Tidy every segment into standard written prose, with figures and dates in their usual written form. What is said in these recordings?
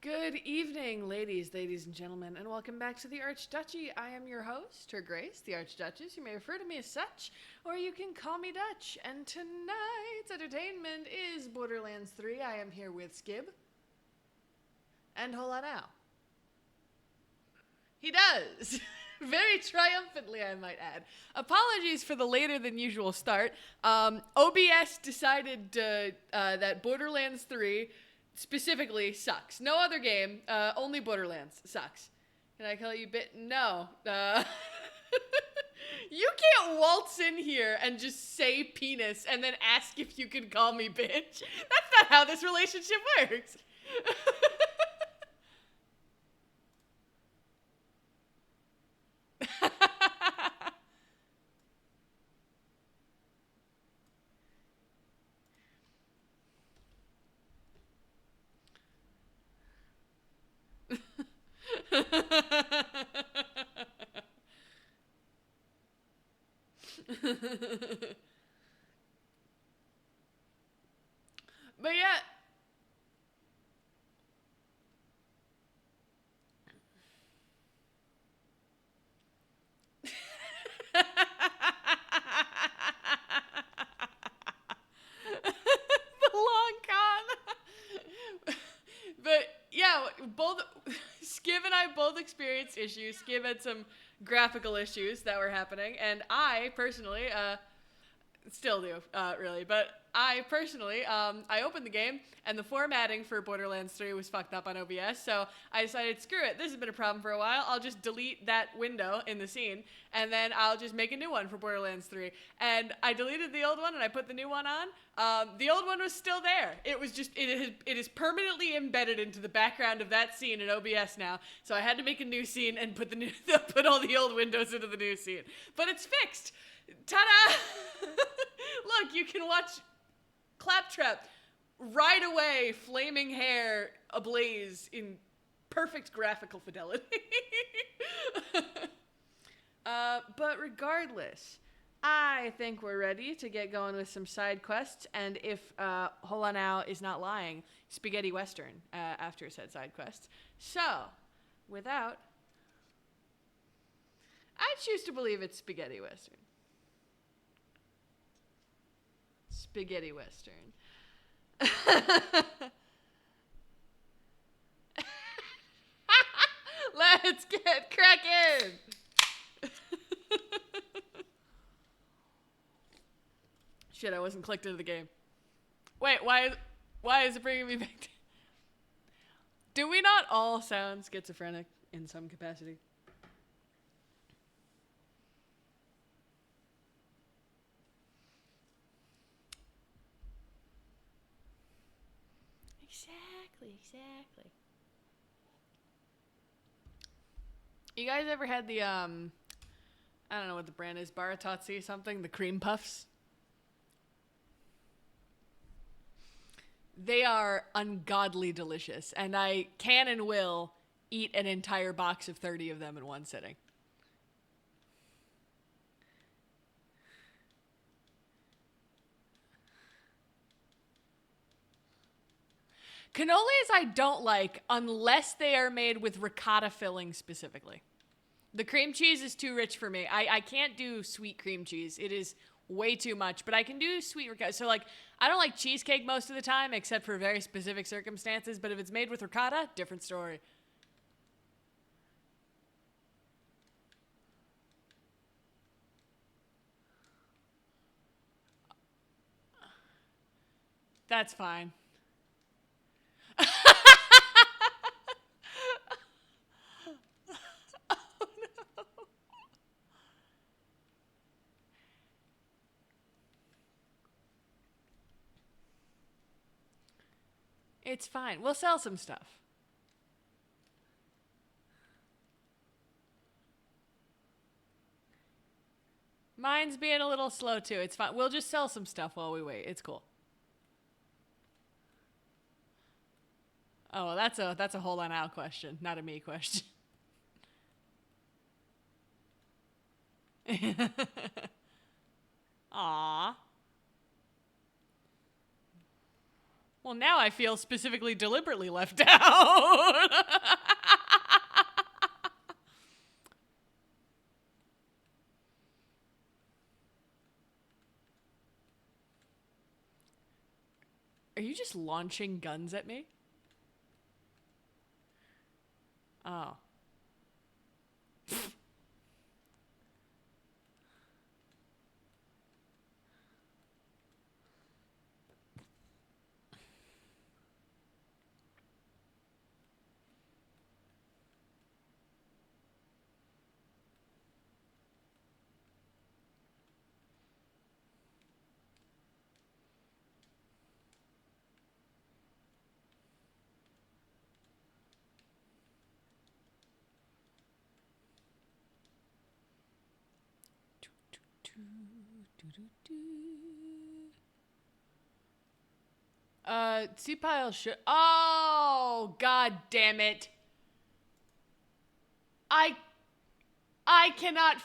Good evening, ladies and gentlemen, and welcome back to the Archduchy. I am your host, Her Grace, the Archduchess. You may refer to me as such, or you can call me Dutch. And tonight's entertainment is Borderlands 3. I am here with Skib. And Hola Now. He does! Very triumphantly, I might add. Apologies for the later than usual start. OBS decided that Borderlands 3 specifically sucks. No other game, only Borderlands sucks. Can I call you No. You can't waltz in here and just say penis and then ask if you can call me bitch. That's not how this relationship works. But yeah. The long con. But yeah, both Skiv and I both experienced issues. Skiv had some graphical issues that were happening, and I personally, still do, really. But I personally, I opened the game, and the formatting for Borderlands 3 was fucked up on OBS, so I decided, screw it, this has been a problem for a while, I'll just delete that window in the scene, and then I'll just make a new one for Borderlands 3. And I deleted the old one, and I put the new one on. The old one was still there. It was just, it is permanently embedded into the background of that scene in OBS now, so I had to make a new scene and put put all the old windows into the new scene. But it's fixed! Ta-da! Look, you can watch Claptrap ride away, flaming hair ablaze in perfect graphical fidelity. But regardless, I think we're ready to get going with some side quests, and if Hola Now is not lying, spaghetti western after said side quests. So, without... I choose to believe it's spaghetti western. Spaghetti western. Let's get cracking. Shit, I wasn't clicked into the game. Wait, why is it bringing me back to... Do we not all sound schizophrenic in some capacity? Exactly. You guys ever had the, I don't know what the brand is, Baratotsi something, the cream puffs? They are ungodly delicious, and I can and will eat an entire box of 30 of them in one sitting. Cannolis I don't like unless they are made with ricotta filling specifically. The cream cheese is too rich for me. I can't do sweet cream cheese. It is way too much, but I can do sweet ricotta. So, like, I don't like cheesecake most of the time, except for very specific circumstances, but if it's made with ricotta, different story. That's fine. Oh, no. It's fine. We'll sell some stuff. Mine's being a little slow too. It's fine. We'll just sell some stuff while we wait. It's cool. Oh, well, that's a hold on Al question, not a me question. Aw. Well, now I feel specifically deliberately left out. Are you just launching guns at me? Oh. C-Pile should. Oh, god damn it. I cannot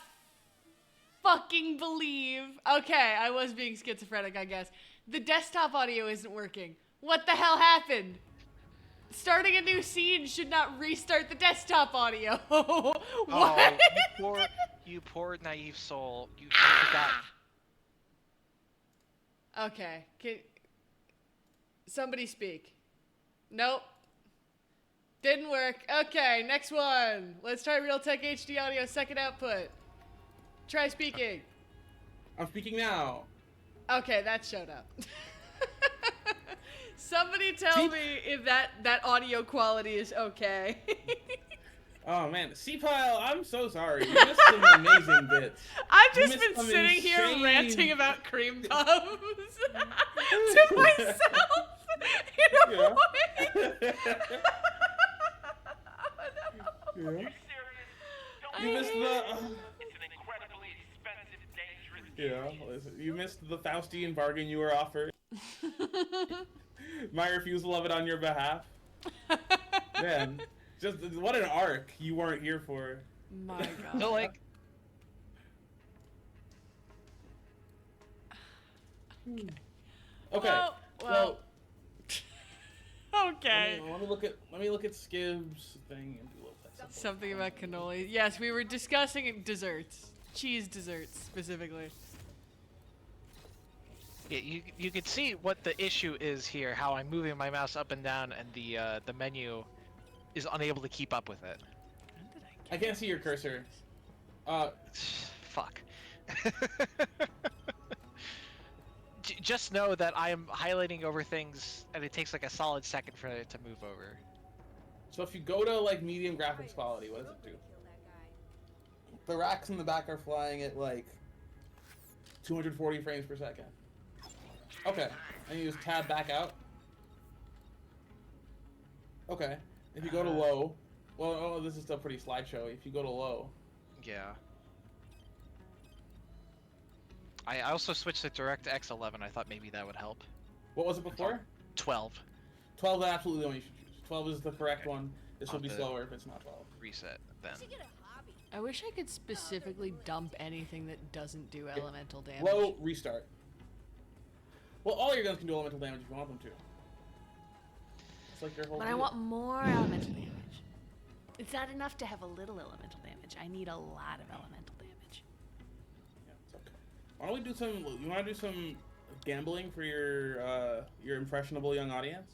fucking believe. Okay, I was being schizophrenic, I guess. The desktop audio isn't working. What the hell happened? Starting a new scene should not restart the desktop audio. What? Oh, you poor naive soul. You forgot. Okay, can somebody speak? Nope. Didn't work. Okay, next one. Let's try Realtek HD audio second output. Try speaking. I'm speaking now. Okay, that showed up. Somebody tell me if that audio quality is okay. Oh man, C-Pile, I'm so sorry. You missed some amazing bits. I've just been sitting here ranting about cream puffs to myself in a way. Yeah. You missed the. It's an incredibly expensive, dangerous Yeah, listen, you missed the Faustian bargain you were offered. My refusal of it on your behalf. Man, just what an arc you weren't here for. My god. No, like. Okay. Well. Okay. Let me look at Skib's thing and do a little test. Something about cannoli. Yes, we were discussing desserts. Cheese desserts, specifically. Yeah, you can see what the issue is here. How I'm moving my mouse up and down, and the menu is unable to keep up with it. I can't see your cursor. Fuck. Just know that I am highlighting over things, and it takes like a solid second for it to move over. So if you go to like medium graphics quality, what does it do? The racks in the back are flying at like 240 frames per second. Okay, and you just tab back out. Okay, if you go to low, well, oh, this is still pretty slideshow. If you go to low, Yeah. I also switched to DirectX 11. I thought maybe that would help. what was it before? 12. 12 is absolutely the one you should choose. 12 is the correct one. This will be Okay. slower if it's not 12. Reset then. I wish I could specifically dump anything that doesn't do elemental damage. Low, restart. Well, all your guns can do elemental damage if you want them to. It's like your whole But I deal. want more elemental damage. It's not enough to have a little elemental damage. I need a lot of elemental damage. Yeah, it's okay. Why don't we do some? You want to do some gambling for your impressionable young audience?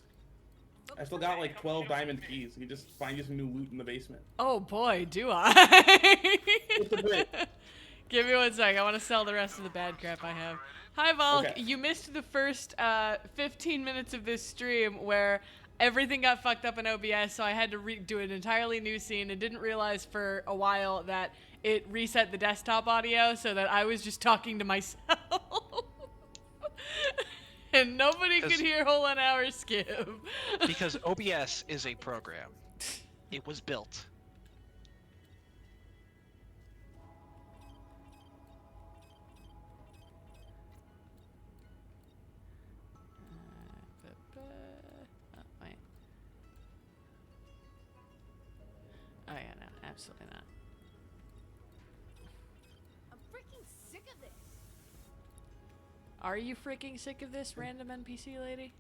I still got like 12 diamond keys. You just find you some new loot in the basement. Oh boy, do I! What's the bid? Give me 1 sec. I want to sell the rest of the bad crap I have. Hi, Volk. Okay. You missed the first 15 minutes of this stream where everything got fucked up in OBS, so I had to do an entirely new scene and didn't realize for a while that it reset the desktop audio so that I was just talking to myself. And nobody could hear Hole on Hour Skip. Because OBS is a program. It was built. Oh, wait. Oh, yeah, no, absolutely not. I'm freaking sick of this. Are you freaking sick of this, random NPC lady?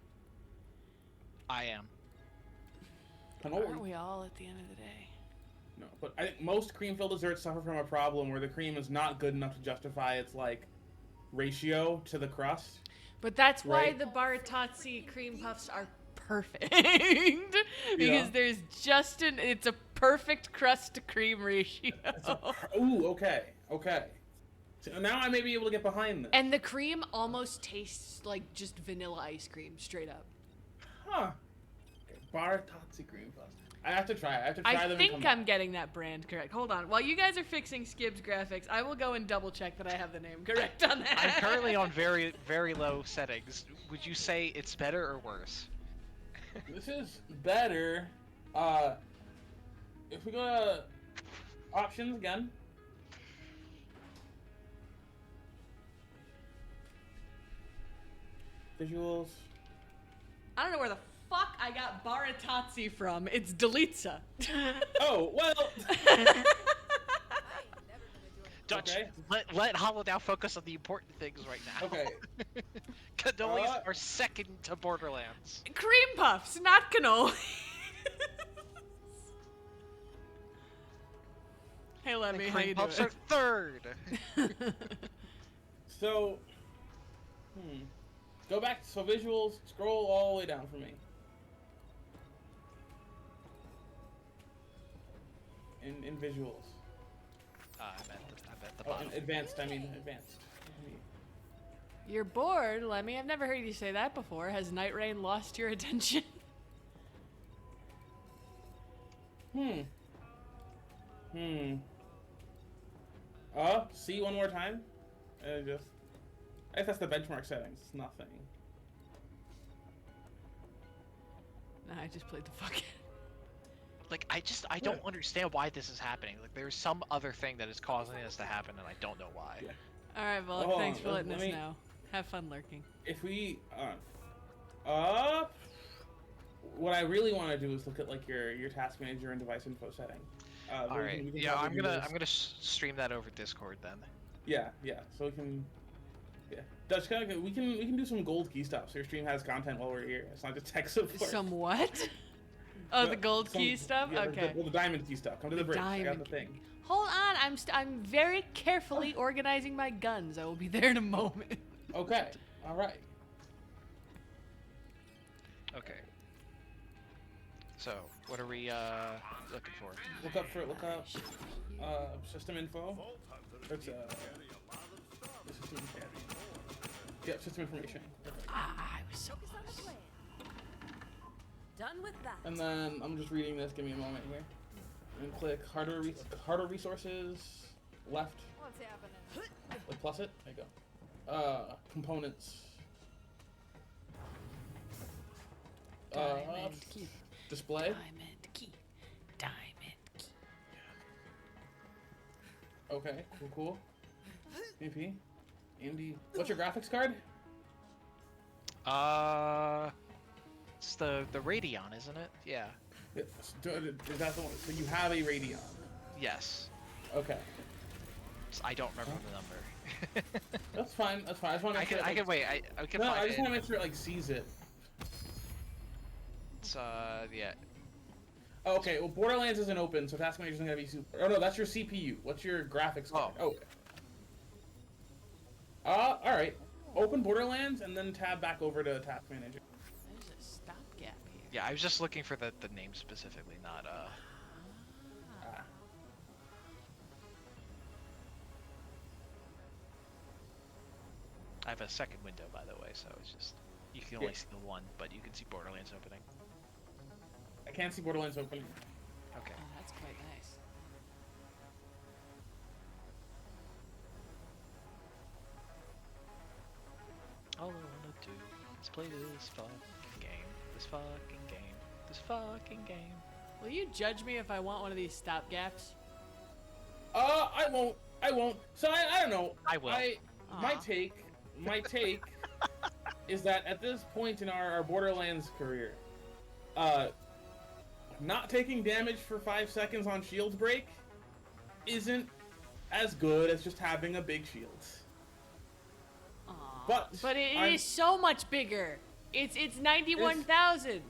I am. Cannoli. Aren't we all at the end of the day? No, but I think most cream-filled desserts suffer from a problem where the cream is not good enough to justify its like ratio to the crust. But that's why Right. the Baratazzi cream puffs are perfect. Because Yeah. there's just it's a perfect crust to cream ratio. Ooh, okay, okay. So now I may be able to get behind this. And the cream almost tastes like just vanilla ice cream, straight up. Huh. Okay, Baratazzi cream puffs. I have to try it. I have to try I them. think and come I'm getting that brand correct. Hold on. While you guys are fixing Skib's graphics, I will go and double check that I have the name correct on that. I'm currently on very, very low settings. Would you say it's better or worse? back. This is better. If we go to options again. Visuals. I don't know where the fuck I got Baratazzi from. It's Delitza. Oh, well. Dutch, Okay. let Hollow now focus on the important things right now. Okay. Cannolis Uh, are second to Borderlands. Cream puffs, not cannoli. Hey, Lemmy, how you Cream puffs doing? are third. So, go back. So visuals, scroll all the way down for me. In visuals. I'm at the Oh, bottom. in advanced. I mean advanced. You're bored, Lemmy. I've never heard you say that before. Has Night Rain lost your attention? See one more time. Just. I guess that's the benchmark settings. It's nothing. Nah, I just played the fuck out. Like, I don't understand why this is happening. Like, there's some other thing that is causing this to happen, and I don't know why. Yeah. All right, Volk, Hold thanks on, for letting let us me- know. Have fun lurking. If we what I really want to do is look at like your task manager and device info setting. All right. Yeah, I'm gonna stream that over Discord then. Yeah. So we can. Yeah. Dutch, we can do some gold key stuff. So your stream has content while we're here. It's not just tech support. Some what? Oh, the gold key stuff? Yeah, Okay. the diamond key stuff. Come to the bridge. I got diamond the thing. Hold on, I'm very carefully organizing my guns. I will be there in a moment. Okay. All right. Okay. So, what are we looking for? Look up system info. It's system info. Yep, system information. Ah, I was so Focus on the close. plan. Done with that. And then I'm just reading this. Give me a moment here. And click hardware resources. Left. What's happening? Like plus it. There you go. Components. Diamond key. Display. Diamond key. Diamond key. Okay. Cool. AP. AMD. What's your graphics card? It's the Radeon, isn't it? Yeah. Is that the one? So you have a Radeon. Yes. Okay. I don't remember the number. That's fine. That's fine. I just want to I make sure. can wait. I can No, find I just it. want to make sure it like sees it. It's yeah. Oh, okay. Well, Borderlands isn't open, so task manager isn't gonna be super. Oh no, that's your CPU. What's your graphics card? Oh. Okay. All right. Open Borderlands and then tab back over to task manager. There's a stopgap here. Yeah, I was just looking for the name specifically, not Ah. I have a second window, by the way, so it's just you can only see the one, but you can see Borderlands opening. I can't see Borderlands opening. Okay. Oh, that's quite nice. All I wanna do is play this fucking game. This fucking game. This fucking game. Will you judge me if I want one of these stopgaps? I won't. I won't. So I don't know. I will. My Aw. take is that at this point in our Borderlands career, not taking damage for 5 seconds on shield break isn't as good as just having a big shield. Aw. But it I'm- is so much bigger. It's 91,000.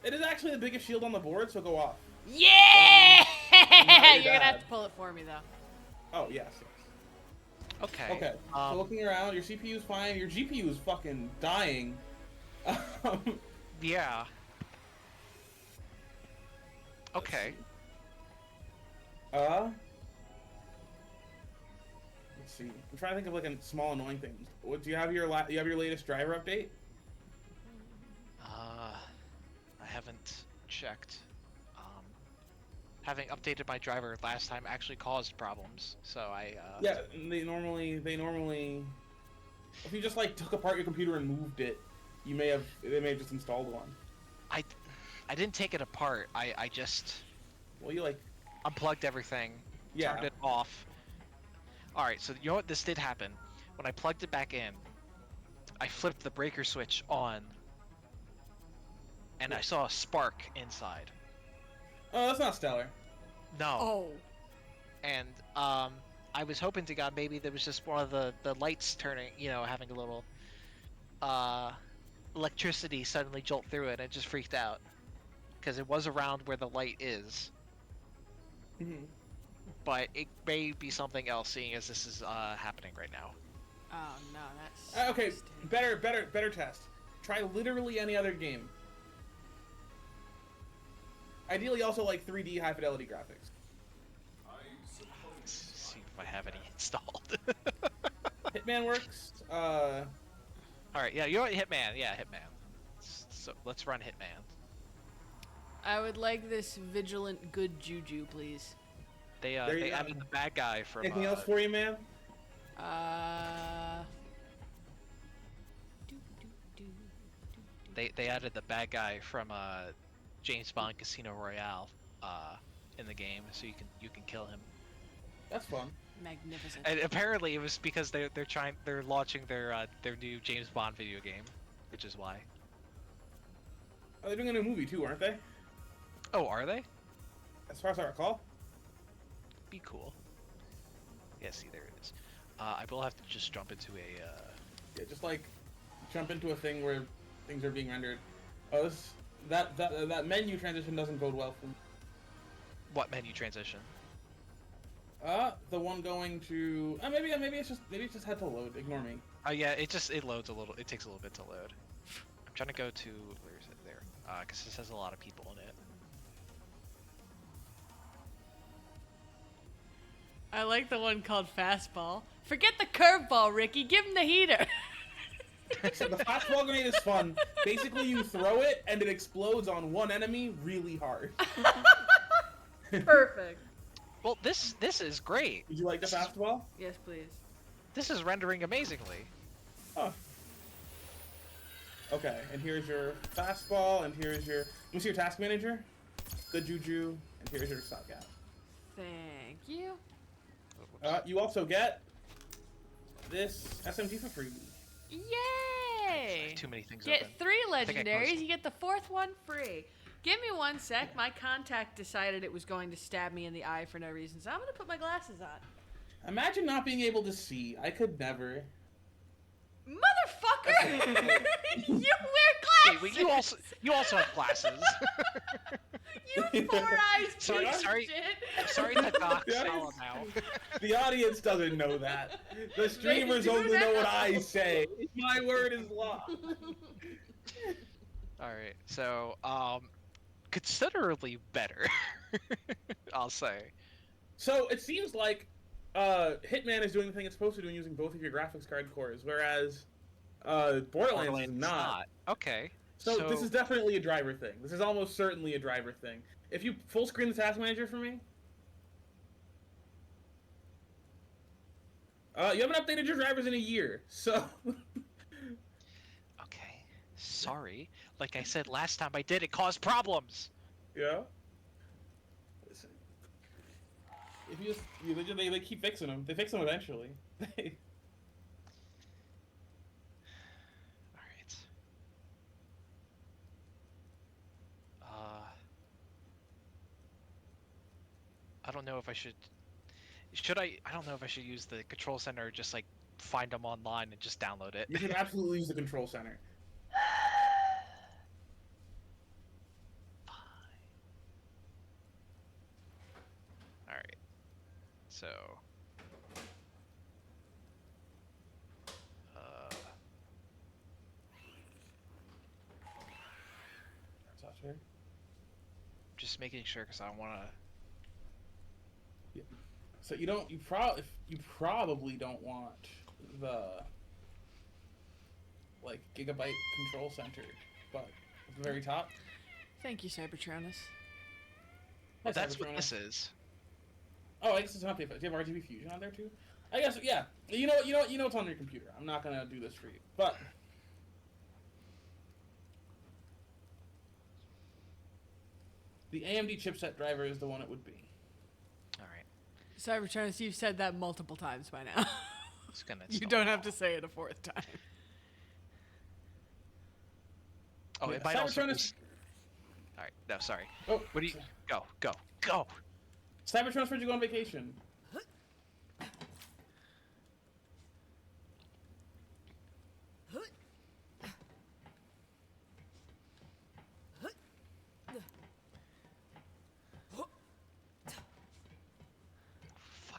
It is actually the biggest shield on the board, so go off. Yeah! Not You're gonna have bad. to pull it for me though. Oh, yes. Okay. Okay, so looking around, your CPU is fine, your GPU is fucking dying. Yeah. Okay. Let's see. I'm trying to think of like a small annoying thing. What, do you have your latest driver update? I haven't checked. Having updated my driver last time actually caused problems, so I. Yeah, they normally. If you just like took apart your computer and moved it, they may have just installed one. I didn't take it apart. I just Well, you like. unplugged everything, Yeah. turned it off. All right, so you know what? This did happen. When I plugged it back in, I flipped the breaker switch on, and I saw a spark inside. Oh, that's not stellar. No. Oh. And I was hoping to God maybe there was just one of the lights turning, having a little electricity suddenly jolt through it, and it just freaked out because it was around where the light is. Mhm. But it may be something else, seeing as this is happening right now. Oh no, that's. Okay, better test. Try literally any other game. Ideally, also like 3D high fidelity graphics. Let's see if I have any installed. Hitman works. All right, yeah, you know what, Hitman, yeah, Hitman. So let's run Hitman. I would like this vigilant good juju, please. They There you they go. added the bad guy from. Anything else for you, man? They added the bad guy from James Bond Casino Royale in the game, so you can kill him. That's fun. Magnificent. And apparently it was because they're launching their new James Bond video game, which is why. Oh, they're doing a new movie too, aren't they? Oh, are they? As far as I recall. Be cool. Yeah, see, there it is. I will have to just jump into a. Yeah, just like jump into a thing where things are being rendered. Oh, that menu transition doesn't bode well for me. What menu transition? The one going to maybe it's just had to load. Ignore me. Oh yeah, it loads a little. It takes a little bit to load. I'm trying to go to where is it there? Because this has a lot of people in it. I like the one called fastball. Forget the curveball, Ricky. Give him the heater. So the fastball grenade is fun. Basically, you throw it and it explodes on one enemy really hard. Perfect. Well, this is great. Did you like the fastball? Yes, please. This is rendering amazingly. Oh. Okay, and here's your fastball, and here's your. Let me see your task manager. Good juju, and here's your stopgap. Thank you. You also get this SMG for free. I Yay! have too many things Get open. 3 I think I legendaries. closed. You get the 4th one free. Give me 1 sec. My contact decided it was going to stab me in the eye for no reason, so I'm gonna put my glasses on. Imagine not being able to see. I could never. Motherfucker! You wear glasses. Wait, you also have glasses. You 4-eyed Sorry, piece of sorry. shit. Sorry to dox Yeah. Ella now. The audience doesn't know that. The streamers do only know what now. I say. My word is law. All right, so considerably better, I'll say. So it seems like Hitman is doing the thing it's supposed to do using both of your graphics card cores, whereas Borderlands is not. Okay. So this is definitely a driver thing. This is almost certainly a driver thing. If you full screen the task manager for me. You haven't updated your drivers in a year, so... Okay. Sorry. Like I said last time I did, it caused problems. Yeah? Listen. If you just... They keep fixing them. They fix them eventually. Alright. I don't know if I should... I don't know if I should use the control center or just like find them online and just download it. You should absolutely use the control center. So. That's fair. Just making sure because I want to. So you probably don't want the like gigabyte control center, but at the very top. Thank you, Cybertronus. Hi, That's what Cybertronus. this is. Oh, I guess it's not. Do you have RGB Fusion on there too? I guess yeah. You know what's on your computer. I'm not gonna do this for you, but. The AMD chipset driver is the one it would be. All right. Cybertronus, you've said that multiple times by now. It's gonna. You install. don't have to say it a fourth time. Oh, Yeah, it might also. Cybertronus- All right. No, sorry. Oh, What do you? Go. Cybertronus, where'd you go on vacation?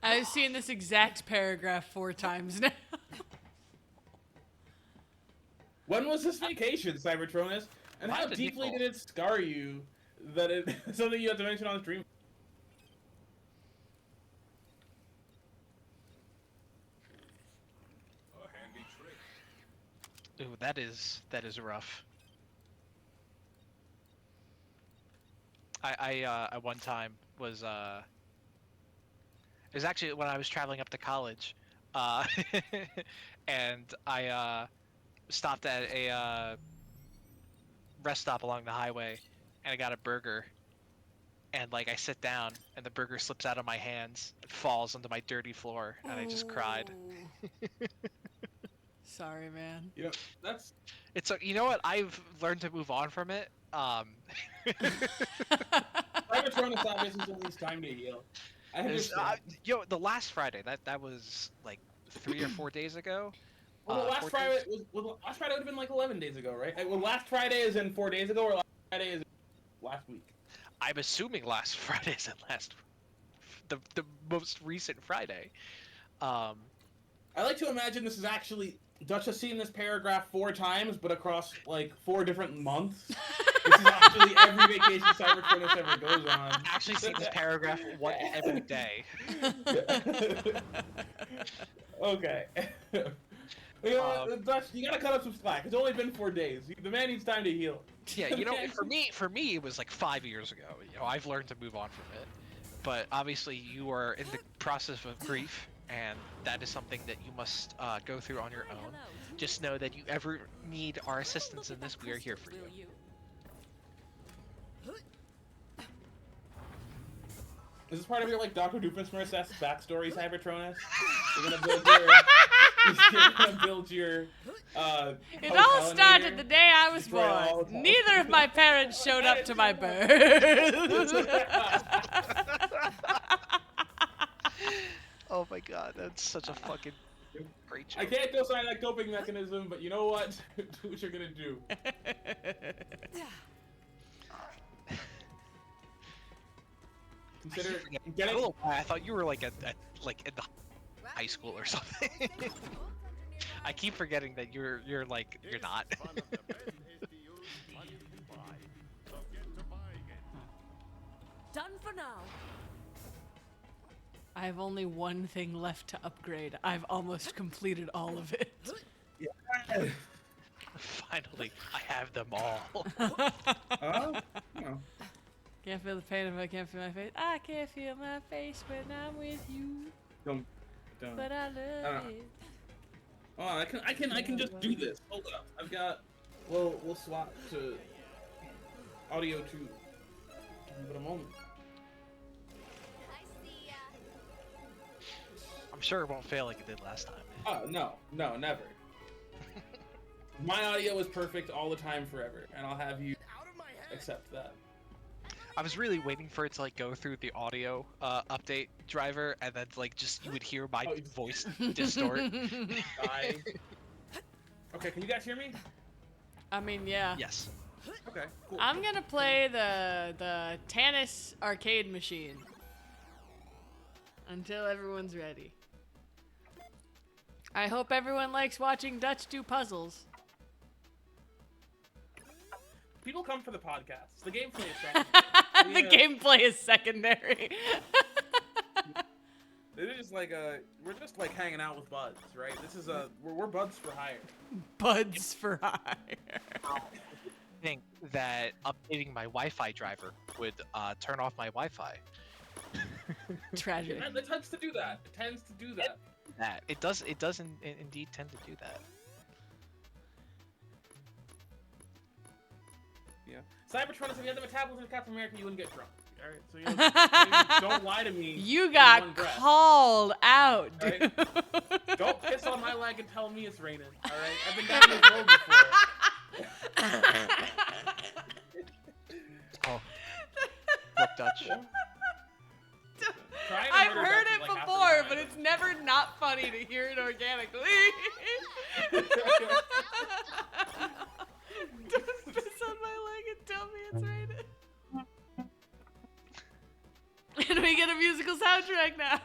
I've seen this exact paragraph 4 times now. When was this vacation, Cybertronus? And Why how the deeply nickel? did it scar you that it's something you have to mention on stream? Ooh, that is rough. I at one time was it was actually when I was traveling up to college, and I stopped at a rest stop along the highway, and I got a burger, and like I sit down, and the burger slips out of my hands, and falls onto my dirty floor, and I just cried. Sorry, man. You know, that's It's you know what, I've learned to move on from it. Cybertronus obviously still needs time to heal. I There's, understand. the last Friday, that was like 3 or 4 days ago. Well, the last 4 Friday days? last Friday would have been like 11 days ago, right? Well, last Friday is in 4 days ago, or last Friday is last week. I'm assuming last Friday's and the most recent Friday. I like to imagine this is actually Dutch has seen this paragraph 4 times, but across like 4 different months. This is actually every vacation Cybertronus ever goes on. I actually see this paragraph every day. Okay. You know what, Dutch, you gotta cut up some slack. It's only been 4 days. The man needs time to heal. Yeah, you know, for me, it was like 5 years ago. You know, I've learned to move on from it. But obviously, you are in the process of grief, and that is something that you must go through on your own. Just know that you ever need our assistance in this, we are here for you. Is this part of your like Dr. Doofenshmirtz backstory, Cybertronus? You're gonna build your It all started the day I was Destroy all born. the- Neither of my parents showed up to my birth. Oh my god, that's such a fucking great joke. I can't go sign that coping mechanism, but you know what? Do what you're gonna do. Consider getting. Oh, I thought you were like like in the high school or something. I keep forgetting that you're not. Done for now. I have only one thing left to upgrade. I've almost completed all of it. Finally, I have them all. No. Can't feel the pain if I can't feel my face. I can't feel my face when I'm with you, Don't. but I love it. Oh, I can just do this. Hold up. I've got. We'll swap to audio 2. But a moment. I see ya. I'm sure it won't fail like it did last time. Oh no, never. My audio is perfect all the time, forever, and I'll have you accept that. I was really waiting for it to like go through the audio update driver, and then like just you would hear my voice distort. Okay, can you guys hear me? I mean, yeah. Yes. Okay, cool. I'm gonna play the Tannis arcade machine. Until everyone's ready. I hope everyone likes watching Dutch do puzzles. People come for the podcast. The gameplay is secondary. The gameplay is secondary. They're just like we're just like hanging out with buds, right? This is we're buds for hire. Buds for hire. I think that updating my Wi-Fi driver would turn off my Wi-Fi. Tragic. It tends to do that. It tends to do that. It does indeed tend to do that. Yeah. Cybertron, if you had the metabolism of Captain America, you wouldn't get drunk. All right, so you don't lie to me. You in got one breath, called out, all dude. right? Don't piss on my leg and tell me it's raining. All right, I've been down this road before. Oh, look, Dutch. Trying to I've murder heard Dutch is it like half the before, time. but it's never not funny to hear it organically. Don't piss on my leg and tell me it's raining. And we get a musical soundtrack now.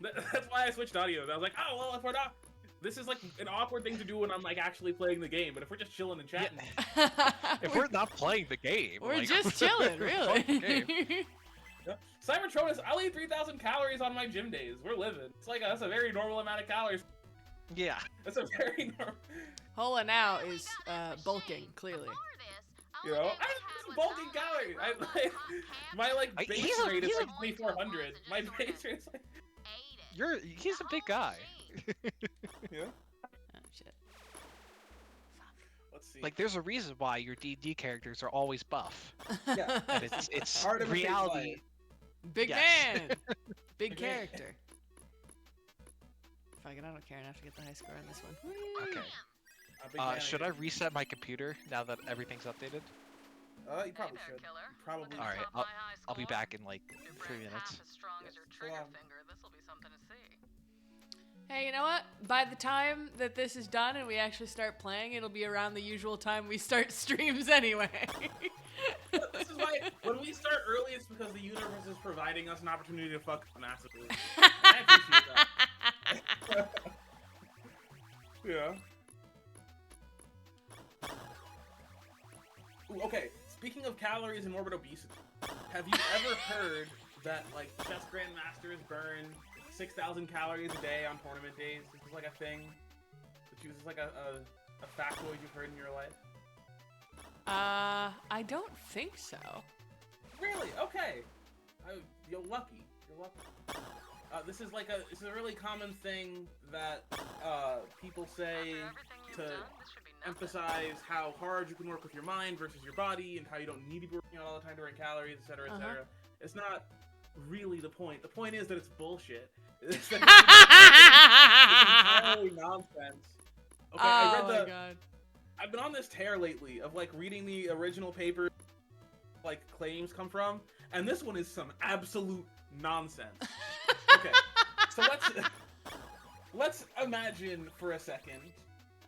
That's why I switched audios. I was like, oh well, if we're not, this is like an awkward thing to do when I'm like actually playing the game. But if we're just chilling and chatting, If we're not playing the game, We're like, just chilling, fuck the game. really. yeah. Cybertronus, I'll eat 3,000 calories on my gym days. We're living. It's like that's a very normal amount of calories. Yeah. That's a very normal. Hola now is bulking, clearly. You know, I'm bulking calories. My base he's a- rate is he's a- like 2,400. My base rate is like He's a big guy. yeah. Oh, shit. Let's see. Like, there's a reason why your D&D characters are always buff. yeah. And it's Hard to imitate reality. life. Big Yes. man! Big Big man. character. Fuck it, I don't care enough to get the high score on this one. Okay. A big man, Should I reset my computer now that everything's updated? You probably should. Probably. All right, I'll be back in like 3 minutes. Hold on. Hey, you know what? By the time that this is done and we actually start playing, it'll be around the usual time we start streams anyway. This is why when we start early, it's because the universe is providing us an opportunity to fuck massively. And I appreciate that. Yeah. Ooh, okay, speaking of calories and morbid obesity, have you ever heard that like chess grandmasters burn 6,000 calories a day on tournament days? This is like a thing. This is like a factoid you've heard in your life. I don't think so. Really? Okay. You're lucky. You're lucky. This is a really common thing that people say to emphasize how hard you can work with your mind versus your body, and how you don't need to be working out all the time to burn calories, etc., etc. It's not really the point. The point is that it's bullshit. It's entirely nonsense. Okay, I read my god. I've been on this tear lately of like reading the original paper like claims come from, and this one is some absolute nonsense. Okay, so let's imagine for a second,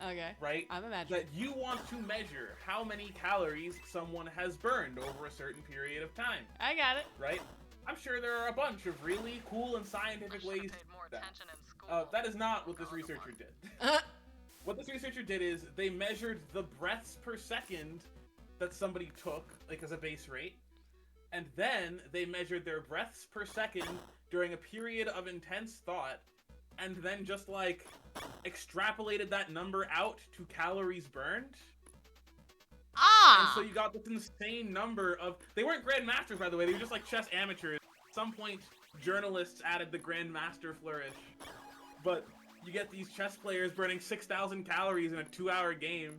Okay. right? I'm imagining. That you want to measure how many calories someone has burned over a certain period of time, I got it. right? I'm sure there are a bunch of really cool and scientific ways to do that. That is not what this researcher did. What this researcher did is they measured the breaths per second that somebody took, like as a base rate, and then they measured their breaths per second during a period of intense thought, and then just like extrapolated that number out to calories burned. And so you got this insane number of... They weren't grandmasters, by the way. They were just like chess amateurs. At some point, journalists added the grandmaster flourish. But you get these chess players burning 6,000 calories in a 2-hour game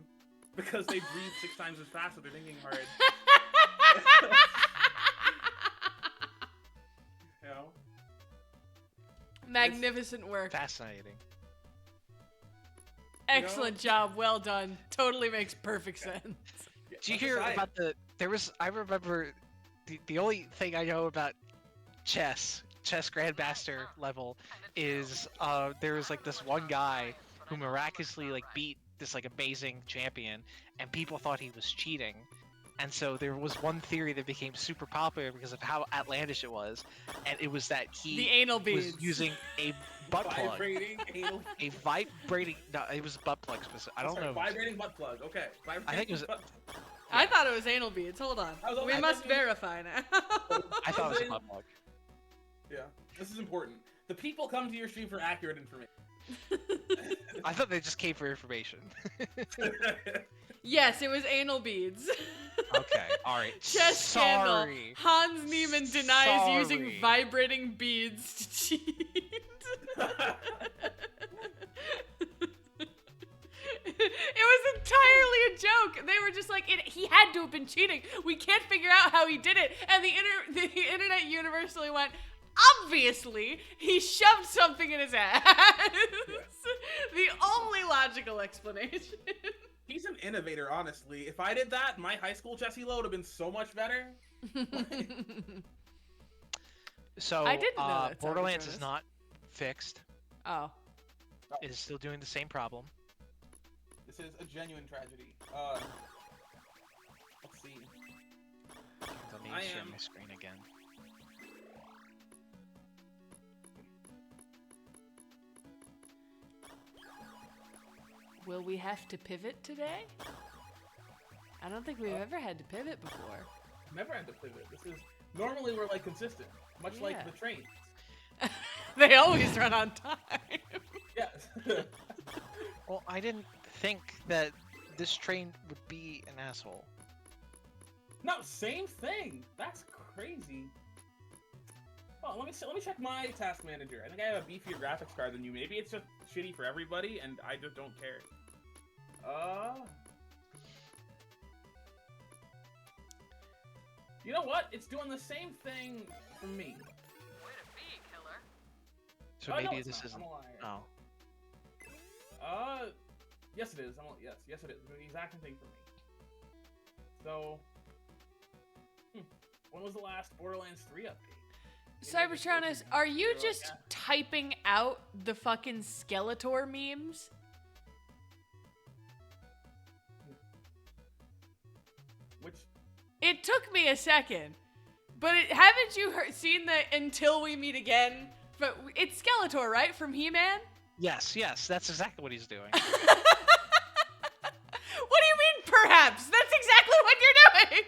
because they breathe 6 times as fast when they're thinking hard. You know? Magnificent work. Fascinating. Excellent job. Well done. Totally makes perfect sense. Did you hear about I remember the only thing I know about chess grandmaster level is there was like this one guy who miraculously like beat this like amazing champion, and people thought he was cheating, And so there was one theory that became super popular because of how outlandish it was, and it was that he The anal was beads. using a butt plug. Vibrating anal. A vibrating. No, it was butt plug specific. I don't Sorry, know. Vibrating butt plug. Okay. Vibrating I think it was- butt- I thought it was anal beads. Hold on. We I must thought it was- verify now. I thought it was a butt plug. Yeah. This is important. The people come to your stream for accurate information. I thought they just came for information. Yes, it was anal beads. Okay, all right. Chest scandal. Sorry. Hans Niemann denies using Sorry. vibrating beads to cheat. It was entirely a joke. They were just like, he had to have been cheating. We can't figure out how he did it. And the internet universally went, obviously, he shoved something in his ass. The only logical explanation. He's an innovator, honestly. If I did that, my high school Jesse Lowe would have been so much better. So, I didn't know that Borderlands is Cybertronus. not fixed. Oh. It is still doing the same problem. This is a genuine tragedy. Let's see. Let me I share am- my screen again. Will we have to pivot today? I don't think we've ever had to pivot before. Never had to pivot. This is normally we're like consistent, much Yeah. like the trains. They always run on time. Yes. Well, I didn't think that this train would be an asshole. No, same thing. That's crazy. Oh, let me check my task manager. I think I have a beefier graphics card than you. Maybe it's just shitty for everybody, and I just don't care. You know what? It's doing the same thing for me. So Oh, no, maybe it's this not. isn't. I'm a liar. Oh. Yes it is. Yes it is. It's doing the exact same thing for me. So, when was the last Borderlands 3 update? Maybe I just Cybertronus, opened are you it, like, just typing out the fucking Skeletor memes? Which? It took me a second, but haven't you seen the "Until We Meet Again"? But it's Skeletor, right, from He-Man? Yes, that's exactly what he's doing. What do you mean, perhaps? That's exactly what you're doing.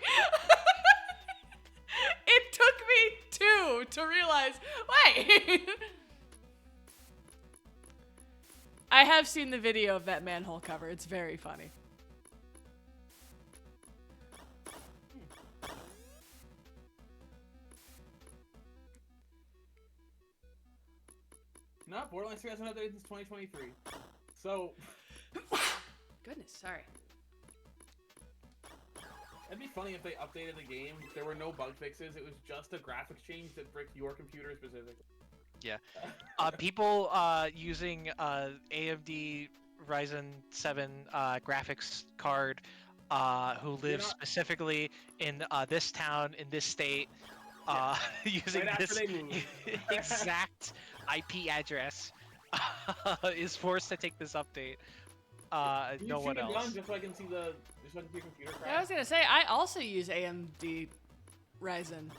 It took me two to realize. Wait. I have seen the video of that manhole cover. It's very funny. No, Borderlands 3 hasn't updated since 2023. So, Goodness, sorry. it'd be funny if they updated the game. There were no bug fixes. It was just a graphics change that bricked your computer specifically. Yeah. People using AMD Ryzen 7 graphics card who live not- specifically in this town, in this state, using Right after this they move. exact IP address is forced to take this update. Can you No shoot one a gun else. just so I can see just so I can see your computer I crash? was gonna say I also use AMD Ryzen,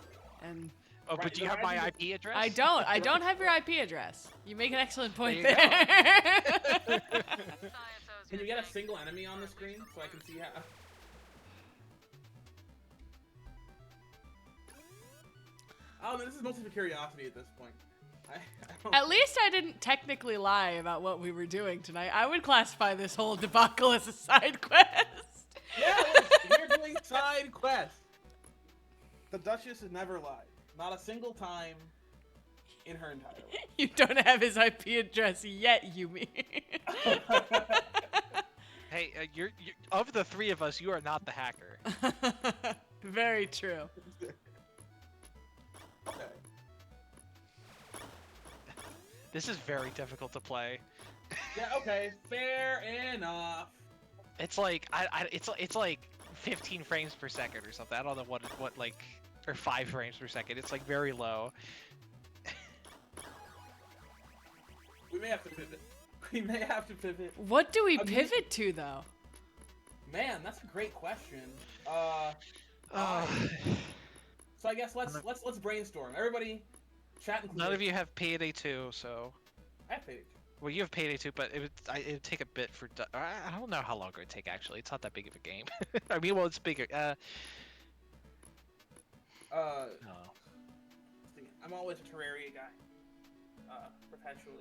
and Oh, but Right, do you the have my Ryzen IP address? I don't. I don't have your IP address. You make an excellent point There there. you Can you get a single enemy on the screen so I can see how? Oh, this is mostly for curiosity at this point. I don't... At least I didn't technically lie about what we were doing tonight. I would classify this whole debacle as a side quest. Yeah, look, we're doing side quests. The Duchess has never lied. Not a single time in her entire life. You don't have his IP address yet, you mean? Hey, you're of the three of us, you are not the hacker. Very true. Okay. This is very difficult to play. Yeah, okay. Fair enough. It's like it's like 15 frames per second or something. I don't know what like, or 5 frames per second. It's like very low. We may have to pivot. We may have to pivot. What do we I'm pivot to, though? Man, that's a great question. Uh, So I guess let's brainstorm. Everybody, chat included. none of you have Payday 2, so. I have Payday 2. Well, you have Payday 2, but it would take a bit for. I don't know how long it would take actually. It's not that big of a game. I mean, well, it's bigger. No. I'm always a Terraria guy. Perpetually.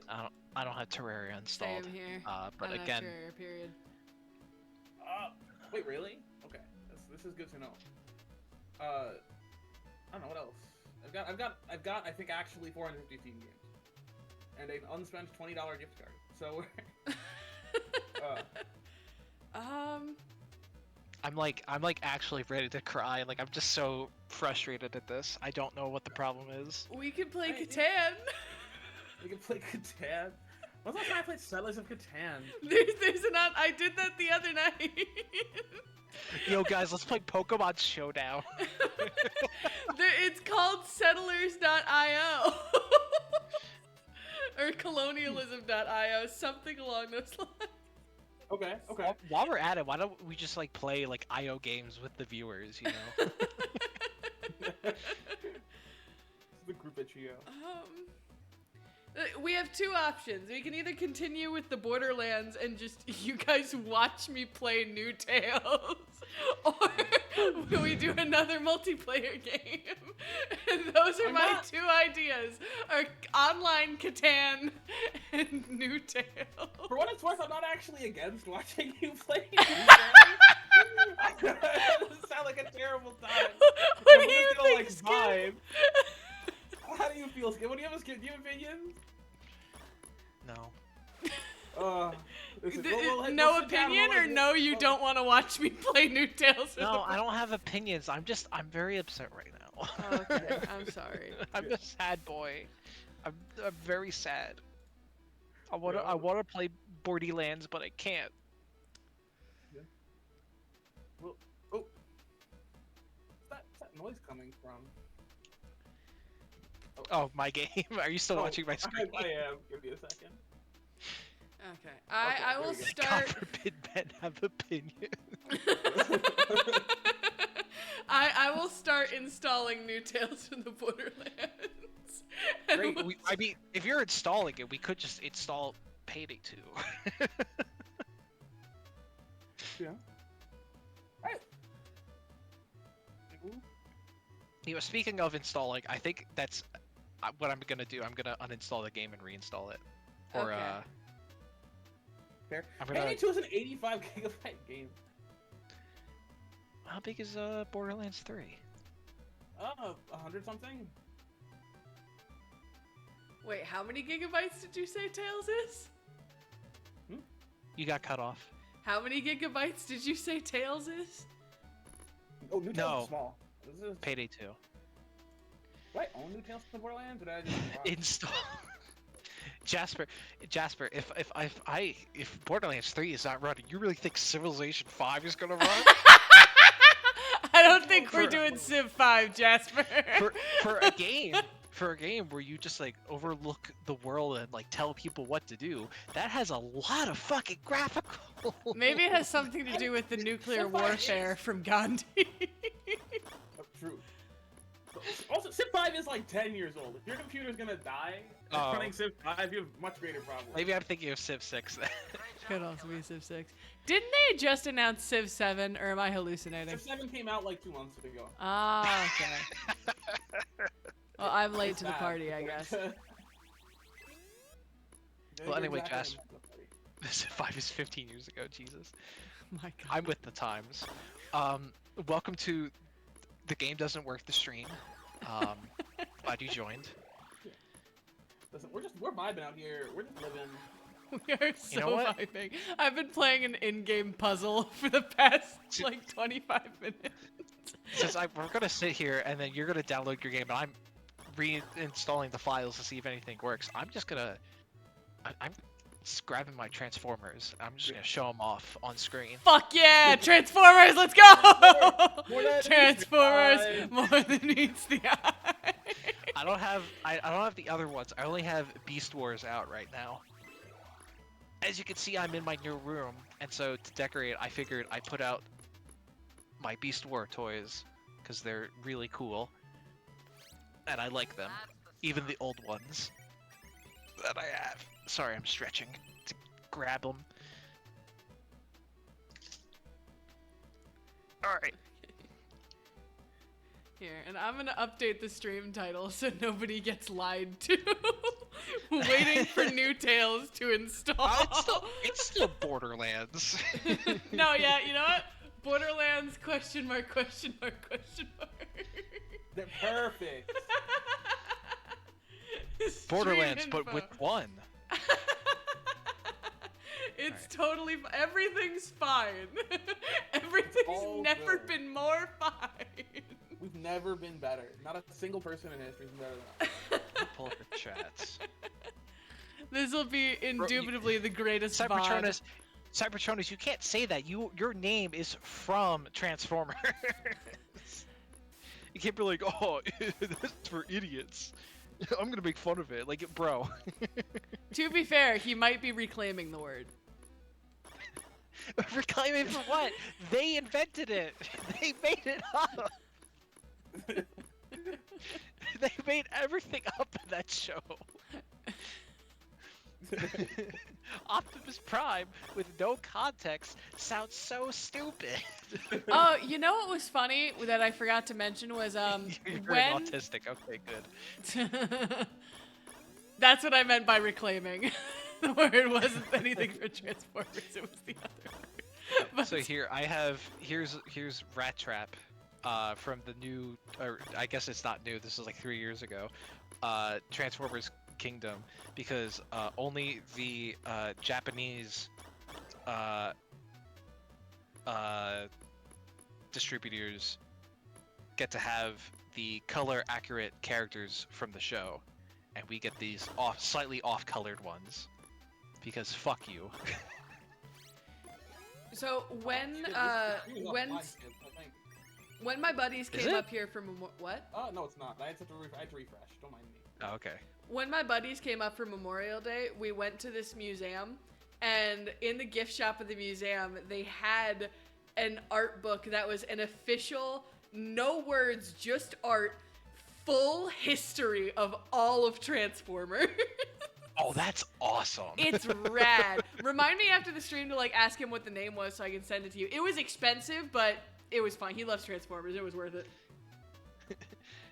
I don't have Terraria installed. Same here. But I don't have again, Terraria, period. Wait, really? Okay, this is good to know. I don't know what else. I've got I think actually 450 Steam games, and an unspent $20 gift card. So I'm like actually ready to cry. Like I'm just so frustrated at this. I don't know what the problem is. we could play Hey, Catan. we can play Catan. When's the last time I played Settlers of Catan? There's an I did that the other night. Yo, guys, let's play Pokemon Showdown. It's called Settlers.io or Colonialism.io, something along those lines. Okay. While we're at it, why don't we just like play like IO games with the viewers? You know. The group at Trio. We have two options. We can either continue with the Borderlands and just you guys watch me play New Tales, or we do another multiplayer game. And those are my two ideas: are online Catan and New Tales. For what it's worth, I'm not actually against watching you play. It doesn't sound like a terrible time. What do you think, Skip? vibe. How do you feel, Skip? What do you have, Skip? Do you have opinions? No. Listen, No we'll sit down, opinion, we'll, or like, no, you don't want to watch me play New Tales? No, I don't have opinions. I'm very upset right now. Okay, I'm sorry. I'm a sad boy. I'm very sad. I wanna play Borderlands, but I can't. Yeah. Well, oh, where's that noise coming from? Oh, my game. Are you still watching my screen? I am. Give me a second. Okay, I will there we go. start. God forbid men have opinions. I will start installing New Tales from the Borderlands. And Great. we'll- I mean, if you're installing it, we could just install Payday 2. Yeah. Right. You know, speaking of installing, I think that's what I'm gonna do. I'm gonna uninstall the game and reinstall it. Or Okay. Fair. I'm gonna. Payday 2 is an 85 gigabyte game. How big is Borderlands 3? 100 something. Wait, how many gigabytes did you say Tails is? You got cut off. How many gigabytes did you say Tails is? Oh, New Tales No. is small. This is... Payday 2. Do I own New Tales from the Borderlands? Or did I just... Install. Jasper, if Borderlands 3 is not running, you really think Civilization 5 is gonna run? I don't think we're For- doing Civ 5, Jasper. for a game where you just like overlook the world and like tell people what to do, that has a lot of fucking graphical. Maybe it has something to do with the nuclear warfare from Gandhi. Oh, true. Also, Civ 5 is like 10 years old. If your computer's gonna die running Civ 5, you have much greater problems. Maybe I'm thinking of Civ 6 then. Could also be Civ 6. Didn't they just announce Civ 7, or am I hallucinating? Civ 7 came out like 2 months ago. Ah, okay. Well, I'm late to the party, I guess. Well, anyway, Jasper. Civ 5 is 15 years ago. Jesus. My God. I'm with the times. Welcome to The Game Doesn't Work the stream. Glad you joined. Listen, we're vibing out here. We're just living. We are so know what? vibing. I've been playing an in-game puzzle for the past, like, 25 minutes. Since we're gonna sit here and then you're gonna download your game and I'm reinstalling the files to see if anything works. I'm just gonna, I'm just grabbing my Transformers. I'm just gonna show them off on screen. Fuck yeah! Transformers, let's go! More than Transformers, meets the eye. more than meets the eye. I don't have the other ones. I only have Beast Wars out right now. As you can see, I'm in my new room, and so to decorate, I figured I put out my Beast War toys because they're really cool, and I like them, even the old ones that I have. Sorry, I'm stretching to grab them. All right. Here, and I'm gonna update the stream title so nobody gets lied to. Waiting for new tales to install. It's still Borderlands. No, yeah, you know what? Borderlands question mark question mark question mark. They're perfect. Borderlands, Stream but info. with one. It's totally everything's fine. Everything's all never good. been more fine. We've never been better. Not a single person in history's been better than us. Pull up the chats. This will be indubitably the greatest VOD. Cybertronus, you can't say that. Your name is from Transformers. You can't be like, oh, that's for idiots. I'm gonna make fun of it, like, bro. To be fair, he might be reclaiming the word. Reclaiming for what? They invented it. They made it up. They made everything up in that show. Optimus Prime with no context sounds so stupid. Oh, you know what was funny that I forgot to mention was You're when autistic. Okay, good. That's what I meant by reclaiming. The word wasn't anything for Transformers, it was the other word. But So here's Rat Trap, from the new, or I guess it's not new. This is like 3 years ago. Transformers Kingdom, because only the Japanese distributors get to have the color accurate characters from the show, and we get these slightly off colored ones because fuck you. So when You love my kids, I think. when my buddies Is came it? up here from what? No, it's not. I had to refresh. Don't mind me. Oh, okay. When my buddies came up for Memorial Day, we went to this museum, and in the gift shop of the museum, they had an art book that was an official, no words, just art, full history of all of Transformers. Oh, that's awesome. It's rad. Remind me after the stream to like ask him what the name was so I can send it to you. It was expensive, but it was fun. He loves Transformers. It was worth it.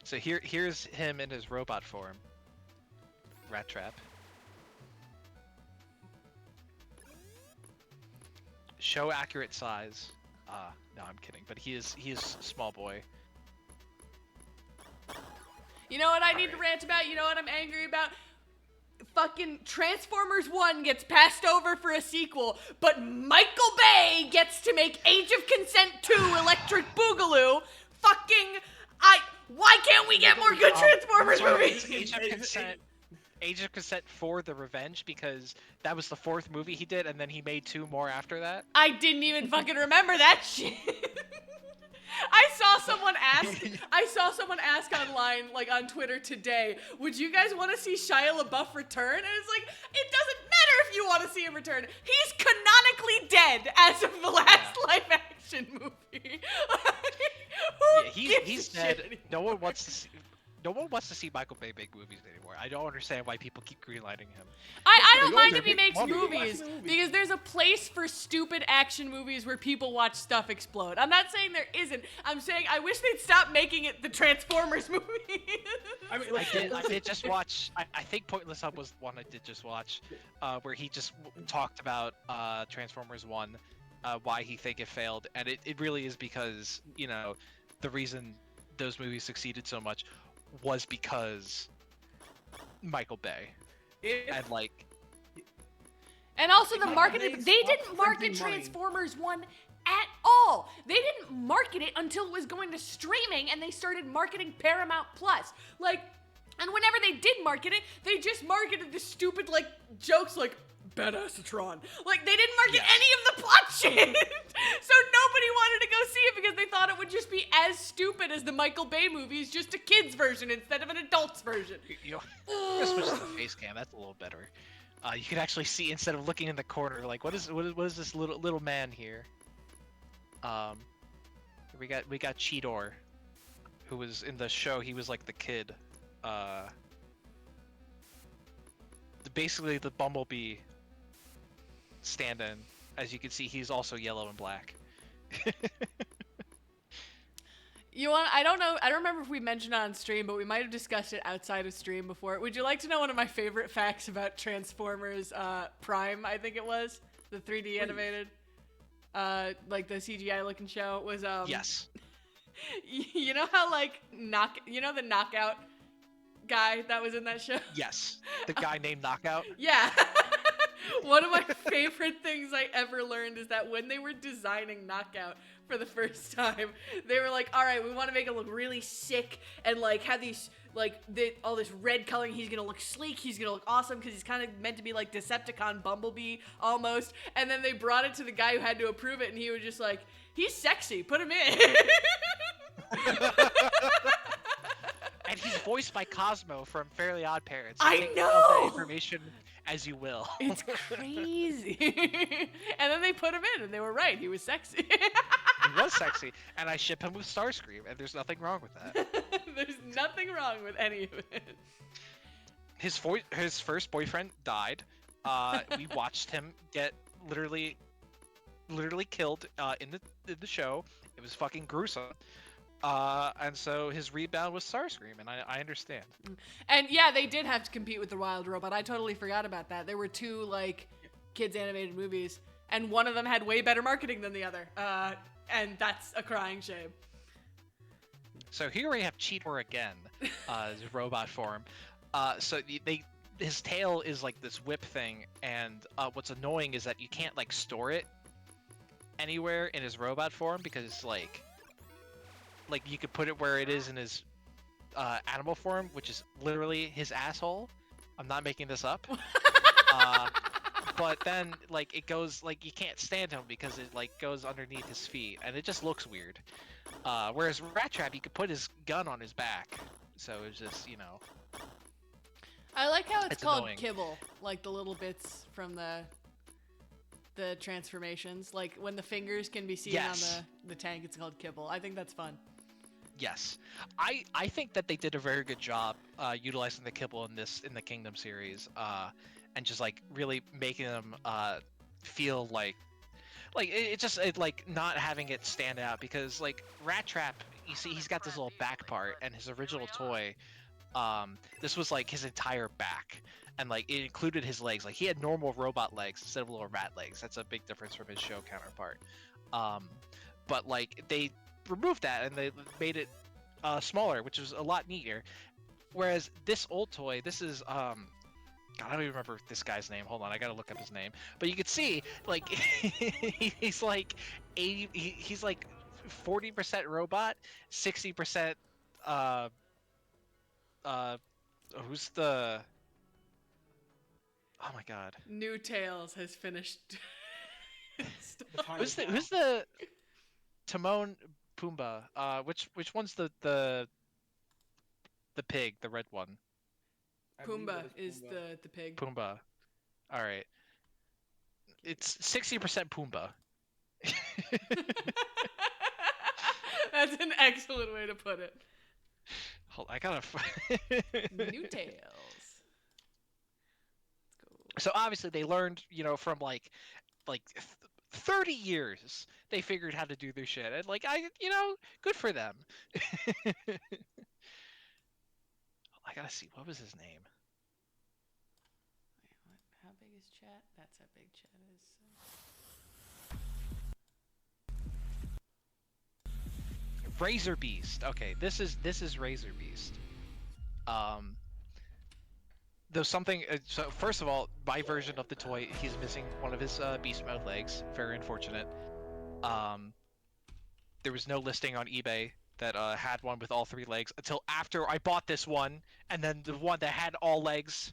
So here's him in his robot form. Rat Trap. Show accurate size. No, I'm kidding. But he is small boy. You know what I need to rant about? You know what I'm angry about? Fucking Transformers 1 gets passed over for a sequel, but Michael Bay gets to make Age of Consent 2 Electric Boogaloo. Why can't we get more good Transformers movies? Age of Consent for the Revenge, because that was the 4th movie he did, and then he made 2 more after that. I didn't even fucking remember that shit. I saw someone ask online, like on Twitter today, would you guys want to see Shia LaBeouf return? And it's like, it doesn't matter if you want to see him return. He's canonically dead as of the last live action movie. He's dead. No one wants to see. No one wants to see Michael Bay make movies anymore. I don't understand why people keep greenlighting him. I don't They mind go, if he they're makes big money. movies, Watch the movie. because there's a place for stupid action movies where people watch stuff explode. I'm not saying there isn't. I'm saying I wish they'd stop making it the Transformers movie. I mean, I did just watch. I think Pointless Hub was one I did just watch, where he just talked about Transformers 1, why he think it failed, and it really is because, you know, the reason those movies succeeded so much was because Michael Bay. And like, And also the Yeah, marketing, they they stopped didn't market printing money. Transformers 1 at all. They didn't market it until it was going to streaming, and they started marketing Paramount Plus. Like, and whenever they did market it, they just marketed the stupid, like, jokes like, Badassatron. Like, they didn't market any of the plot shit. So nobody wanted to go see it because they thought it would just be as stupid as the Michael Bay movies, just a kid's version instead of an adult's version. you know, switch to the face cam. That's a little better. You can actually see, instead of looking in the corner, like what is this little man here? We got Cheetor. who was in the show. He was like the kid. Basically the Bumblebee stand-in. As you can see, he's also yellow and black. You want? I don't know. I don't remember if we mentioned it on stream, but we might have discussed it outside of stream before. Would you like to know one of my favorite facts about Transformers Prime? I think it was the 3D animated, like the CGI looking show was. Yes. You know how like the knockout guy that was in that show? Yes. The guy named Knockout. Yeah. One of my favorite things I ever learned is that when they were designing Knockout for the first time, they were like, all right, we want to make it look really sick and like have these all this red coloring. He's gonna look sleek. He's gonna look awesome because he's kind of meant to be like Decepticon Bumblebee almost. And then they brought it to the guy who had to approve it, and he was just like, he's sexy. Put him in. And he's voiced by Cosmo from Fairly Odd Parents. I Take know! all that information as you will. It's crazy. And then they put him in, and they were right. He was sexy. He was sexy, and I ship him with Starscream, and there's nothing wrong with that. There's nothing wrong with any of it. His first boyfriend died. We watched him get literally killed in the show. It was fucking gruesome. And so his rebound was Starscream, and I understand. And yeah, they did have to compete with the Wild Robot. I totally forgot about that. There were two like kids animated movies, and one of them had way better marketing than the other. And that's a crying shame. So here we have Cheetor again, his robot form. So his tail is like this whip thing, and what's annoying is that you can't like store it anywhere in his robot form because like you could put it where it is in his animal form, which is literally his asshole. I'm not making this up. But then like it goes like you can't stand him because it like goes underneath his feet, and it just looks weird. Whereas Rat Trap, you could put his gun on his back, so it's just I like how it's called annoying. kibble, like the little bits from the transformations. Like when the fingers can be seen Yes. on the tank, it's called kibble. I think that's fun. Yes, I think that they did a very good job utilizing the kibble in the Kingdom series, and just like really making them feel like like not having it stand out, because like Rat Trap, you see he's got this little back part, and his original toy, this was like his entire back, and like it included his legs. Like he had normal robot legs instead of little rat legs. That's a big difference from his show counterpart. But like they removed that and they made it smaller, which was a lot neater. Whereas this old toy, this is God, I don't even remember this guy's name. Hold on, I gotta look up his name. But you can see, like, he's like 80. He's like 40% robot, 60%. Who's the? Oh my God. New Tales has finished. Who's the? Timon Pumbaa. Which one's the pig, the red one? I believe Pumbaa that is Pumbaa. the pig. Pumbaa. All right. It's 60% Pumbaa. That's an excellent way to put it. Hold, I gotta. New Tales. Let's go. So obviously they learned, from like 30 years they figured how to do their shit, and like good for them. I gotta see, what was his name? Wait, what? How big is chat? That's how big chat is. Razor Beast. Okay, this is Razor Beast. There's something. So first of all, my version of the toy, he's missing one of his beast mode legs. Very unfortunate. There was no listing on eBay that had one with all three legs until after I bought this one, and then the one that had all legs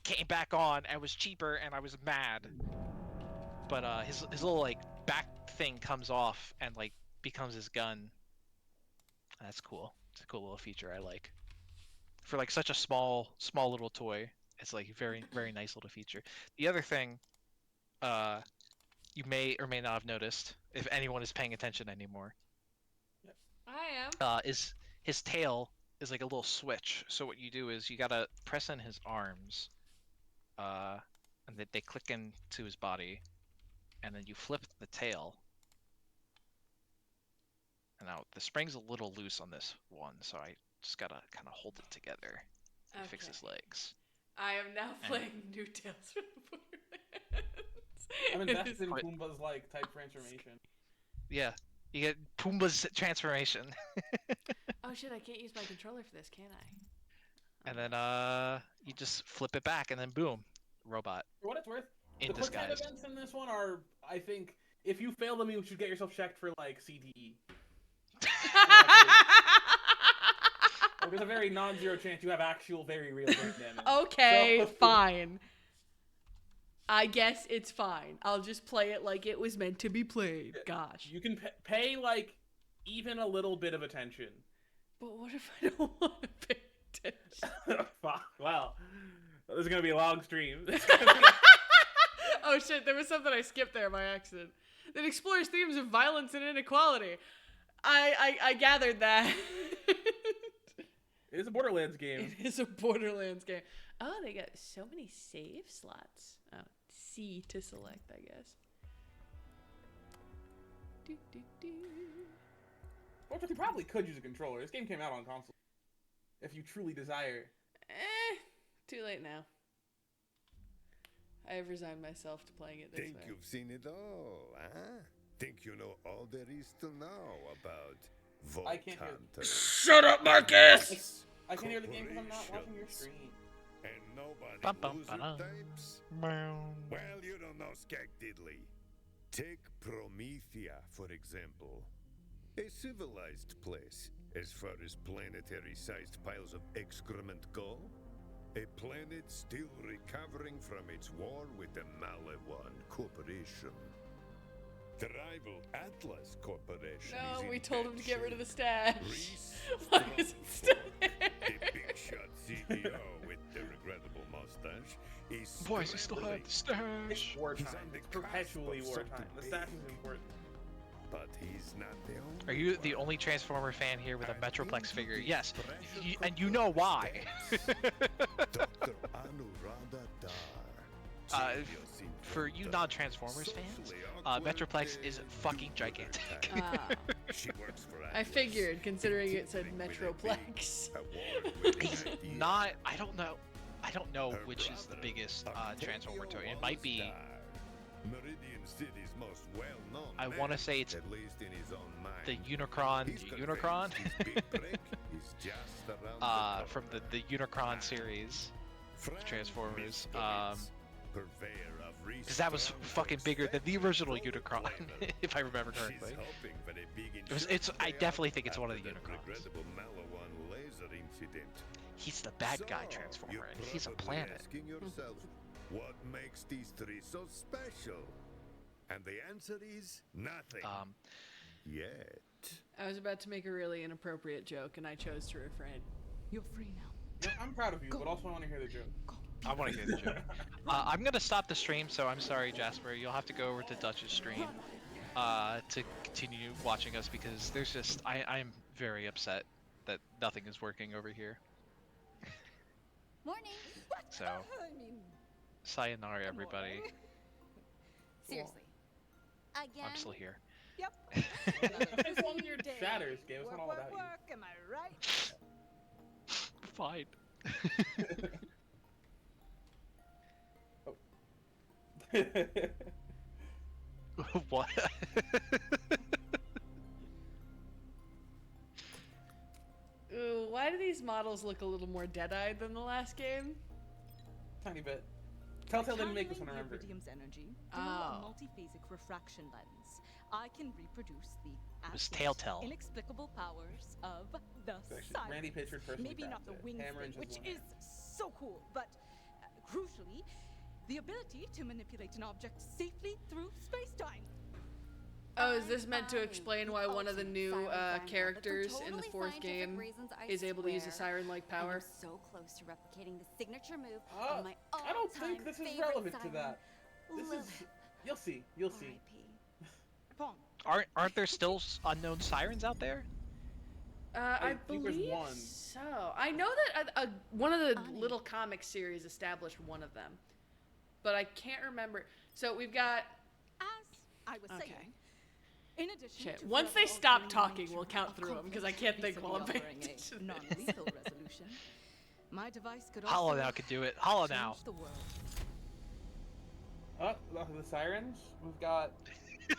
came back on and was cheaper, and I was mad. But his little like back thing comes off and like becomes his gun. That's cool. It's a cool little feature I like. For like such a small little toy, it's like very, very nice little feature. The other thing, you may or may not have noticed, if anyone is paying attention anymore, I am. is his tail is like a little switch. So what you do is you gotta press in his arms, and they click into his body, and then you flip the tail. And now the spring's a little loose on this one, so I just gotta kind of hold it together and fix Okay. his legs. I am now And- playing New Tales from the Borderlands. I'm It invested is- in Pumbaa's like type transformation. Yeah, you get Pumbaa's transformation, Oh shit! I can't use my controller for this, can I? and then you just flip it back, and then boom, robot For what it's worth, in the quick time disguise. events in this one are, I think, if you fail them, you should get yourself checked for like CTE. Like, there's a very non-zero chance you have actual, very real brain damage. Okay, So- fine. I guess it's fine. I'll just play it like it was meant to be played. Gosh. You can pay like even a little bit of attention. But what if I don't want to pay attention? Fuck. Well, this is gonna be a long stream. Oh shit, there was something I skipped there by accident. That explores themes of violence and inequality. I gathered that. It is a Borderlands game. It is a Borderlands game. Oh, they got so many save slots. Oh, C to select, I guess. Do, do, do. Well, you probably could use a controller. This game came out on console. If you truly desire. Too late now. I have resigned myself to playing it this Think way. you've seen it all, huh? Think you know all there is to know about Vault I can't hear- Hunters. Shut up, Marcus! I can't hear the game because I'm not watching your Corporations. stream. And nobody Bum, bum, loser ba-dum. types? Boom. Well, you don't know Skag Diddley. Take Promethea, for example. A civilized place, as far as planetary-sized piles of excrement go. A planet still recovering from its war with the Malawan Corporation. The rival Atlas Corporation is No, in we told him bad to get rid of the shape. stash. Reese Why is it still Strongford, there? the big shot CEO with the regrettable mustache, is Boy, does he still have the scrambling, It's stash. wartime. He's on the It's cusp perpetually of wartime. something The stash big. is important. but he's not the only Are you the one. only Transformer fan here with a And Metroplex into figure? the Yes, pressure and you know why. Dr. Anuradha Dar. Uh, Saviors in For you front of non-Transformers fans, socially awkward Metroplex is and fucking gigantic. Ah, She works for I Atlas, figured, considering it said tinkering with a Metroplex. big award-winning He's idea. not. I don't know. I don't know Her which is the brother, biggest Octavio Transformer toy. It might be. Wallace Dar, Meridian City's most well-known I man, want to say it's at least in his own mind. the Unicron. He's Unicron. convinced his big break is just around the From corner. the Unicron series. Friend Transformers, Miss purveyor of Because that was restrung fucking bigger than the original extended Unicron, flavor. if I remember She's correctly. hoping for a big It's- insurance I payout definitely think it's one of after the that Unicrons. regrettable Malawan laser incident. He's the bad guy So, Transformer, you're and he's a probably planet. Asking yourself, what makes these three so special? And the answer is nothing. Yet. I was about to make a really inappropriate joke, and I chose to refrain. You're free now. Yeah, I'm proud of you, but also I want to hear the joke. I want to hear the joke. I'm gonna stop the stream, so I'm sorry, Jasper. You'll have to go over to Dutch's stream to continue watching us because there's just I'm very upset that nothing is working over here. Morning. So I mean, sayonara, everybody. morning. Seriously. Again. I'm still here. Yep. It's one of your shatters, game. It's not all about you. Am I right? Fine. What? Ooh, why do these models look a little more dead-eyed than the last game? Tiny bit. Telltale didn't make this one, I remember. Iridium's energy through Oh. a multiphasic refraction lens. I can reproduce the was absolute Telltale. inexplicable powers of the Actually, silence. Randy Pitchford personally Maybe not backed the it. wings Hammer thing, and which just is one so cool, but crucially, the ability to manipulate an object safely through space-time. Oh, is this meant to Fine. explain why one of the new Silent Siren, characters but for in the totally fourth scientific game reasons, I is able to use a swear, siren-like I am power? so close to replicating the signature move Oh, of my I don't think all-time this is favorite relevant to siren, that. This is. Lilith. You'll see. You'll see. R.I.P. Pong. Aren't there still unknown sirens out there? I think there's believe one. so. I know that one of the Ani. little comic series established one of them, but I can't remember. So we've got. As I was Okay. saying, in addition Shit. to Once further they stop altering the talking, nature we'll count of through 'em, 'cause I conflict, can't think while I'm peaceably paying offering attention a to non-lethal resolution, my device could Hollow also now could do it. Hollow change now. the world. The sirens. We've got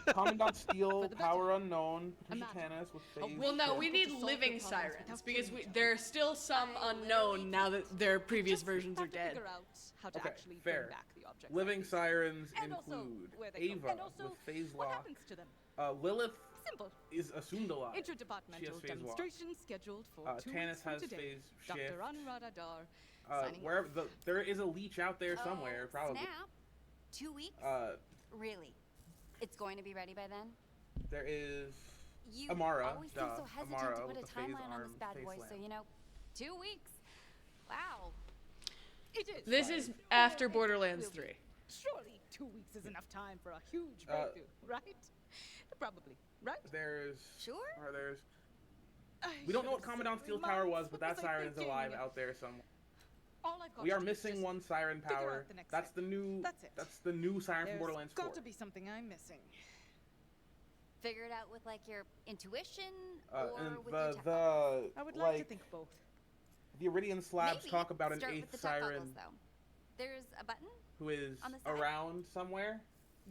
Commandant Steel, For the better. Power Unknown, Patricia Imagine Tanis with a phase. Well, no, we shift. need to solve living your problems sirens without because killing each there are still some I unknown literally now that their previous Just versions are have to dead. figure out how to Okay, actually fair. bring back the objects Living like these. sirens And also include where they go. Ava And also with phase what lock. happens to them? Lilith Simple. is assumed alive. She has Interdepartmental phase lock. demonstration scheduled for 2 Tanis weeks from has today. phase Dr. shift. Anurad Adar, signing Where off. there is a leech out there somewhere, Oh, probably. Snap. 2 weeks? Really? It's going to be ready by then? There is You Amara. always seem so hesitant Amara to put with a the phase timeline on this arm, bad phase boy, lamp. so 2 weeks. Wow. It is. This fine. is after It Borderlands will be. 3. Surely 2 weeks is enough time for a huge breakthrough, right? Probably, right? There's. Sure? Or there's. I We don't know what should've Commandant said Steel's 3 power months. was, but What that was I siren is thinking? alive out there somewhere. All I've got We to are do is missing just one siren figure out power. the next That's step. the new. That's it. That's the new siren from There's Borderlands 4. got to be something I'm missing. Figure it out with your intuition And or with your tech goggles? the I would like to like think both. the Iridian slabs Maybe talk about an start with eighth the tech siren goggles, though. There's a button? who is on the side. around somewhere.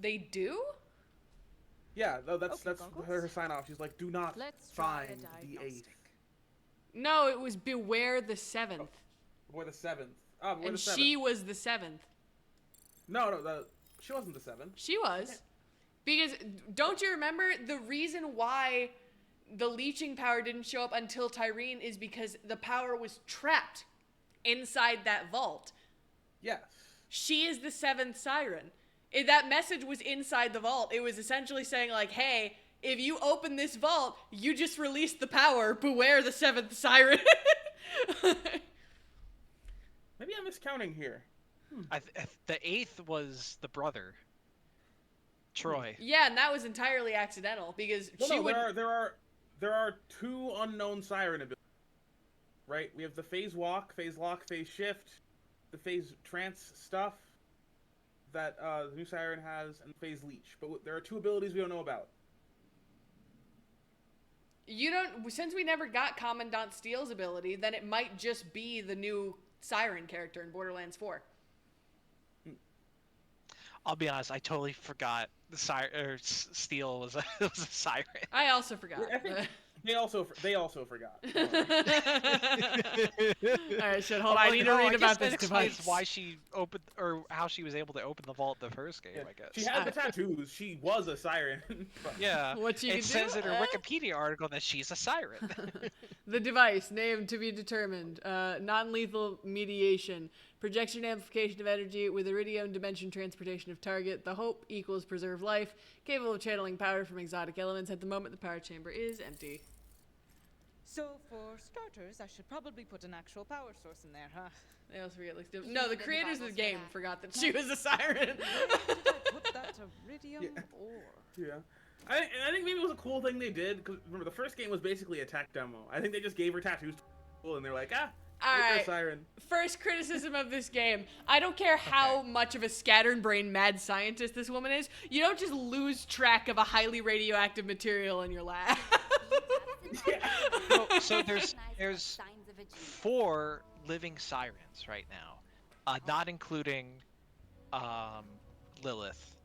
They do? Yeah, no, that's Okay, that's goggles. her sign off. She's like, do not Let's try a find the eighth diagnostic. No, it was Beware the Seventh. or the seventh. Oh, or And the seventh. she was the seventh. No, she wasn't the seventh. She was. Because don't you remember the reason why the leeching power didn't show up until Tyrene is because the power was trapped inside that vault. Yes. She is the seventh siren. That message was inside the vault. It was essentially saying like, hey, if you open this vault, you just released the power. Beware the seventh siren. Maybe I'm miscounting here. The eighth was the brother, Troy. Yeah, and that was entirely accidental because Well, she no, would. there are two unknown siren abilities. Right? We have the phase walk, phase lock, phase shift, the phase trance stuff that the new siren has, and phase leech. But there are two abilities we don't know about. You don't. Since we never got Commandant Steele's ability, then it might just be the new siren character in Borderlands 4. I'll be honest, I totally forgot the Steel was was a siren. I also forgot. I think they also forgot. All right, shit. Hold on. I Well, need no, to read guess about that this explains device. why she opened or how she was able to open the vault the first game. Yeah, I guess. she had the tattoos. She was a siren. But- Yeah. What you it can says do, in her Wikipedia article that she's a siren. The device, name to be determined. Non-lethal mediation. Projection amplification of energy with iridium dimension transportation of target. The hope equals preserve life. Capable of channeling power from exotic elements. At the moment, the power chamber is empty. So for starters, I should probably put an actual power source in there, huh? They also forget like You no, the needed the creators of the goggles for game that. forgot that she was a siren. Where did I put that iridium Yeah. ore? Yeah. I think maybe it was a cool thing they did, because remember, the first game was basically a tech demo. I think they just gave her tattoos to people, and they're like, make her a Alright. siren. First criticism of this game. I don't care how much of a scatterbrain mad scientist this woman is. You don't just lose track of a highly radioactive material in your lab. So there's Signs of a genius. 4 living sirens right now, not including Lilith.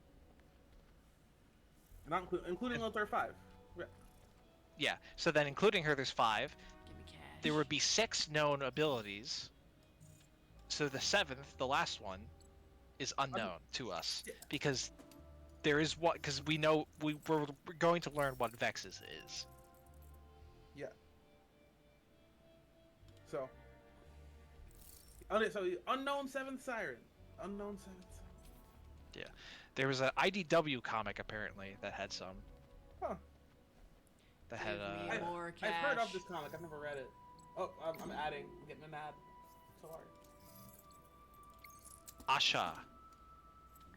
Not including Lothair 5. Yeah. Yeah. So then, including her, there's 5. Give me cash. There would be 6 known abilities. So the 7th, the last one, is unknown to us because there is what because we know we're going to learn what Vex's is. Yeah. So. Okay, so unknown 7th siren. Unknown 7th siren. There was an IDW comic apparently that had some. Huh. That had Give me more cash. I've heard of this comic. I've never read it. Oh, I'm adding. I'm getting an ad. So hard. Asha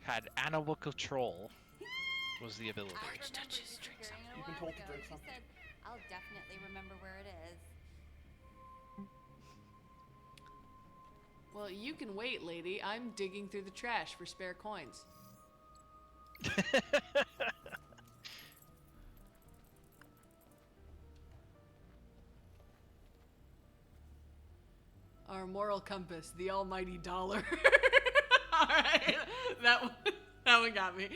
had animal control was the ability. I remember touches, disappearing drinks a You've been while told to ago, drink and something. She said, I'll definitely remember where it is. Well, you can wait, lady. I'm digging through the trash for spare coins. Our moral compass, the almighty dollar. Alright, that one got me.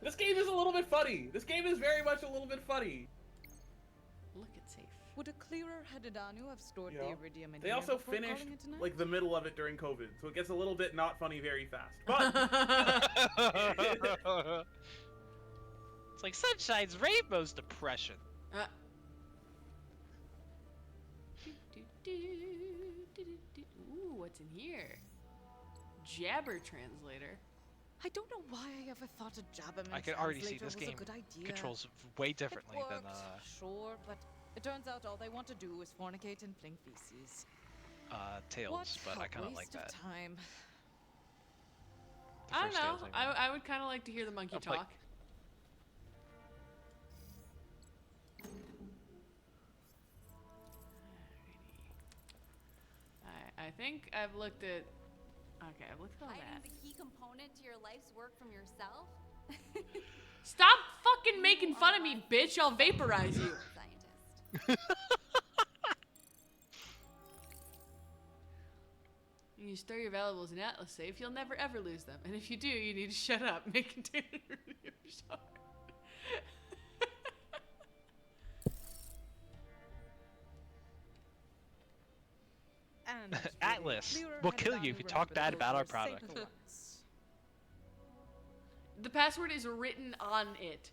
This game is a little bit funny. This game is very much a little bit funny. Look at safe. Would a clearer-headed Anu have stored You the know, iridium in They here also before finished calling it a night? like the middle of it during COVID, so it gets a little bit not funny very fast. But It's like Sunshine's Rainbow's depression. Ooh, what's in here? Jabber translator. I don't know why I ever thought a Jabberman I can already see translator this was game a good idea. controls way It differently than worked, sure, but it turns out all they want to do is fornicate and fling feces. Tails, What but I a kind of like waste of that. time. The I don't first know. Tails, I mean. I would kind of like to hear the monkey I'll play- talk. I think I've looked at. Okay, I've looked at all Hiding that. the key component to your life's work from yourself? Stop fucking making fun of me, bitch! I'll vaporize you. Scientist. You store your valuables in Atlas safe, you'll never ever lose them. And if you do, you need to shut up. Make container your shot. And Atlas, clearer we'll headed kill you Anu if you talk remembered bad those about our were safe product. for once. The password is written on it.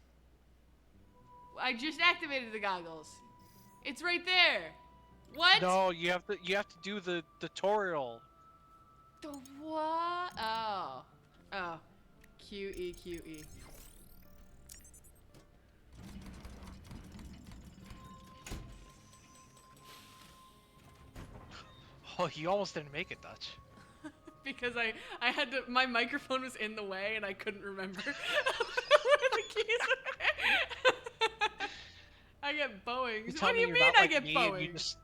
I just activated the goggles. It's right there. What? No, you have to do the tutorial. The what? Oh. Oh. QE. Oh, you almost didn't make it, Dutch. Because I had to, my microphone was in the way and I couldn't remember where the keys were. I get Boeings. Tell What do me you you're mean not I like get me and you Boeings? just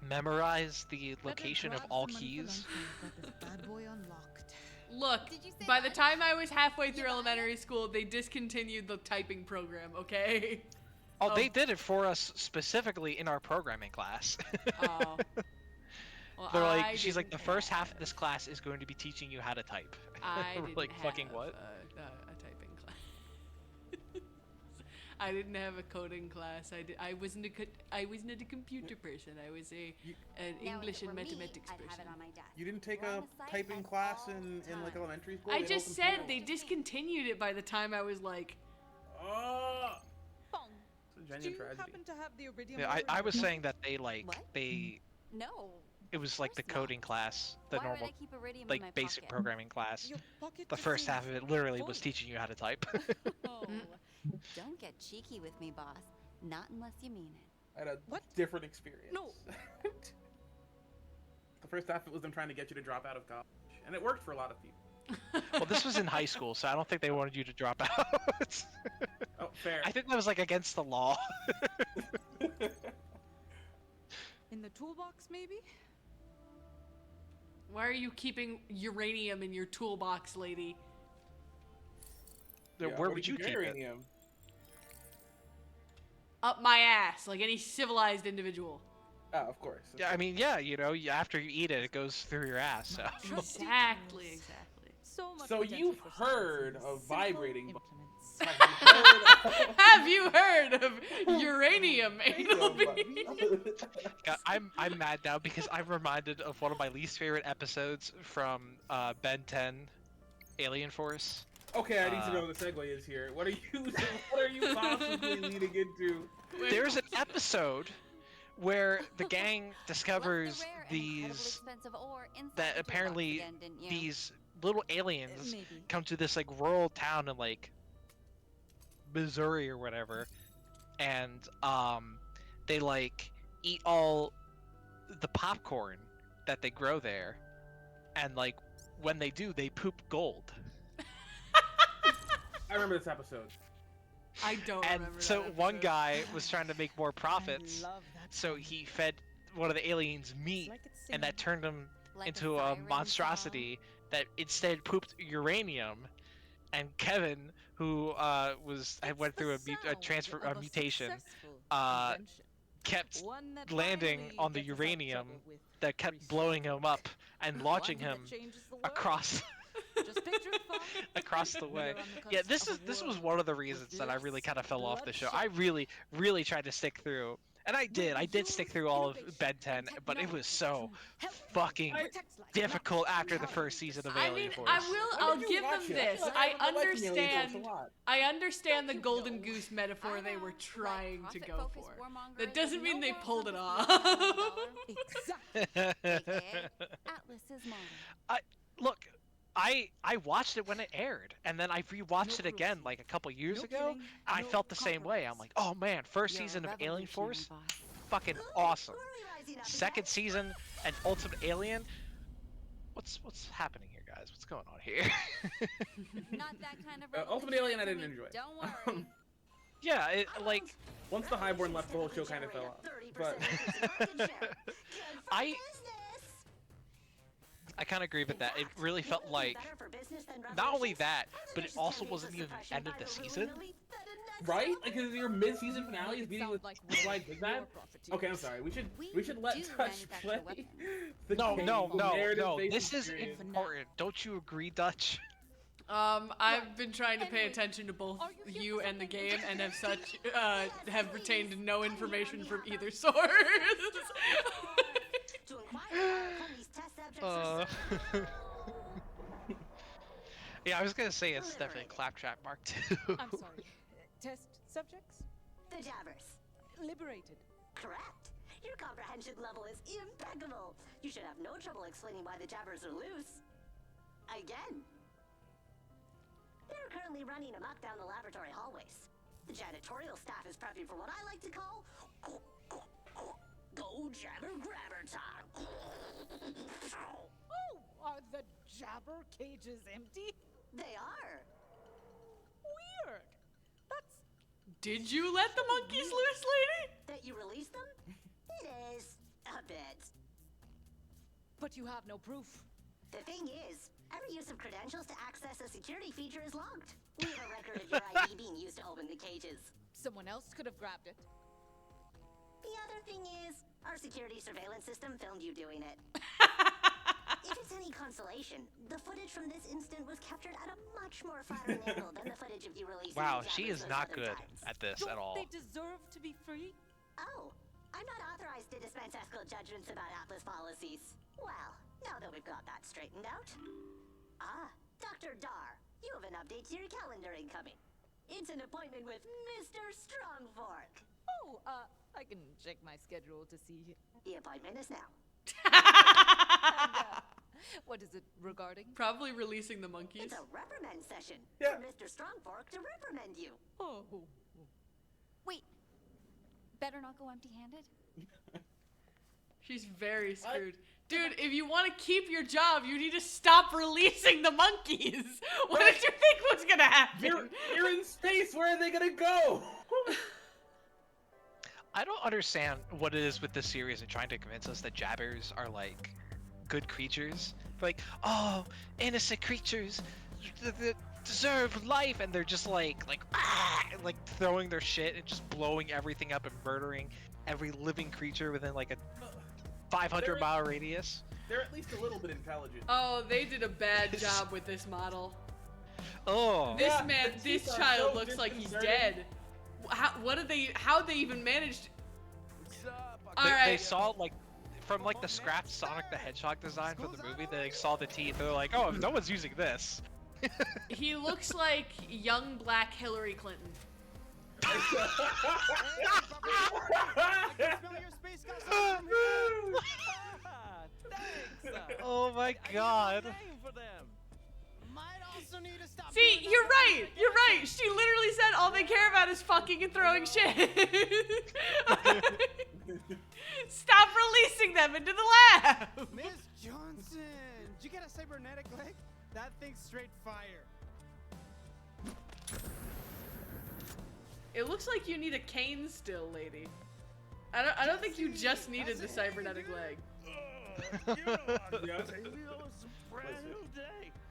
memorize the Better location of grab all some money for keys. lunch when we've got this bad boy unlocked. Look, Did you say by the lunch? time I was halfway through buy it? elementary school, they discontinued the typing program, okay? Oh, they did it for us specifically in our programming class. Oh. Well, They're I like, she's like, the didn't first half of have- this class is going to be teaching you how to type. I We're didn't like, fucking have what? a typing class. I didn't have a coding class. I wasn't a computer person. I was an Now, English if it and were me, mathematics I'd person. have it on my desk. you didn't take We're on a the site typing at class all in like times. elementary school? I They had just open said field. they discontinued it by the time I was like, Oh, Bong. it's a Do genuine you tragedy. happen to have the iridium? Yeah, ore in I your was pocket? saying that they No. it was like the course not. coding class, the Why would normal I keep iridium in like my basic pocket? programming class. Your pocket The just first half of seems it literally was full. teaching you how to type. Oh, don't get cheeky with me, boss. Not unless you mean it. I had a What? different experience. No. The first half it was them trying to get you to drop out of college, and it worked for a lot of people. Well, this was in high school, so I don't think they wanted you to drop out. Oh, fair. I think that was like against the law. In the toolbox, maybe? why are you keeping uranium in your toolbox, lady? Yeah, Where what would do you keep it? uranium? Up my ass, like any civilized individual. Oh, of course. Yeah, I mean, yeah, you know, after you eat it, it goes through your ass. So. Trusty Exactly, tools. exactly. So much So potential you've for science heard in of simple vibrating implements. Have you heard of uranium anal beads? Yeah, I'm mad now because I'm reminded of one of my least favorite episodes from Ben 10, Alien Force. Okay, I need to know what the segue is here. What are you possibly leading into? There's an episode where the gang Left discovers the rare and incredibly these expensive ore inside that the toolbox apparently again, didn't you? these little aliens Maybe. come to this like rural town in like Missouri or whatever, and they like eat all the popcorn that they grow there, and like when they do, they poop gold. I remember this episode. I don't And remember so that one episode. guy was trying to make more profits, love that so he fed one of the aliens meat, like it's and that turned him Like into a siren monstrosity that instead pooped uranium. And Kevin, who had went through a mutation, uh, kept landing on the uranium that kept blowing him up and launching him across across the way. Yeah, this was one of the reasons that I really kind of fell off the show. I really tried to stick through, and I did stick through all of Ben 10, but it was so fucking difficult after the first season of I Alien mean, Force. I'll did you give them watch it? I this. feel like I remember liking Alien Force a understand. lot. I understand the Don't you golden know? goose metaphor I they know, were like, trying to go profit-focused for. warmongers That doesn't with mean no they moral pulled it compass off. beyond the dollar. Exactly. AKA Atlas's model. Look, I watched it when it aired, and then I rewatched it again like a couple years ago. I felt the same way. I'm like, oh man, first season of Alien Force, fucking awesome. Second season and Ultimate Alien. What's happening here, guys? What's going on here? Not that kind of Ultimate revolution Alien I for didn't me. enjoy. Don't worry. Yeah, it like Once the Highborn left, the whole show kind of fell off. But I kind of agree with that. It really felt like not only that, but it also wasn't even the end of the season. right? Like, is your mid-season finale is meeting Sound with like like your that? profiteers. Okay, I'm sorry. We should We let do Dutch manufacture play. weapons. The game, the No. narrative-based This is experience. important. Don't you agree, Dutch? I've been trying to pay Anyway, attention to both are you here you for and the something? game, and have retained no information from either source. To inquire upon these test subjects Yeah, I was gonna say it's definitely Claptrap Mark II. I'm sorry. Test subjects? the jabbers. Liberated. Correct. Your comprehension level is impeccable. You should have no trouble explaining why the jabbers are loose. Again. They're currently running amok down the laboratory hallways. The janitorial staff is prepping for what I like to call go jabber grabber time. Oh, are the jabber cages empty? They are. Weird. That's Did you let the monkeys loose, lady? That you release them? It is a bit. but you have no proof. The thing is, every use of credentials to access a security feature is logged. We have a record of your ID being used to open the cages. Someone else could have grabbed it. The other thing is, our security surveillance system filmed you doing it. If it's any consolation, the footage from this instant was captured at a much more flattering angle than the footage of you releasing Wow, the she jabbers is those not other good times. at this Don't at all. they deserve to be free? Oh, I'm not authorized to dispense ethical judgments about Atlas policies. Well, now that we've got that straightened out. Ah, Dr. Dar, you have an update to your calendar incoming. It's an appointment with Mr. Strongfork. Oh, I can check my schedule to see. The appointment is now. What is it regarding? Probably releasing the monkeys. It's a reprimand session Yeah. for Mr. Strongfork to reprimand you. Oh, Wait. Better not go empty-handed. She's very screwed. Dude, if you want to keep your job, you need to stop releasing the monkeys. What did you think was gonna happen? You're in space. Where are they gonna go? I don't understand what it is with this series and trying to convince us that jabbers are like good creatures. Like, oh, innocent creatures that deserve life, and they're just like throwing their shit and just blowing everything up and murdering every living creature within like a 500-mile radius. They're at least a little bit intelligent. Oh, they did a bad job with this model. Oh, This Yeah, man, the this teeth are child so looks like he's disconcerting. dead. How'd they even managed? they Alright. saw like from like the scrapped Sonic the Hedgehog design for the movie. They like, saw the teeth. They're like, oh, if no one's using this. He looks like young black Hillary Clinton. Oh my god. See, you're right. You're right. She literally said all they care about is fucking and throwing shit. Stop releasing them into the lab. Miss Johnson, did you get a cybernetic leg? That thing's straight fire. It looks like you need a cane still, lady. I don't think you just needed the cybernetic leg. Yeah.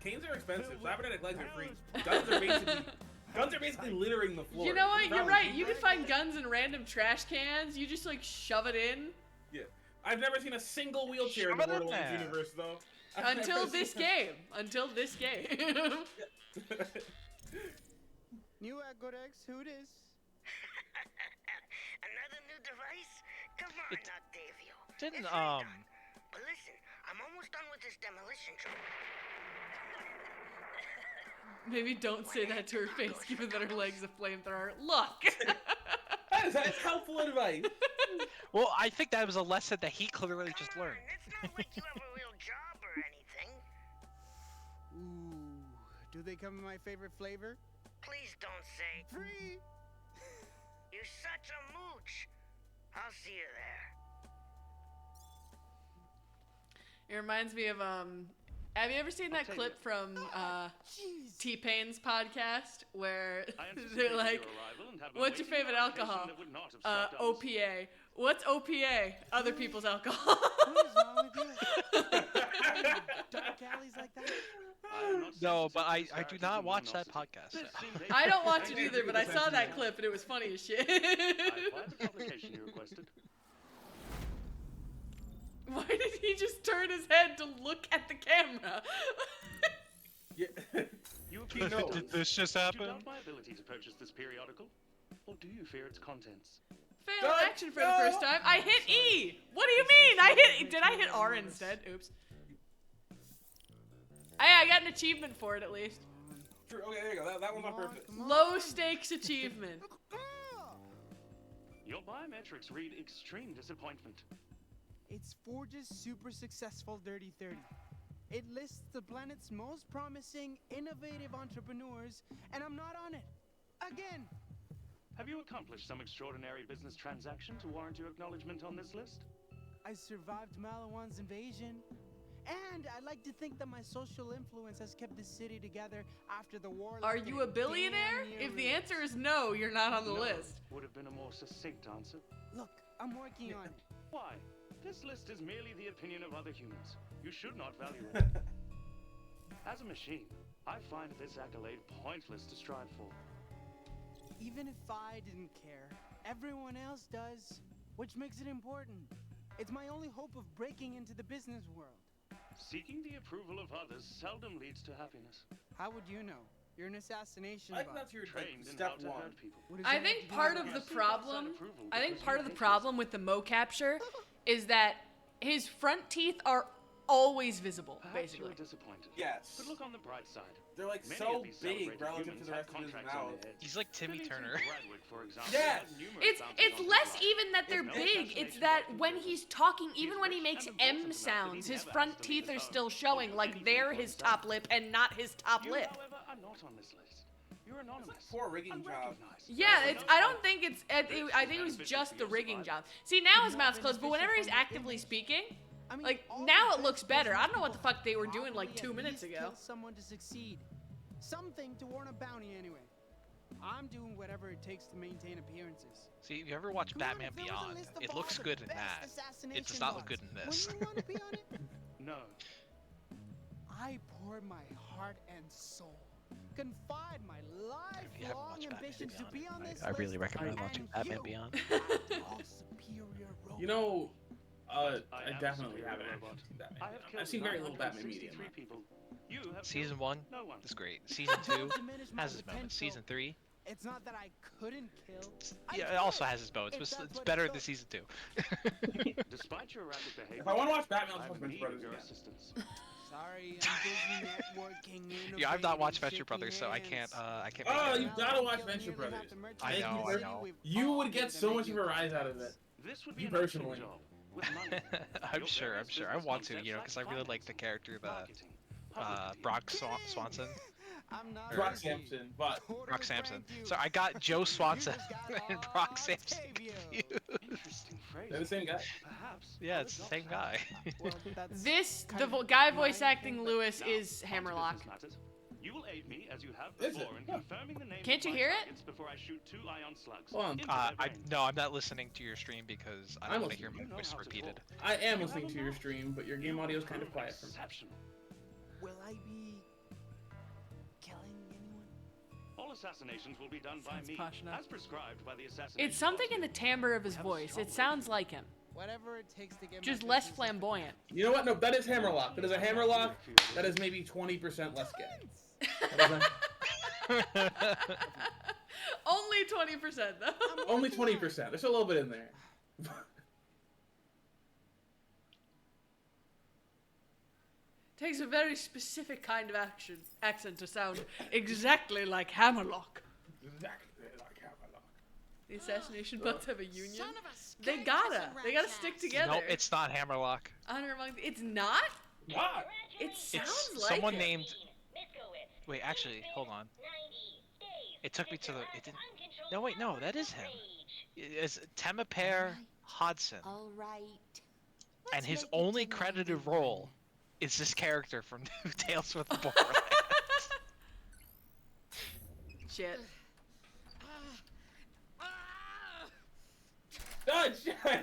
Canes are expensive. Cybernetic legs are free. Guns are basically littering the floor. You know what? You're right. You can find guns in random trash cans. You just like shove it in. Yeah. I've never seen a single wheelchair in the Borderlands universe, though. Until this game. Until this game. New Agorex, who this? Another new device? Come on, Octavio. Didn't It's already done. But listen, I'm almost done with this demolition job. Maybe don't say that to her face, given that her leg's a flamethrower. Look! That's helpful advice. Well, I think that was a lesson that he clearly just learned. It's not like you have a real job or anything. Ooh, do they come in my favorite flavor? Please don't say Free! you're such a mooch. I'll see you there. It reminds me of, have you ever seen that clip from, T-Pain's podcast, where they're like, what's your favorite alcohol? OPA. What's OPA? Other people's alcohol. What is wrong with you? Dark alleys like that? No, but I do not watch that podcast. So. I don't watch it either, but I saw that clip and it was funny as shit. Why did he just turn his head to look at the camera? Did this just happen? Do you doubt my ability to purchase this periodical? Or do you fear its contents? Fail action for the first time. I hit E! What do you mean? Did I hit R instead? Oops. I got an achievement for it at least. True. Okay, there you go. That one's on purpose. Low stakes achievement. Your biometrics read extreme disappointment. It's Forge's super successful Dirty 30. It lists the planet's most promising, innovative entrepreneurs, and I'm not on it. Again! Have you accomplished some extraordinary business transaction to warrant your acknowledgement on this list? I survived Malawan's invasion. And I like to think that my social influence has kept the city together after the war. Are you a billionaire? If the answer is no, you're not on the list. Would have been a more succinct answer. Look, I'm working on it. Why? This list is merely the opinion of other humans. You should not value it. As a machine, I find this accolade pointless to strive for. Even if I didn't care, everyone else does, which makes it important. It's my only hope of breaking into the business world. Seeking the approval of others seldom leads to happiness. How would you know? You're an assassination I think bot. that's your Trained in step how to one. hurt people. I think part of the problem, with the Mo capture is that his front teeth are always visible, Perhaps basically. you're disappointed. Yes. But look on the bright side. They're like Many so of these big celebrated relative to humans the have rest of his contracts on mouth. their heads. He's like Timmy Billington Turner. Bradwick, for example, Yes! had numerous bounties It's on less his life. even that they're There's no big, it's assassination that button when for he's talking, even when he rich makes and important M enough that sounds, he his never front has to leave teeth are his still home. showing, Or like anything they're for his himself. top lip and not his top You, lip. however, are not on this list. You're anonymous. Poor rigging job. Unrecognized. Yeah, it's. I don't think it's. I think it was just the rigging job. See, now his mouth's closed, but whenever he's actively speaking, I mean, like all now the it looks best better. I don't know business what the fuck they were people doing like probably 2 at minutes least ago. kill someone to succeed. Something to warrant a bounty anyway. I'm doing whatever it takes to maintain appearances. See, if you ever watch Come on, Batman fill the Beyond, list of it all looks the good in best that. It assassination does not look bots. good in this. Wouldn't you want to be on it? No. I pour my heart and soul, confide my If you haven't lifelong watched Batman ambitions to be on this I really list, recommend and watching Batman you Beyond. are all superior You know, I I am definitely superior haven't robot. actually seen Batman. I have killed I've seen very little Batman 963 medium. people. You have Season killed 1 no one. is great. Season 2 diminish my has its moments. potential. Season 3, It's not that I couldn't kill. I yeah, it could, also has its moments, if but that's it's what better it than took. Season 2. Despite your erratic behavior, If I want to watch Batman, I I'll watch have Venture needed Brothers your again. assistance. Sorry, I'm busy networking. Yeah, I've not watched innovating, Venture Brothers, so I can't. shaking I can't. Oh, make you that. gotta watch Venture Brothers. I know, I know. You would get so much of a rise out of it. This would be You an excellent personally. job with money. I'm Your sure. various I'm sure. I business want to, concepts you know, because I really like the character, marketing, public Brock Swanson. I'm not Brock busy. Sampson, but Brock Sampson. So I got Joe Swanson and Brock Sampson confused. Interesting phrase. they're the same guy. Perhaps. Yeah, it's the same guy. Well, that's This kind of guy my voice acting thing. Lewis Now, is on to Hammerlock. business matters. You will aid me as you have Is before it? in confirming the names Can't of you my hear it? targets before I shoot 2 ion slugs. Hold on. into their brains. No, I'm not listening to your stream because I I'm don't want to hear listening. my voice repeated. I am You listening have to a your mouth. stream, but your game You audio is will kind of prove quiet for me. exceptional. Will I be killing anyone? All assassinations will be done by Sounds me, posh enough. as prescribed by the assassination It's something in policy. the timbre of his We have a voice. strong It sounds relationship. like him. Whatever it takes to get Just my less business flamboyant. You know what? No, that is Hammerlock. That is a Hammerlock. That is maybe 20% less gay. What is that? Only 20% though. Only 20%. There's a little bit in there. Takes a very specific kind of accent to sound exactly like Hammerlock. Exactly like Hammerlock. The assassination bots have a union. Son of a They skank gotta. kissing They gotta rat's stick ass. together. No, it's not Hammerlock. Honor among the, it's not? What? It sounds It's like someone it. named. Wait, actually, hold on. It took me to the. It didn't. No, wait, no, that is him. It's Temapere Hodson, All right. and Let's his make it only to credited 91. role is this character from New Tales from the Borderlands. Shit. God, shit. I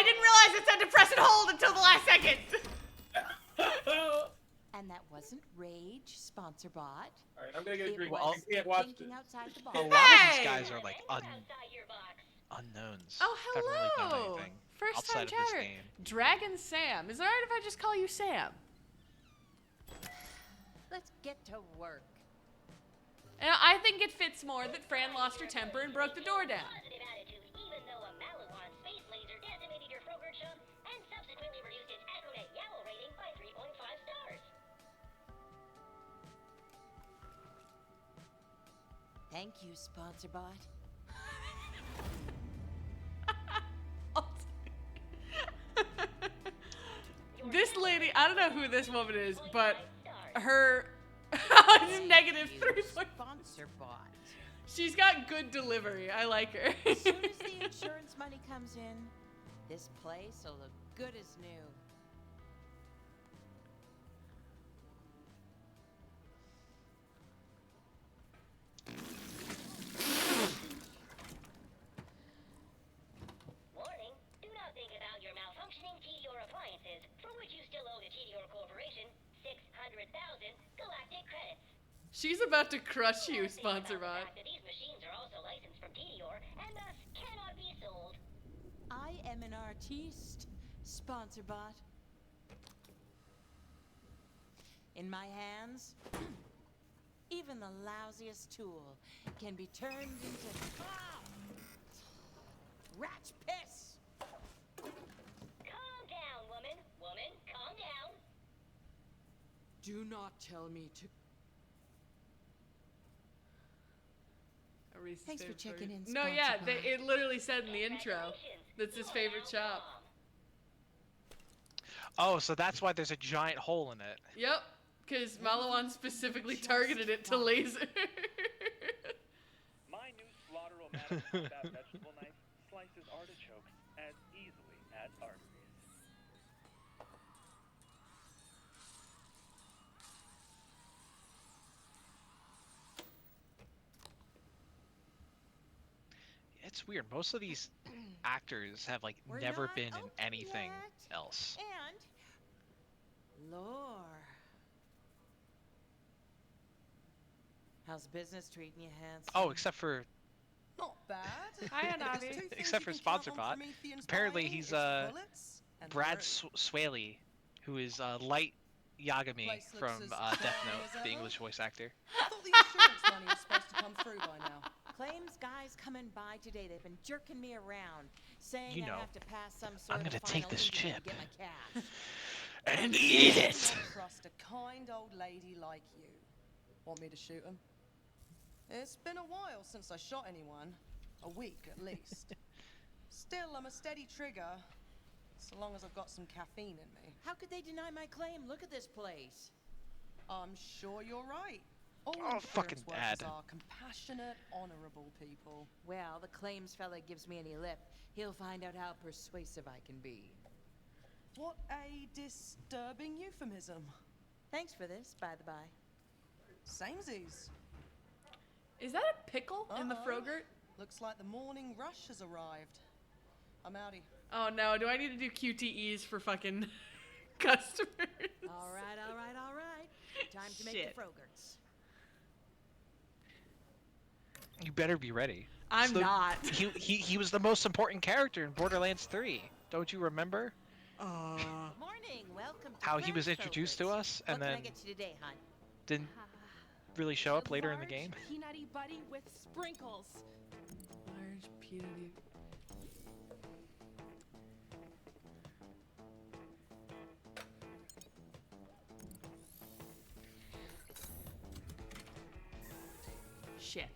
didn't realize it said to press and hold until the last second. And that wasn't rage, sponsor bot. Alright, I'm gonna get a It drink. Well, was I can't watch this. thinking outside the A box. lot of these Hey! guys are like unknowns. Oh, Haven't really done hello. anything First outside time of this chatter. game. Dragon Sam. Is it alright if I just call you Sam? Let's get to work. And I think it fits more that Fran lost her temper and broke the door down. Positive attitude, even though a Malawan space laser decimated your Frogurt shop and subsequently reduced its Acronet Yowl rating by 3.5 stars. Thank you, sponsor bot. This lady, I don't know who this woman is, but her it's negative 3.5. Sponsor bot. She's got good delivery. I like her. As soon as the insurance money comes in, this place will look good as new. Warning, do not think about your malfunctioning Tedior appliances, for which you still owe the Tedior Corporation 600,000 galactic credits. She's about to crush you, Think sponsor about the bot. fact that these machines are also licensed from Tedior and thus cannot be sold. I am an artiste, sponsor bot. In my hands, even the lousiest tool can be turned into rat's piss. Calm down, woman. Woman, calm down. Do not tell me to. Thanks for checking in, No, sponsor yeah, bot. it literally said in the intro that's his favorite shop. Oh, so that's why there's a giant hole in it. Yep, because Malawan specifically targeted it to laser. My new Slaughter-O-Matic combat vegetable knife slices artichokes as easily as arteries. It's weird. Most of these actors have like We're never not been in open anything yet. else. And lore. How's business treating you, Hanson? Oh, except for Not bad. Hiya, If there's Navi. two things Except you for can sponsor count on bot. Prometheans Apparently buying, he's, it's bullets and Brad brew. Swaley, who is Light Yagami Place looks from as Death charming Note, as the ever. English voice actor. I thought the insurance money was supposed to come through by now. Claims guys coming by today. They've been jerking me around, saying You know, I have to pass some sort I'm of gonna final take this interview to chip. get my cash. And eat it! Don't trust a kind old lady like you. Want me to shoot him? It's been a while since I shot anyone. A week at least. Still, I'm a steady trigger. So long as I've got some caffeine in me. How could they deny my claim? Look at this place. I'm sure you're right. All Oh, fucking insurance workers dad. are compassionate, honorable people. Well, the claims fella gives me any lip. He'll find out how persuasive I can be. What a disturbing euphemism. Thanks for this, by the by. Samesies. Is that a pickle in the Frogurt? Looks like the morning rush has arrived. I'm outie. Oh no, do I need to do QTEs for fucking customers? All right, all right, all right. Time to make Shit. the Frogurts. You better be ready. I'm not. He was the most important character in Borderlands 3. Don't you remember? Morning, welcome to How he was Friends introduced to Frogurts. us and what then can I get you today, hon? didn't really show up later in the game. Peanutty buddy with sprinkles. Large peanutty. Shit.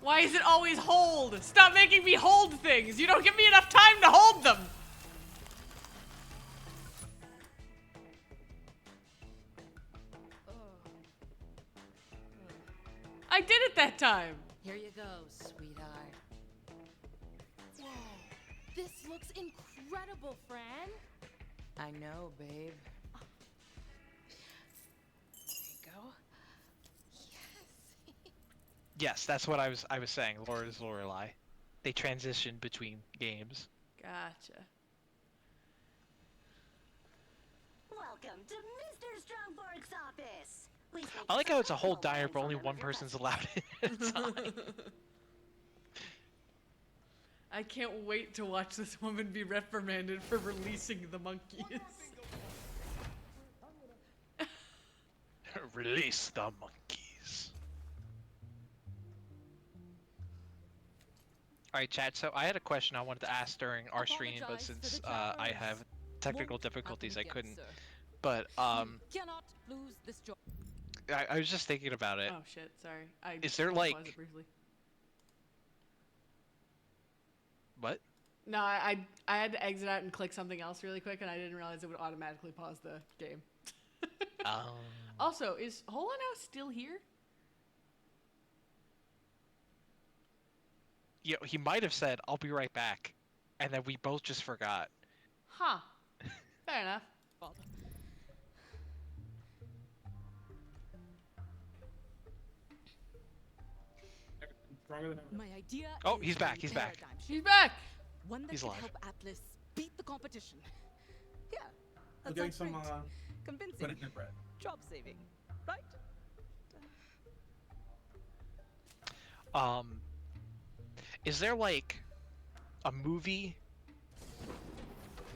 Why is it always hold? Stop making me hold things. You don't give me enough time to hold them. I did it that time. Here you go, sweetheart. Whoa, this looks incredible, Fran. I know, babe. There you go. Yes, that's what I was saying. Lord is Lorelei. They transitioned between games. Gotcha. Welcome to Mr. Strongboard's office. We think I like how it's a whole personal diner, line but only from one another person's allowed in at a time. I can't wait to watch this woman be reprimanded for releasing the monkeys. Release the monkeys. Alright, chat, so I had a question I wanted to ask during our stream, but Apologize for since the I chatters. have technical Won't difficulties, I happen again, couldn't. sir. But, Cannot lose this job. I was just thinking about it. Oh shit, sorry. I Is there, paused like- it briefly. What? No, I had to exit out and click something else really quick, and I didn't realize it would automatically pause the game. Also, is Hola now still here? Yeah, he might have said, "I'll be right back," and then we both just forgot. Huh. Fair enough. Stronger than ever. My idea Oh, is he's back, a he's back. paradigm shift. She's back. One that He's could alive. help Atlas beat the competition. Yeah, I'm that getting sounds some great. Convincing. banana bread. Job saving, right? Is there like a movie?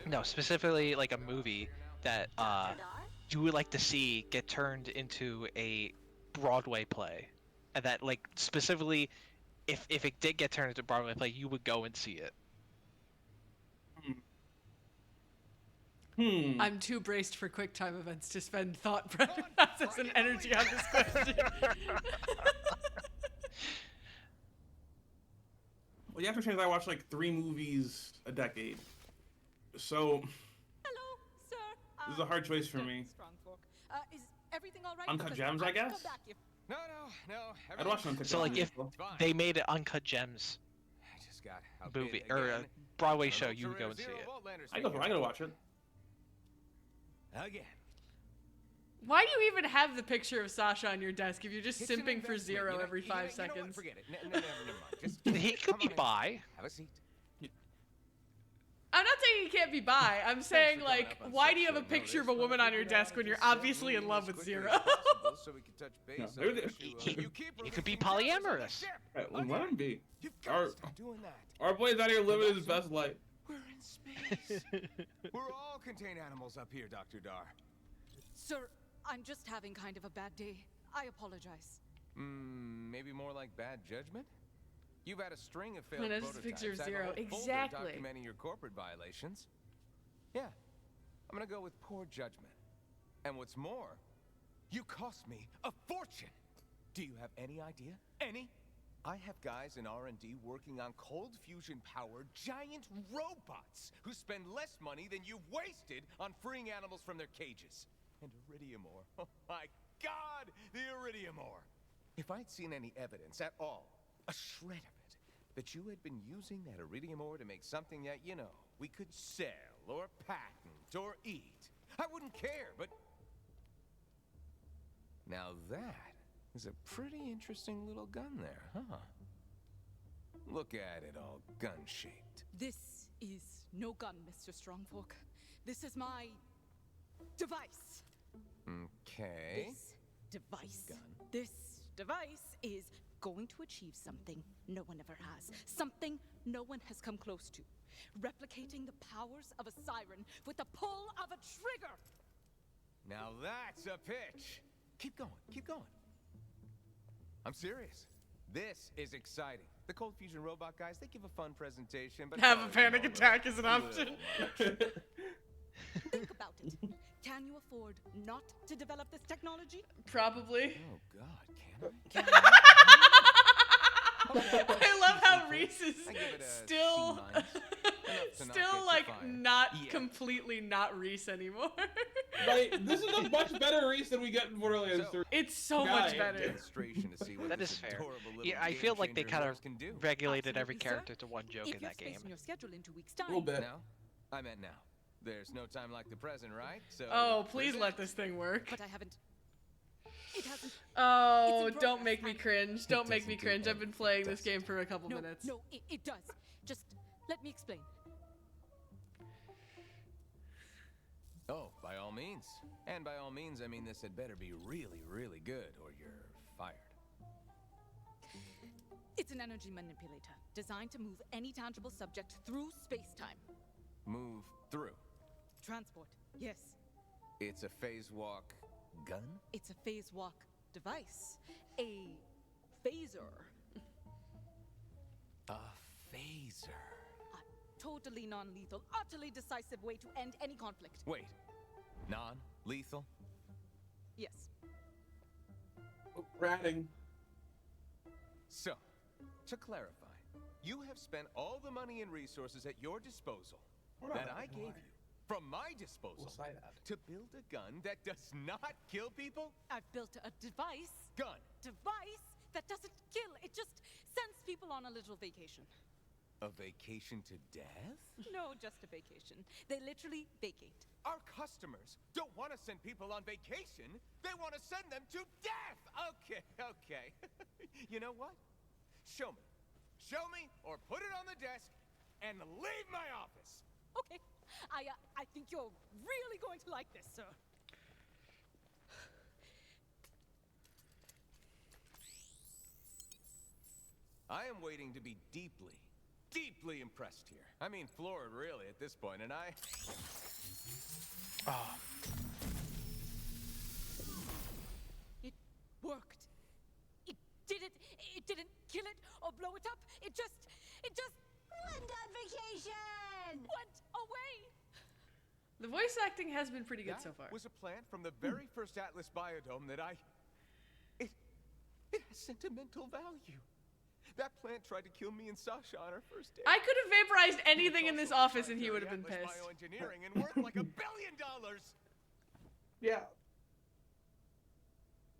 No, specifically like a movie that you would like to see get turned into a Broadway play, and that like specifically, if it did get turned into a Broadway play, you would go and see it. I'm too braced for quick time events to spend thought process and energy on this question. Well, you have to change. I watch like 3 movies a decade, so Hello, sir. this is a hard choice for me. Strong fork. Is everything all right? Uncut Because Gems, I have to come guess? back if- No. I'd watch Uncut So like Gems. if they made an Uncut Gems I just got movie outbid or a again. Broadway Our show, ultra you would go rare and see Zero it. Voltlanders I gotta watch it. again. Why do you even have the picture of Sasha on your desk if you're just It's an simping for investment, Zero you know- every you know- 5 you know what? seconds? Forget it. Never mind. Just He could come be on in. bi. Have a seat. I'm not saying you can't be bi. I'm saying, for coming like, up on why such do you have a short picture of a notice, woman but I on your figured I'd desk when you're just send obviously you in love as with quickly Zero? as possible so we can touch base No, on they're the the- issue, you keep He could be releasing drugs on the polyamorous. ship. Right, well, let him be. You've Our- got to stop doing that. Our boy's out here living his best life. We're in space. We're all contained animals up here, Dr. Dar. Sir, I'm just having kind of a bad day. I apologize. Maybe more like bad judgment? You've had a string of failed No, that's a prototypes. picture of I have a Zero. whole folder Exactly. documenting your corporate violations. Yeah. I'm gonna go with poor judgment. And what's more, you cost me a fortune. Do you have any idea? Any? I have guys in R&D working on cold fusion-powered giant robots who spend less money than you've wasted on freeing animals from their cages. And iridium ore. Oh my God, the iridium ore. If I'd seen any evidence at all, a shred of it, that you had been using that iridium ore to make something that, you know, we could sell or patent or eat, I wouldn't care, but... Now that is a pretty interesting little gun there, huh? Look at it, all gun-shaped. This is no gun, Mr. Strongfolk. This is my device. Okay. This device is going to achieve something no one ever has. Something no one has come close to. Replicating the powers of a siren with the pull of a trigger. Now that's a pitch. Keep going, keep going. I'm serious. This is exciting. The cold fusion robot guys, they give a fun presentation, but Have a panic attack is an option. Think about it. Can you afford not to develop this technology? Probably. Oh God, can I? I love how Reese is I give it a still, C-. still like not completely not Reese anymore. Right, this is a much better Reese than we get in Borderlands 3. It's so much better. Demonstration to see what That this is fair. adorable little Yeah, I feel like they game-changer kind of horse can do. regulated every Absolutely, sir. character to one joke If in you're that game. spacing your schedule in 2 weeks' A little time. bit. Now? I meant now. There's no time like the present, right? So Oh, please let this thing work. But I haven't. It hasn't. Oh, It's in don't progress, make me and- cringe. Don't make me doesn't do cringe. I've been anything, playing this does it? game for a couple No, minutes. no, it does. Just let me explain. Oh, by all means. And by all means, I mean this had better be really, really good, or you're fired. It's an energy manipulator designed to move any tangible subject through space-time. Move through. Transport, yes. It's a phase walk gun? It's a phase walk device. A phaser. A phaser. A totally non-lethal, utterly decisive way to end any conflict. Wait. Non-lethal? Yes. Ratting. So, to clarify, you have spent all the money and resources at your disposal that I gave you from my disposal We'll say that. to build a gun that does not kill people? I've built a device. Gun. Device that doesn't kill. It just sends people on a little vacation. A vacation to death? No, just a vacation. They literally vacate. Our customers don't want to send people on vacation. They want to send them to death. Okay, okay. You know what? Show me. Show me or put it on the desk and leave my office. Okay. I think you're really going to like this, sir. I am waiting to be deeply, deeply impressed here. I mean, floored, really, at this point, and I... Oh, It worked. It didn't kill it or blow it up. It just Went on vacation! went away. The voice acting has been pretty good that so far. was a plant from the very first Atlas biodome that It has sentimental value. That plant tried to kill me and Sasha on our first date. I could have vaporized anything in this office and he would have been Atlas pissed. Bioengineering and worth like $1 billion. Yeah.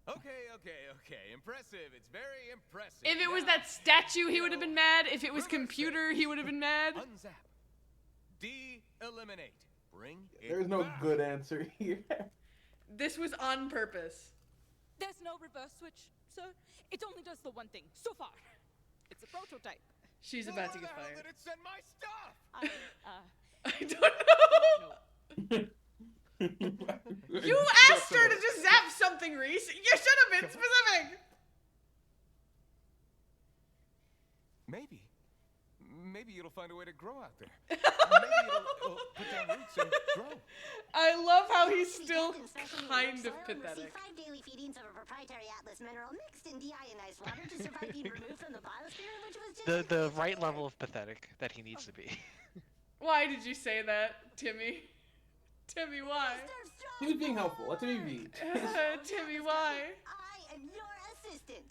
Okay. Impressive. It's very impressive. If it was Now, that statue, he would have been mad. If it was computer, he would have been mad. Unzap. De-eliminate. Bring it There's no back. good answer here. This was on purpose. There's no reverse switch, sir. It only does the one thing so far. It's a prototype. She's Well, about to where get the hell fired. did it send my stuff? I don't know. No. You asked her to just zap something, Reese. You should have been specific. Maybe it'll find a way to grow out there. Maybe it'll put down roots and grow. I love how he's still Session kind soil of receive pathetic. 5 daily feedings of a proprietary Atlas mineral mixed in deionized water to survive being removed from the biosphere, which was the right level of pathetic that he needs to be. Why did you say that, Timmy? Timmy, why? He was being helpful. Let Timmy be. Timmy, why? I am your assistant.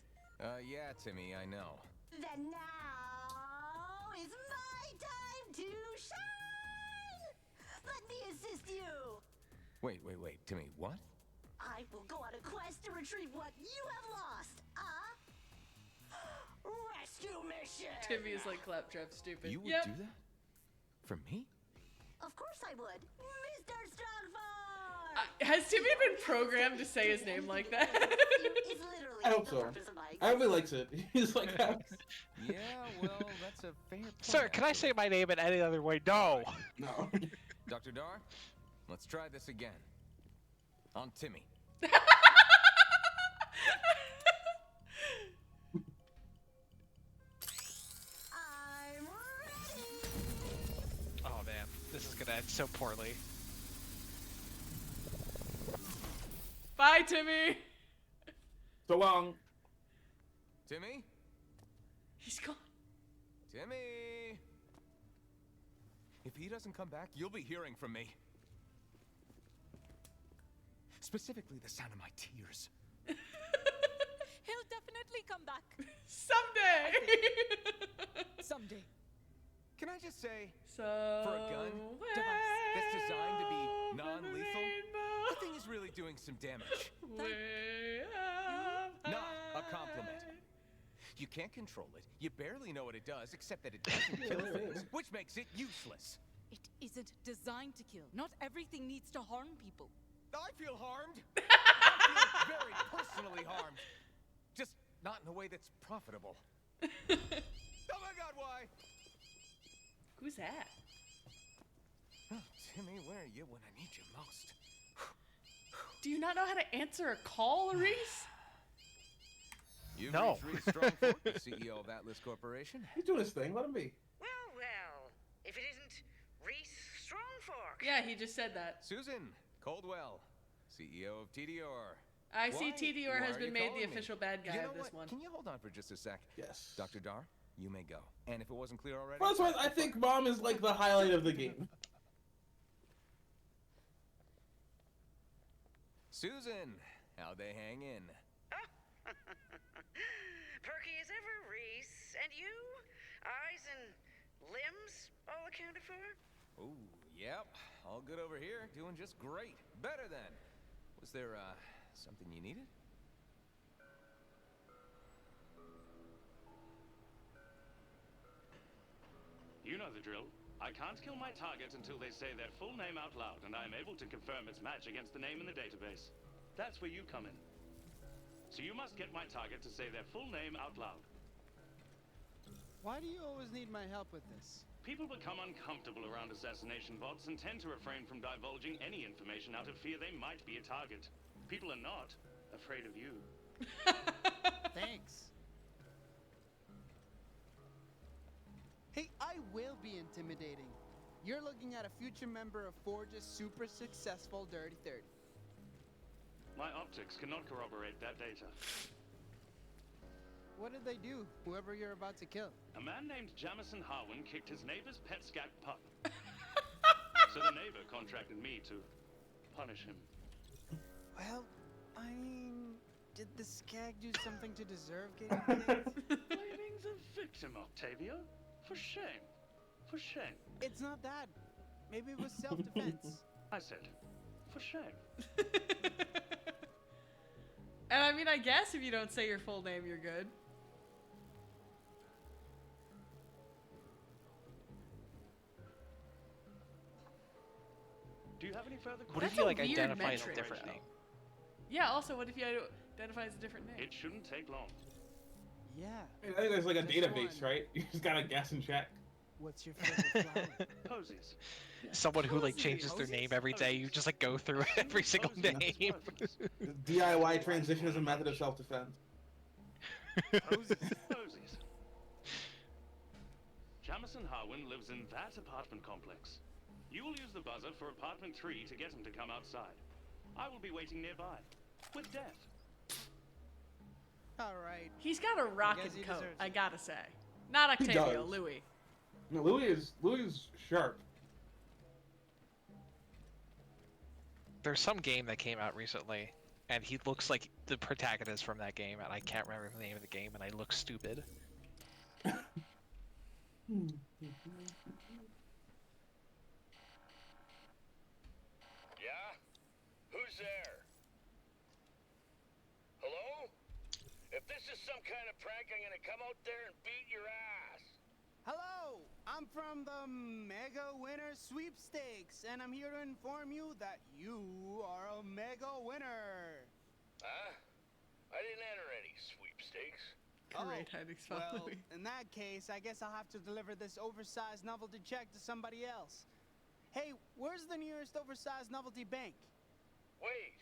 Yeah, Timmy, I know. Then now is my time to shine. Let me assist you. Wait, Timmy, what? I will go on a quest to retrieve what you have lost. Rescue mission. Timmy is like Claptrap stupid. You would Yep. do that? For me? Of course I would, Mr. Strongford. Has Timmy been programmed to say his name like that? Is literally I hope the so. purpose of my Everybody likes it. He's like, Yeah, well, that's a fair point. Sir, can I say my name in any other way? No. no. Dr. Dar, let's try this again. On Timmy. I'm ready. Oh man, this is gonna end so poorly. Bye, Timmy. So long. Timmy? He's gone. Timmy! If he doesn't come back, you'll be hearing from me. Specifically, the sound of my tears. He'll definitely come back. Someday. Someday. Can I just say, So for a gun device that's designed to be non-lethal, the thing is really doing some damage. Not a compliment. You can't control it. You barely know what it does, except that it doesn't kill things, which makes it useless. It isn't designed to kill. Not everything needs to harm people. I feel harmed. I feel very personally harmed. Just not in a way that's profitable. Oh my God, why? Who's that? Oh, Timmy, where are you when I need you most? Do you not know how to answer a call, Reese? You've No. reached Reese Strongford, the CEO of Atlas Corporation. He's doing his thing. Let him be. Well, if it isn't Reese Strongfork. Yeah, he just said that. Susan Coldwell, CEO of TDR. I see Why? TDR Why has are been you made calling the me? official bad guy You know of this what? one. Can you hold on for just a sec? Yes. Dr. Dar, you may go. And if it wasn't clear already... Well, that's why I think Mom is like the highlight of the game. Susan, how'd they hang in? Perky as ever, Reese. And you? Eyes and limbs all accounted for? Ooh, yep. All good over here. Doing just great. Better than. Was there, something you needed? You know the drill. I can't kill my target until they say their full name out loud, and I am able to confirm its match against the name in the database. That's where you come in. So you must get my target to say their full name out loud. Why do you always need my help with this? People become uncomfortable around assassination bots and tend to refrain from divulging any information out of fear they might be a target. People are not afraid of you. Thanks. Hey, I will be intimidating. You're looking at a future member of Forge's super successful Dirty 30. My optics cannot corroborate that data. What did they do, whoever you're about to kill? A man named Jamison Harwin kicked his neighbor's pet scat pup. So the neighbor contracted me to punish him. Well, I mean, did the skag do something to deserve getting kicked? Blaming the victim, Octavia? For shame. For shame. It's not that. Maybe it was self-defense. I said, for shame. And I mean, I guess if you don't say your full name, you're good. Do you have any further What questions? if you like a weird identify as a metric. different name? Yeah, also, what if you identify as a different name? It shouldn't take long. Yeah. I think there's like a Just database, one. right? You just gotta guess and check. What's your favorite flower? Posies. Someone who like Posies. changes their name every day. You just like go through every single Posies. name. DIY transition is a method of self-defense. Posies. Jamison Harwin lives in that apartment complex. You will use the buzzer for apartment 3 to get him to come outside. I will be waiting nearby. With death. All right. He's got a rockin' he coat, deserves I it. gotta say. Not He Octavia, does. Louis. No, Louis is sharp. There's some game that came out recently, and he looks like the protagonist from that game, and I can't remember the name of the game, and I look stupid. Yeah? Who's there? Hello? If this is some kind of prank, I'm gonna come out there and beat your ass. Hello, I'm from the Mega Winner Sweepstakes, and I'm here to inform you that you are a Mega Winner. Huh? I didn't enter any sweepstakes. Great hiding spot, Well, Louis. in that case, I guess I'll have to deliver this oversized novelty check to somebody else. Hey, where's the nearest oversized novelty bank? Wait.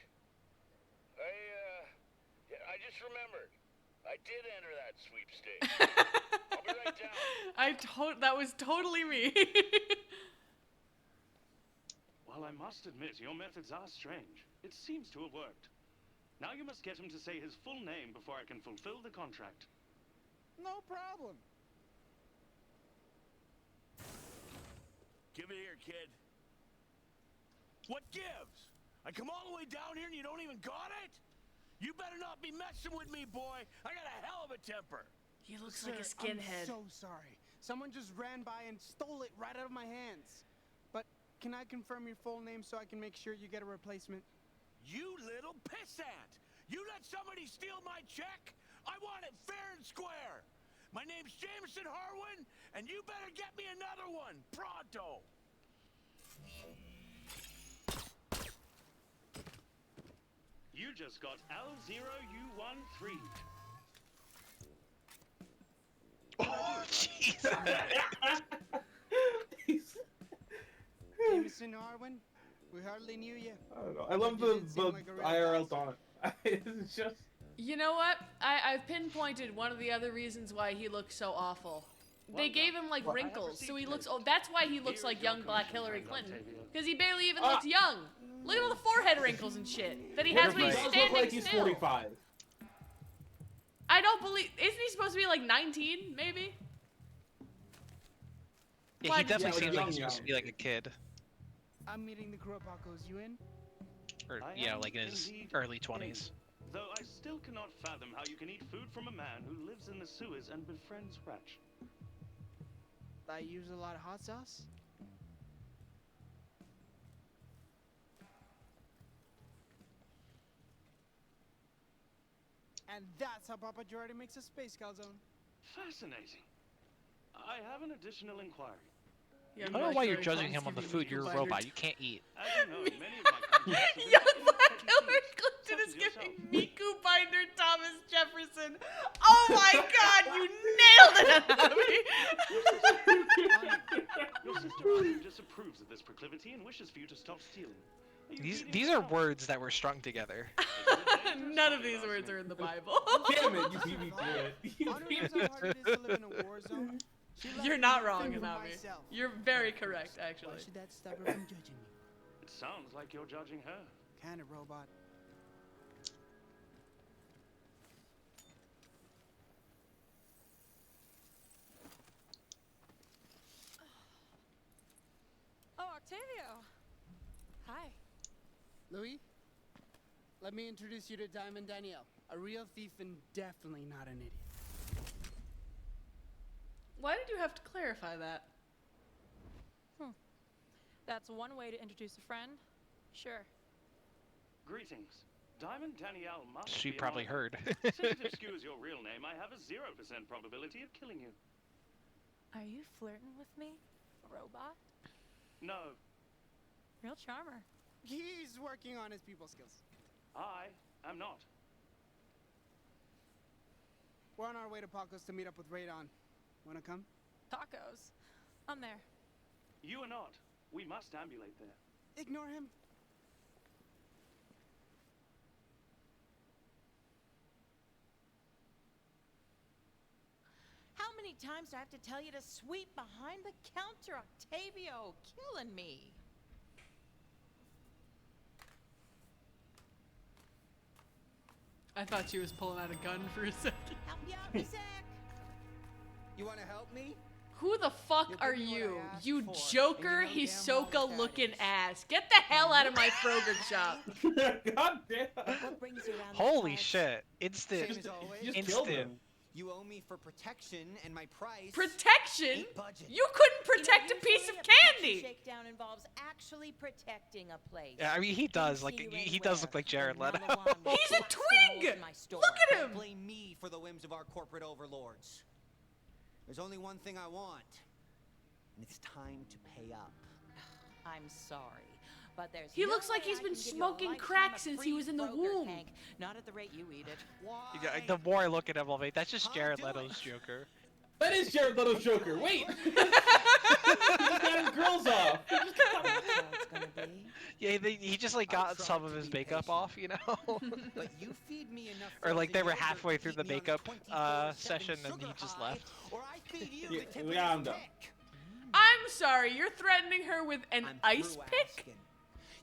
Yeah, I just remembered. I did enter that sweepstakes. I'll be right down. That was totally me. While I must admit, your methods are strange, it seems to have worked. Now you must get him to say his full name before I can fulfill the contract. No problem. Give it here, kid. What gives? I come all the way down here and you don't even got it? You better not be messing with me, boy. I got a hell of a temper. He looks Sir, like a skinhead. I'm so sorry. Someone just ran by and stole it right out of my hands. But can I confirm your full name so I can make sure you get a replacement? You little pissant! You let somebody steal my check? I want it fair and square. My name's Jameson Harwin, and you better get me another one, pronto. You just got L0U13. Oh, jeez. Jameson Harwin, we hardly knew you. I don't know. I love the IRL taunt. It's just. You know what? I've pinpointed one of the other reasons why he looks so awful. They gave him like wrinkles, so he looks. Oh, that's why he looks like young Black Hillary Clinton, because he barely even looks young. Look at all the forehead wrinkles and shit that he has when he's He does standing look like he's still. 45. I don't believe. Isn't he supposed to be like 19, maybe? Yeah, he definitely like seems like young, he's supposed to be like a kid. I'm meeting the Kuropakos. You in? Or, I yeah, am like in his indeed early 20s. Though I still cannot fathom how you can eat food from a man who lives in the sewers and befriends Ratch. I use a lot of hot sauce. And that's how Papa Jordy makes a space calzone. Fascinating. I have an additional inquiry. Yeah, I don't know why you're judging him on the food. You're a robot. You can't eat. As you know, many of my contacts have Young been Black petty Hillary thieves, Clinton such is as giving yourself. Miku Binder Thomas Jefferson. Oh my God! You nailed it, Abby. Your sister Anu disapproves of this proclivity and wishes for you to stop stealing. These are words that were strung together. None of these words are in the Bible. Damn it, you beat me to it. You Honor beat knows me how hard it is to live in a war zone. She let You're me not do wrong, things for Anami. myself. You're very correct, actually. Why should that stop her from judging me? It sounds like you're judging her. Kind of robot. Oh, Octavio. Hi. Louis, let me introduce you to Diamond Danielle, a real thief and definitely not an idiot. Why did you have to clarify that? That's one way to introduce a friend. Sure. Greetings. Diamond Danielle must She be probably among- heard. Since it obscures your real name, I have a 0% probability of killing you. Are you flirting with me, robot? No, Real charmer. He's working on his people skills. I am not. We're on our way to Pacos to meet up with Radon. Wanna come? Tacos. I'm there. You are not. We must ambulate there. Ignore him. How many times do I have to tell you to sweep behind the counter, Octavio? Killing me. I thought she was pulling out a gun for a second. Help me out, me sec. You wanna help me? Who the fuck You'll are give me what you? I asked You for, and Joker, you know damn well Hisoka what that looking is. ass. Get the hell out of my Froger shop. God damn. What brings you around the Holy parts? shit! Instant. Same as always. You just killed Instant. him. You owe me for protection, and my price. Protection? Ain't budging. You couldn't protect a piece of candy. Shakedown involves actually protecting a place. Yeah, I mean he does. Can't Like see you he does look like Jared anywhere. Leto. Another one He's a blasting holes twig! in my store. Look at him! Blame me for the whims of our corporate overlords. There's only one thing I want, and it's time to pay up. I'm sorry, but there's He no looks like way he's I been can give you a smoking lifetime crack of since he free was in the Kroger womb. Hank. Not at the rate you eat it. Why? Yeah, the more I look at him, I'm like, that's just I'll Jared do Leto's it. Joker. That is Jared Leto's Joker. Wait. He just got his grills off. That's how it's gonna be. Yeah, he just like I'll got try some to of his be makeup patient. off, you know. But you feed me enough Or like they were frozen halfway yogurt through to the keep me on makeup a 24/7 session and he sugar just high, left. Or I feed you Yeah, the tip we of got the him done. stick. I'm sorry, you're threatening her with an I'm ice through pick? asking.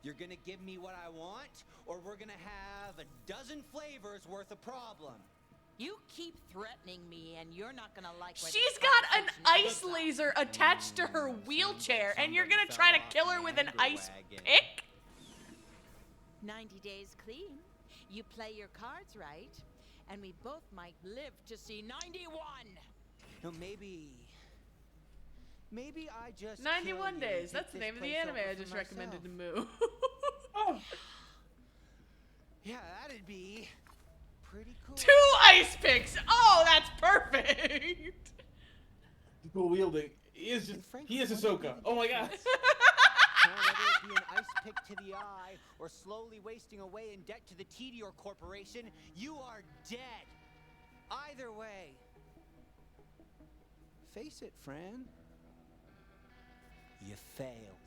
You're gonna give me what I want, or we're gonna have a dozen flavors worth of problem. You keep threatening me, and you're not gonna like. where She's this got an conversation ice goes. laser attached to her wheelchair, and you're gonna Somebody try to fell off kill her the with an anger ice wagon. pick? 90 days clean. You play your cards right, and we both might live to see 91. No, maybe I just 91 kill you days. and That's take the name this of the place anime over I for just recommended to myself. Moo. Yeah, that'd be pretty cool. 2 ice picks! Oh, that's perfect! Dual wielding. He is Ahsoka. Oh my god. Now, whether it be an ice pick to the eye or slowly wasting away in debt to the Tedior Corporation, you are dead. Either way. Face it, Fran. You failed.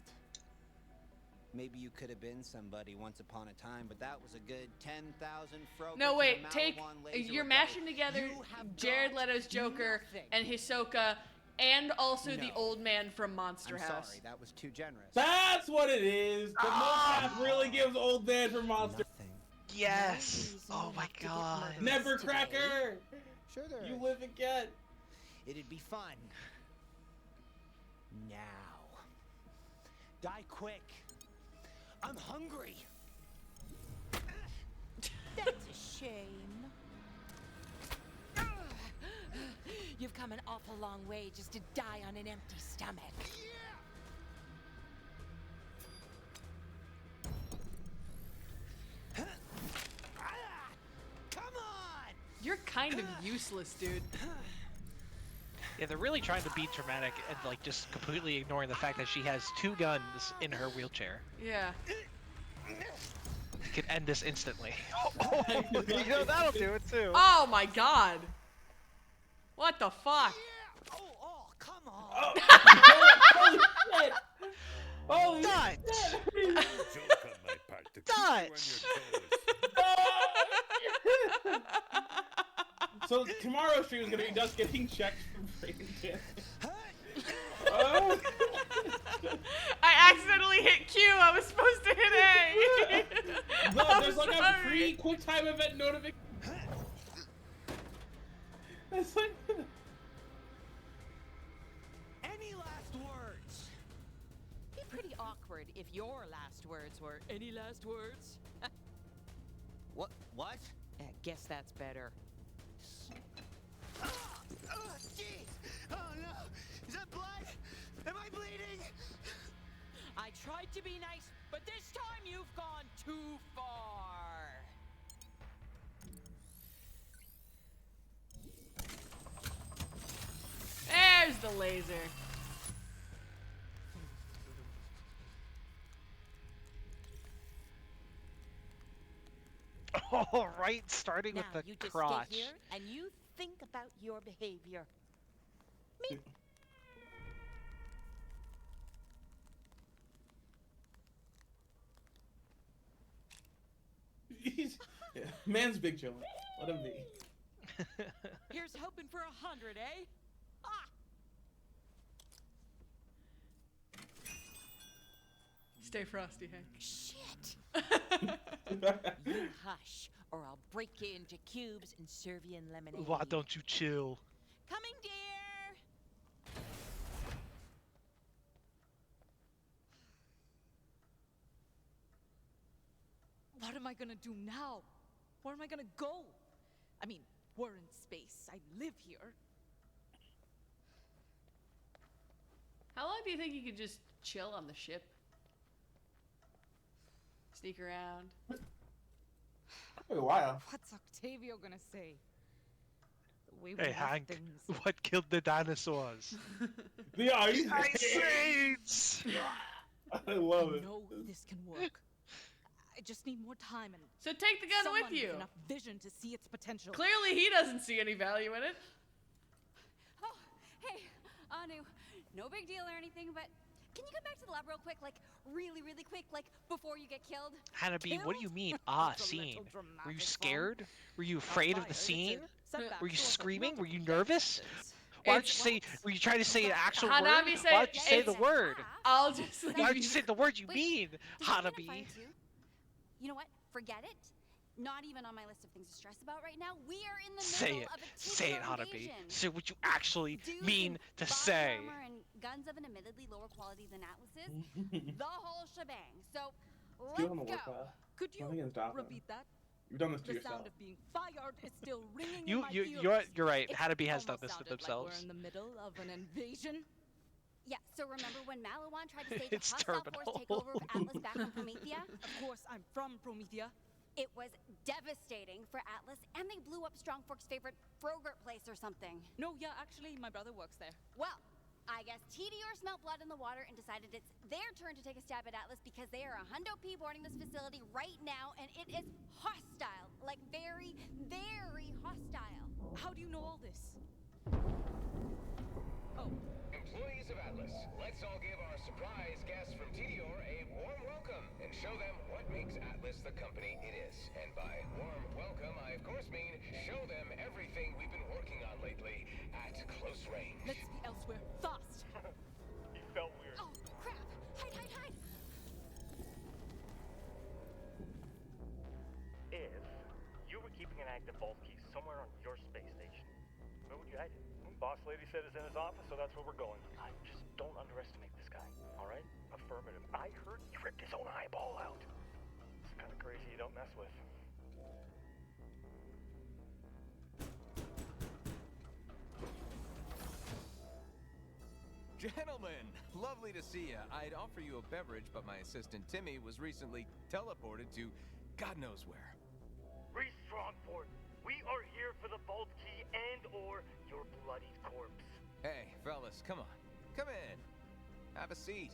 Maybe you could have been somebody once upon a time, but that was a good 10,000 frogers. No, wait, and a take. Malawan laser You're ago. mashing together You have Jared got Leto's Joker nothing. and Hisoka, and also the No. old man from Monster I'm House. sorry, that was too generous. That's what it is. The mocap really gives old man from Monster. Nothing. Yes. reason Oh we my have to get god. murderous Never today. cracker. Sure there You is. live again. It'd be fun. Now. Die quick. I'm hungry. That's a shame. You've come an awful long way just to die on an empty stomach. Come on! You're kind of useless, dude. Yeah, they're really trying to be dramatic and like just completely ignoring the fact that she has 2 guns in her wheelchair. Yeah. Could end this instantly. You know that'll do it too. Oh my god. What the fuck? Oh, come on! Oh, holy shit! Holy Dutch! shit! Joke on my part to keep you on your toes. So tomorrow's stream is gonna be just getting checked from brain damage. Oh. I accidentally hit Q. I was supposed to hit A. No, I'm there's like a sorry. pre-quick time event notification. It's like. Any last words? Be pretty awkward if your last words were any last words. What? Guess that's better. Jeez! Oh no! Is that blood? Am I bleeding? I tried to be nice, but this time you've gone too far. There's the laser. All right, starting Now with you the just crotch. stay here and you think about your behavior. Yeah, man's big chillin'. Let him be. Here's hoping for 100, eh? Ah! Stay frosty, Hank. Shit! You hush, or I'll break you into cubes and serve you in lemonade. Why don't you chill? Coming, dear! What am I gonna do now? Where am I gonna go? I mean, we're in space. I live here. How long do you think you could just chill on the ship? Sneak around. Oh, wow. What's Octavio gonna say? The way we Hey left Hank, things. what killed the dinosaurs? The ice. Ice Age! I love I it. know this can work. I just need more time and So take the gun someone with you. enough vision to see its potential. Clearly he doesn't see any value in it. Oh, hey, Anu. No big deal or anything, but can you come back to the lab real quick? Like, really, really quick, like, before you get killed? Hanabi, what do you mean, That's a scene? little Were you dramatic, scared? Were you afraid of the scene? Setback, Were you sure, but screaming? not Were you a nervous? distance. Why don't you say, were you trying to say an actual word? Hanabi said Why don't you say the it's- word? I'll just leave Why don't you say the word you Wait, mean, Does it mean a Hanabi? fight too? You know what? Forget it. Not even on my list of things to stress about right now. We are in the Say middle it. of a Say it, titular Hanabi. invasion. Say what you actually Dudes mean in to body say. armor and guns of an admittedly lower quality than Atlas's. The whole shebang. So Steal let's on the go. work, Could you Nothing against Dolphin. repeat that? You've done this to The yourself. sound of being fired is still ringing in You, my you, ears. you're right. It Hanabi has done almost this to sounded themselves. Like we're in the middle of an invasion. Yeah, so remember when Malawan tried to stage It's a hostile force terminal. takeover of Atlas back from Promethea? Of course, I'm from Promethea. It was devastating for Atlas, and they blew up Strongfork's favorite Frogurt place or something. No, yeah, actually, my brother works there. Well, I guess TDR smelt blood in the water and decided it's their turn to take a stab at Atlas because they are a hundo P boarding this facility right now, and it is hostile. Like, very, very hostile. How do you know all this? Oh. Employees of Atlas, let's all give our surprise guests from TDR a warm welcome and show them what makes Atlas the company it is. And by warm welcome, I of course mean show them everything we've been working on lately at close range. Let's be elsewhere. Fast! He felt weird. Oh, crap! Hide, hide, hide! If you were keeping an active vault key somewhere on your space station, where would you hide it? Boss lady said it's in his office, so that's where we're going. I just don't underestimate this guy, all right? Affirmative. I heard he ripped his own eyeball out. It's kind of crazy you don't mess with. Gentlemen, lovely to see ya. I'd offer you a beverage, but my assistant Timmy was recently teleported to God knows where. Reese Strongford, we are here for the vault key and or your bloodied corpse. Hey, fellas, come on. Come in. Have a seat.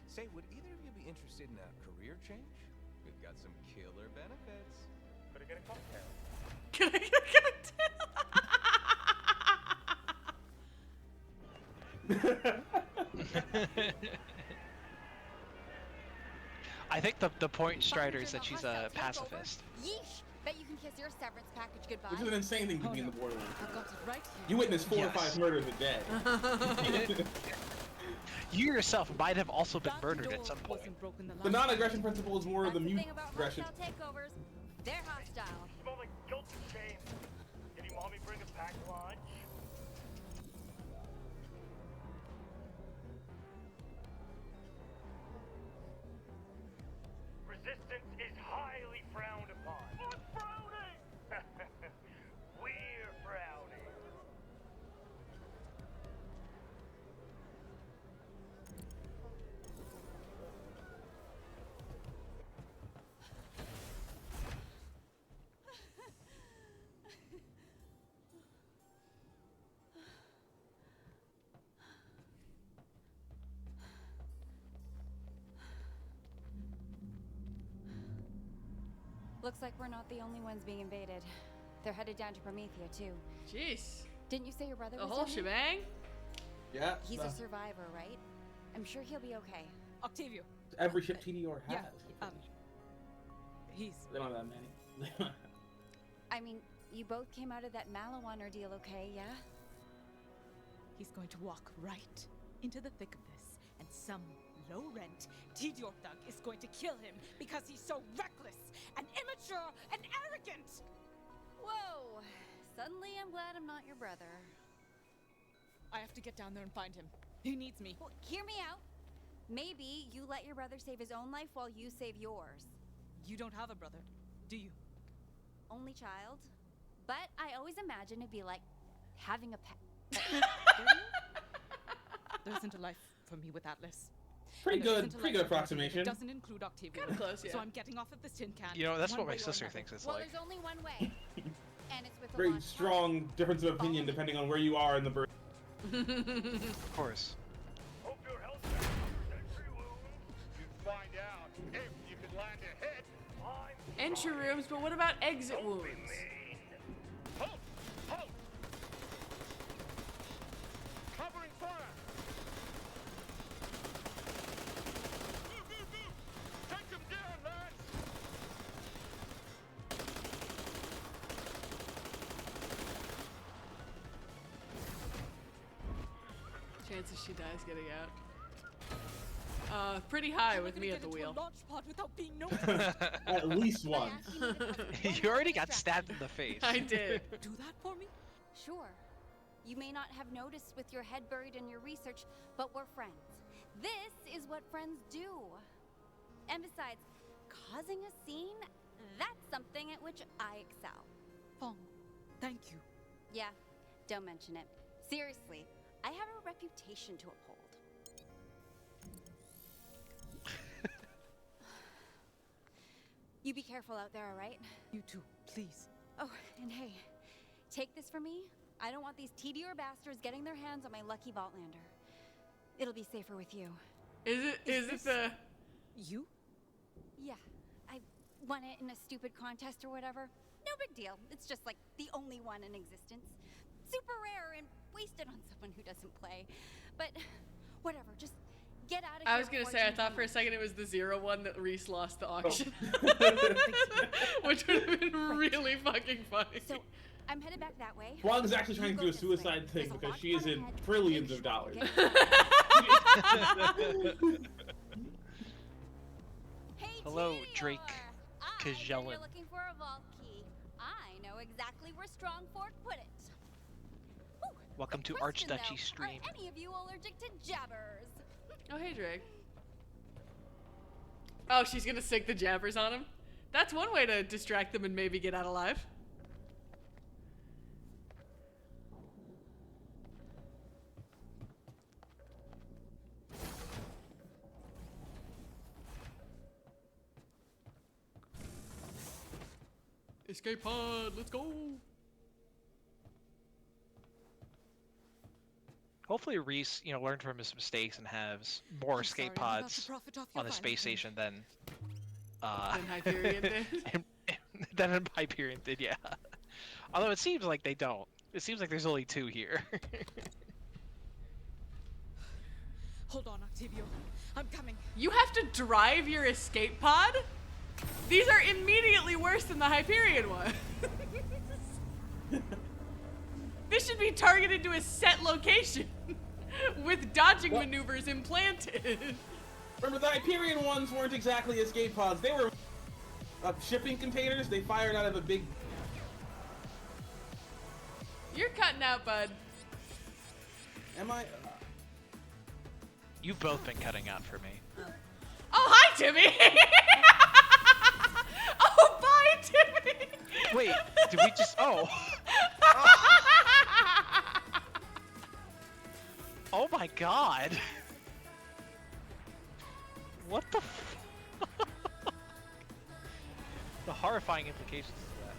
Say, would either of you be interested in a career change? We've got some killer benefits. Could I get a cocktail? Can I get a I think the point, Strider, is that she's a pacifist. Yeesh! Bet you can kiss your severance package goodbye. Which is an insane thing to be in the Borderlands. I got it right here. You witness 4 or Yes. 5 murders a day. You yourself might have also been That murdered door at some point. wasn't broken the The last non-aggression principle is more of That's the the mute thing about aggression. hostile takeovers. They're hostile. Smell like guilt and shame. Did your mommy bring a packed lunch? Resistance is highly frowned upon. What's frowning? We're frowning. Looks like we're not the only ones being invaded. They're headed down to Promethea, too. Jeez. Didn't you say your brother The was whole down there? shebang? Yeah. He's no. a survivor, right? I'm sure he'll be okay. Octavio. Every ship TDR has. Yeah, he's... They don't have that many. I mean, you both came out of that Malawan ordeal okay, yeah? He's going to walk right into the thick of this, and some low-rent Tidior thug is going to kill him because he's so reckless and immature and arrogant! Whoa! Suddenly I'm glad I'm not your brother. I have to get down there and find him. He needs me. Well, hear me out. Maybe you let your brother save his own life while you save yours. You don't have a brother, do you? Only child. But I always imagine it'd be like having a pet. There isn't a life for me with Atlas. Pretty And there good, isn't a pretty life good for me that approximation. doesn't include Octavia. Kinda close, yeah. So I'm getting off of this tin can. You know, that's one what my way or sister another. thinks it's Well, like. there's only one way. And it's with a Very launch strong difference of opinion depending on where you are in the bird. Of course. Hope your health entry wounds. You'd find out if you could land a hit. Entry rooms, but what about exit wounds? Halt! Halt! Covering fire! Take them down, lads! Chances she dies getting out. Pretty high with me at the wheel. Launch pod without being noticed. At least once. You already got stabbed in the face. I did. Do that for me? Sure. You may not have noticed with your head buried in your research, but we're friends. This is what friends do. And besides, causing a scene, that's something at which I excel. Fong, thank you. Yeah, don't mention it. Seriously, I have a reputation to uphold. You be careful out there, all right? You too, please. Oh, and hey, take this from me. I don't want these TDR bastards getting their hands on my lucky Vaultlander. It'll be safer with you. Is it the... You? Yeah, I won it in a stupid contest or whatever. No big deal. It's just like the only one in existence. Super rare and wasted on someone who doesn't play. But whatever, just get out of here. I was gonna say, I thought for a second it was the 0-1 that Reese lost the auction. Which would have been really fucking funny. So, I'm headed back that way. Wong's actually trying to do a suicide thing because she is in trillions of dollars. Hello, Drake You're Kajelin. looking for a vault key. I know exactly where Strongfork put it. Welcome to Question, Archduchy though, stream. Are any of you allergic to jabbers? Oh, hey, Drake. Oh, she's gonna stick the jabbers on him? That's one way to distract them and maybe get out alive. Escape pod, let's go! Hopefully Reese, learned from his mistakes and has more escape pods on the space station than Hyperion did. than Hyperion did, yeah. Although it seems like they don't. It seems like there's only 2 here. Hold on, Octavio. I'm coming. You have to drive your escape pod? These are immediately worse than the Hyperion one. This should be targeted to a set location with dodging maneuvers implanted. Remember, the Hyperion ones weren't exactly escape pods. They were shipping containers. They fired out of a big... You're cutting out, bud. Am I? You've both been cutting out for me. Oh, hi, Timmy! Oh, bye, Timmy! Wait, did we just... Oh. Oh my god. What the f... The horrifying implications of that.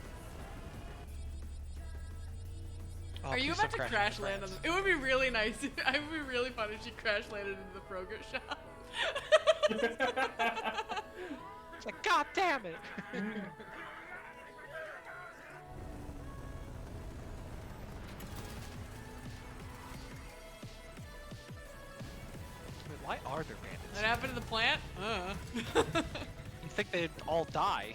Oh, Are you please about don't to crash into land on France. them? It would be really nice. It would be really fun if she crash landed into the Progress shop. It's like, god damn it! Wait, why are there bandits? What happened to the plant? You think they'd all die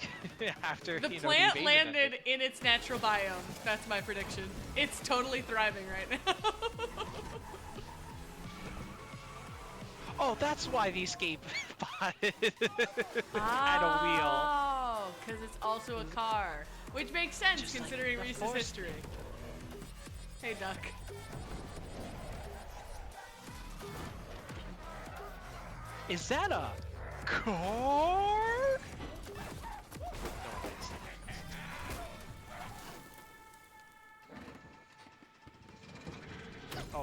after The the plant invasion landed ended. in its natural biome. That's my prediction. It's totally thriving right now. Oh, that's why the escape pod had a wheel. Oh, because it's also a car. Which makes sense Just like considering the Reese's Force. history. Hey, Duck. Is that a car?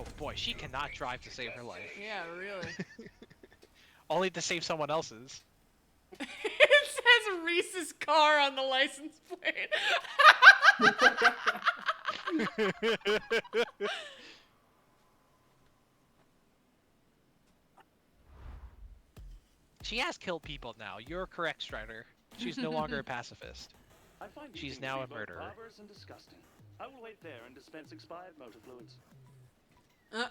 Oh boy, she cannot drive to save her life. Yeah, really. Only to save someone else's. It says Reese's car on the license plate. She has killed people now. You're correct, Strider. She's no longer a pacifist. I find these She's things now to a be both murderer. barbarous and disgusting. I will wait there and dispense expired motor fluids. I'm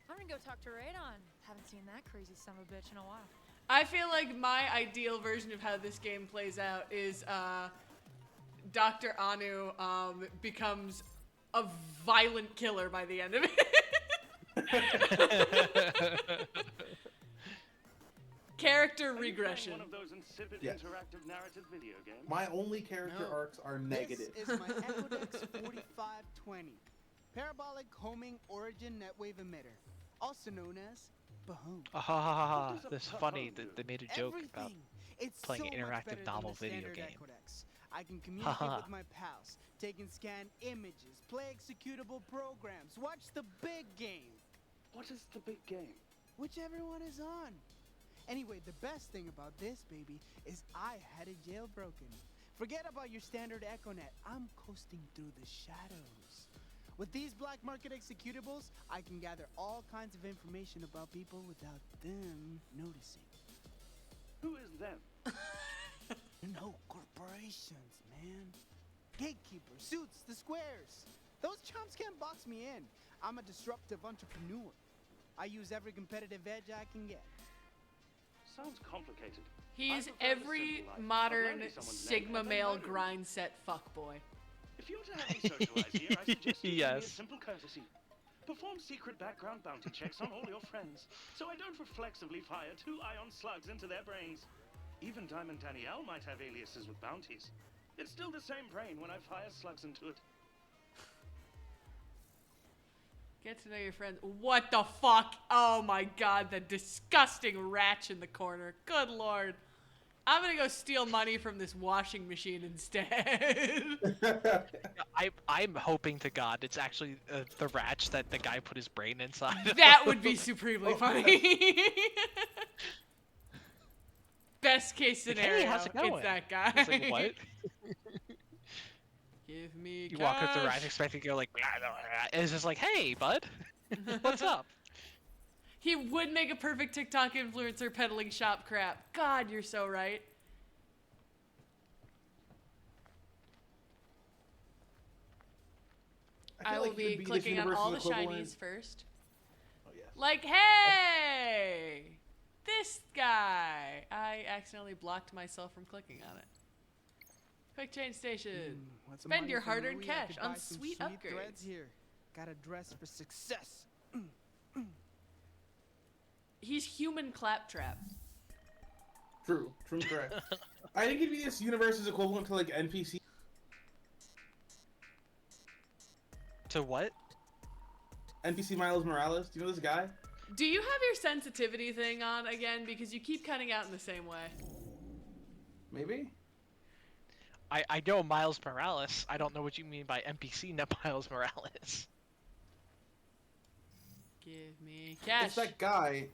gonna go talk to Radon. Haven't seen that crazy son of a bitch in a while. I feel like my ideal version of how this game plays out is Dr. Anu becomes a violent killer by the end of it. Character regression. One of those insipid Yes. interactive narrative video games. My only character arcs are negative. This is my Ecodex 4520, parabolic homing origin netwave emitter, also known as Bahoon. Ah, that's funny that they made a joke about Everything. It's playing so an much interactive better than novel the video standard game. Ecodex. I can communicate Haha. with my pals, take and scan images, play executable programs, watch the big game. What is the big game? Whichever one is on. Anyway, the best thing about this, baby, is I had it jailbroken. Forget about your standard EchoNet. I'm coasting through the shadows. With these black market executables, I can gather all kinds of information about people without them noticing. Who is them? No, corporations, man. Gatekeepers, suits, the squares. Those chumps can't box me in. I'm a disruptive entrepreneur. I use every competitive edge I can get. Sounds complicated. He's I prefer the every simple life of modern learning someone's name Sigma and then male murdering them. grind set fuckboy. If you're to have me socialize here, I suggest you give me a Yes. simple courtesy. Perform secret background bounty checks on all your friends, so I don't reflexively fire 2 ion slugs into their brains. Even Diamond Danielle might have aliases with bounties. It's still the same brain when I fire slugs into it. Get to know your friends. What the fuck? Oh my god, the disgusting ratch in the corner. Good lord. I'm gonna go steal money from this washing machine instead. I'm hoping to God it's actually the ratch that the guy put his brain inside. That would be supremely funny. Best case Like, scenario, hey, how's it going? it's that guy. It's like, what? Give me You cash. walk up to the ratch expecting to go like, blah, blah, blah, and it's just like, hey, bud, what's up? He would make a perfect TikTok influencer peddling shop crap. God, you're so right. I will like he be could be this clicking on all the universe's shinies equivalent. first. Oh, yes. Like, hey! This guy! I accidentally blocked myself from clicking on it. Quick change station. What's the Spend money your for hard-earned Louis? I cash could on buy some sweet threads upgrades. here. Got a dress for success. He's human claptrap. True, correct. I think it'd be this universe's equivalent to like NPC. To what? NPC Miles Morales. Do you know this guy? Do you have your sensitivity thing on again? Because you keep cutting out in the same way. Maybe. I know Miles Morales. I don't know what you mean by NPC, not Miles Morales. Give me cash. It's that guy.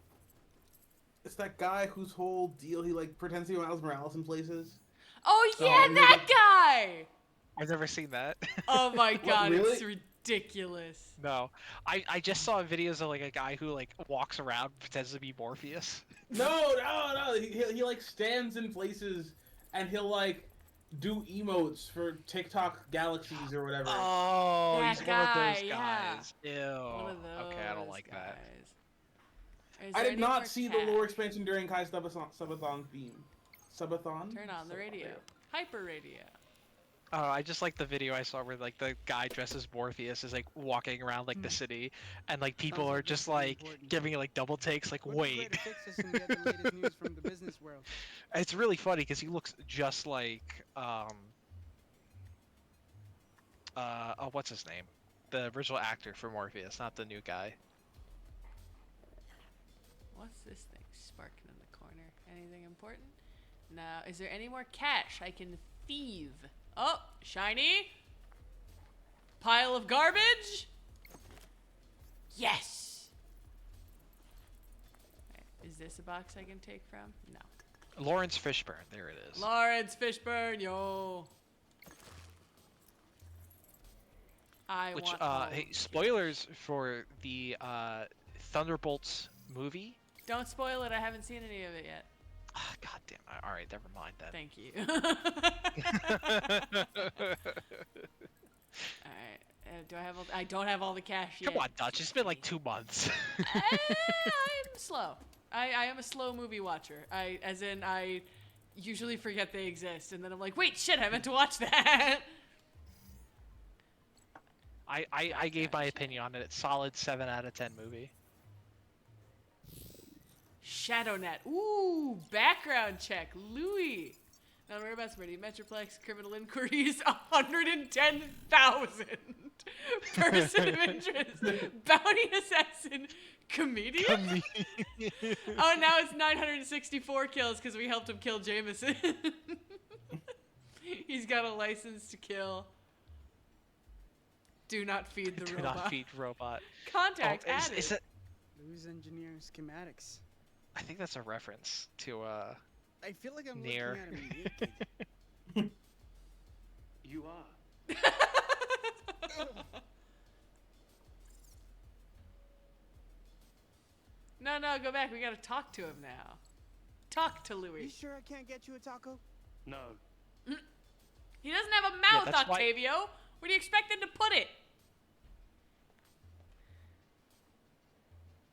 It's that guy whose whole deal he like pretends to be Miles Morales in places. Oh yeah, that guy! I've never seen that. Oh my god, really? it's ridiculous. No, I just saw videos of like a guy who like walks around pretends to be Morpheus. No. He like stands in places and he'll like do emotes for TikTok galaxies or whatever. Oh, That he's guy, one of those yeah. guys. Ew. One of those Okay, I don't like that. Is I there did any more not see the cash? lore expansion during Kai's Subathon theme. Subathon? Turn on the radio. Hyper radio. Oh, I just like the video I saw where like the guy dressed as Morpheus is like walking around like the city, and like people Sounds are like just something like important. giving it like double takes. Like, Would be wait, great to fix this and get the latest news from the business world. it's really funny because he looks just like what's his name, the original actor for Morpheus, not the new guy. What's this thing sparking in the corner? Anything important? No. Is there any more cash I can thieve? Oh, shiny. Pile of garbage. Yes. Is this a box I can take from? No. Lawrence Fishburne. There it is. Lawrence Fishburne, yo. Which, want hey, spoilers for the Thunderbolts movie. Don't spoil it. I haven't seen any of it yet. God damn. All right, never mind then. Thank you. All right. Do I have? I don't have all the cash yet. Come on, Dutch. It's been like 2 months. I'm slow. I am a slow movie watcher. I usually forget they exist, and then I'm like, wait, shit, I meant to watch that. I gave my opinion on it. It's solid 7 out of 10 movie. ShadowNet. Ooh, background check. Louis. Now whereabouts ready? Metroplex, criminal inquiries, 110,000. Person of interest, bounty assassin, comedian? Oh, now it's 964 kills because we helped him kill Jameson. He's got a license to kill. Do not feed the Do robot. not feed robot. Contact added. Is it? Louis engineering schematics. I think that's a reference to I feel like I'm Near. looking at him. You are. No, go back. We gotta talk to him now. Talk to Louis. You sure I can't get you a taco? No. He doesn't have a mouth, that's why- Octavio. Where do you expect him to put it?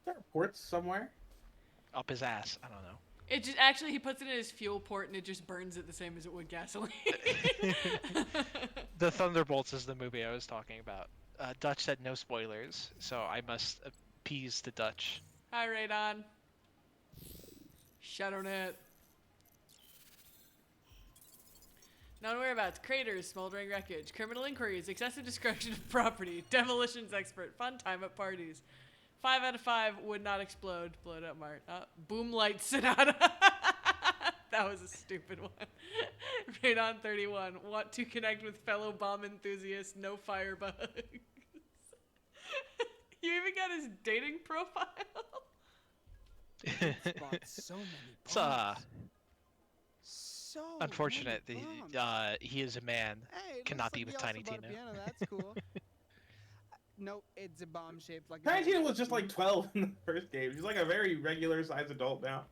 There are ports somewhere. up his ass. I don't know. It just actually he puts it in his fuel port and it just burns it the same as it would gasoline. The Thunderbolts is the movie I was talking about. Dutch said no spoilers, so I must appease the Dutch. Hi, Radon. ShadowNet. Non-whereabouts, craters, smoldering wreckage, criminal inquiries, excessive destruction of property, demolitions expert, fun time at parties. 5 out of 5 would not explode. Blow it up, Mart. Boom light Sonata. That was a stupid one. Radon 31. Want to connect with fellow bomb enthusiasts. No firebugs. You even got his dating profile. So many It's bombs. So unfortunate. many He is a man. Hey, it Cannot looks be like with he Tiny also bought a Tina. piano, That's cool. Nope, it's a bomb shaped like. Tiny Tina was just like 12 in the first game. She's like a very regular sized adult now.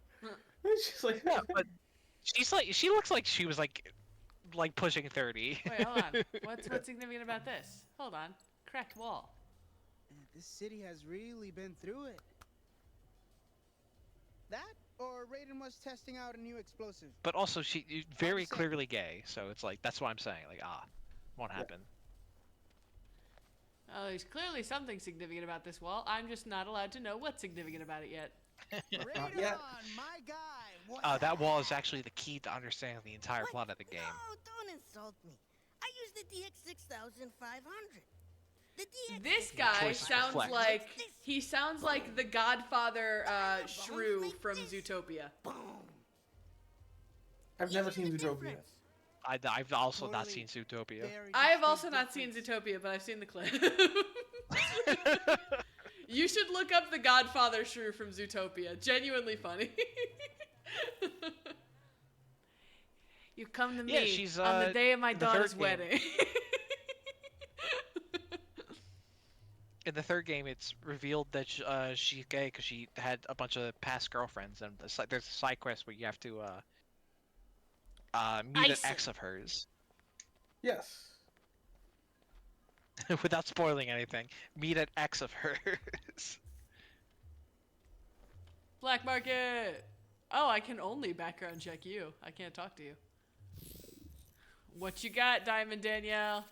She's like, yeah, but she looks like she was like pushing 30. Wait, hold on. What's significant about this? Hold on. Cracked wall. This city has really been through it. That or Raiden was testing out a new explosive. But also she very clearly gay, so it's like that's what I'm saying. Like won't happen. Oh, there's clearly something significant about this wall. I'm just not allowed to know what's significant about it yet. Raiden, my guy. That wall is actually the key to understanding the entire plot of the game. Oh, don't insult me. I use the DX6500. The DX. This guy Choice sounds reflects. like the Godfather shrew from Zootopia. I've never seen Zootopia. I've also not seen Zootopia. I have also not seen Zootopia, but I've seen the clip. You should look up the Godfather shrew from Zootopia. Genuinely funny. You come to me Yeah, she's, on the day of my in the third daughter's game. wedding. In the third game, it's revealed that she's gay because she had a bunch of past girlfriends, and there's a side quest where you have to meet an ex of hers. Yes. Without spoiling anything, meet an ex of hers. Black market. Oh, I can only background check you. I can't talk to you. What you got, Diamond Danielle?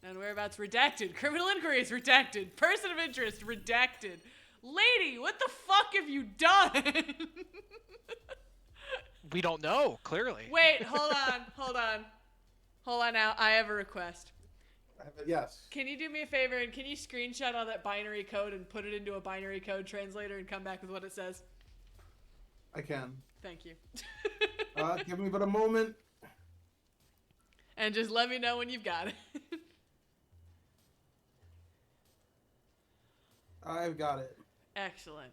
And whereabouts redacted. Criminal inquiries redacted. Person of interest redacted. Lady, what the fuck have you done? We don't know, clearly. Wait, hold on now. I have a request. Yes. Can you do me a favor and can you screenshot all that binary code and put it into a binary code translator and come back with what it says? I can. Thank you. Give me but a moment. And just let me know when you've got it. I've got it. Excellent.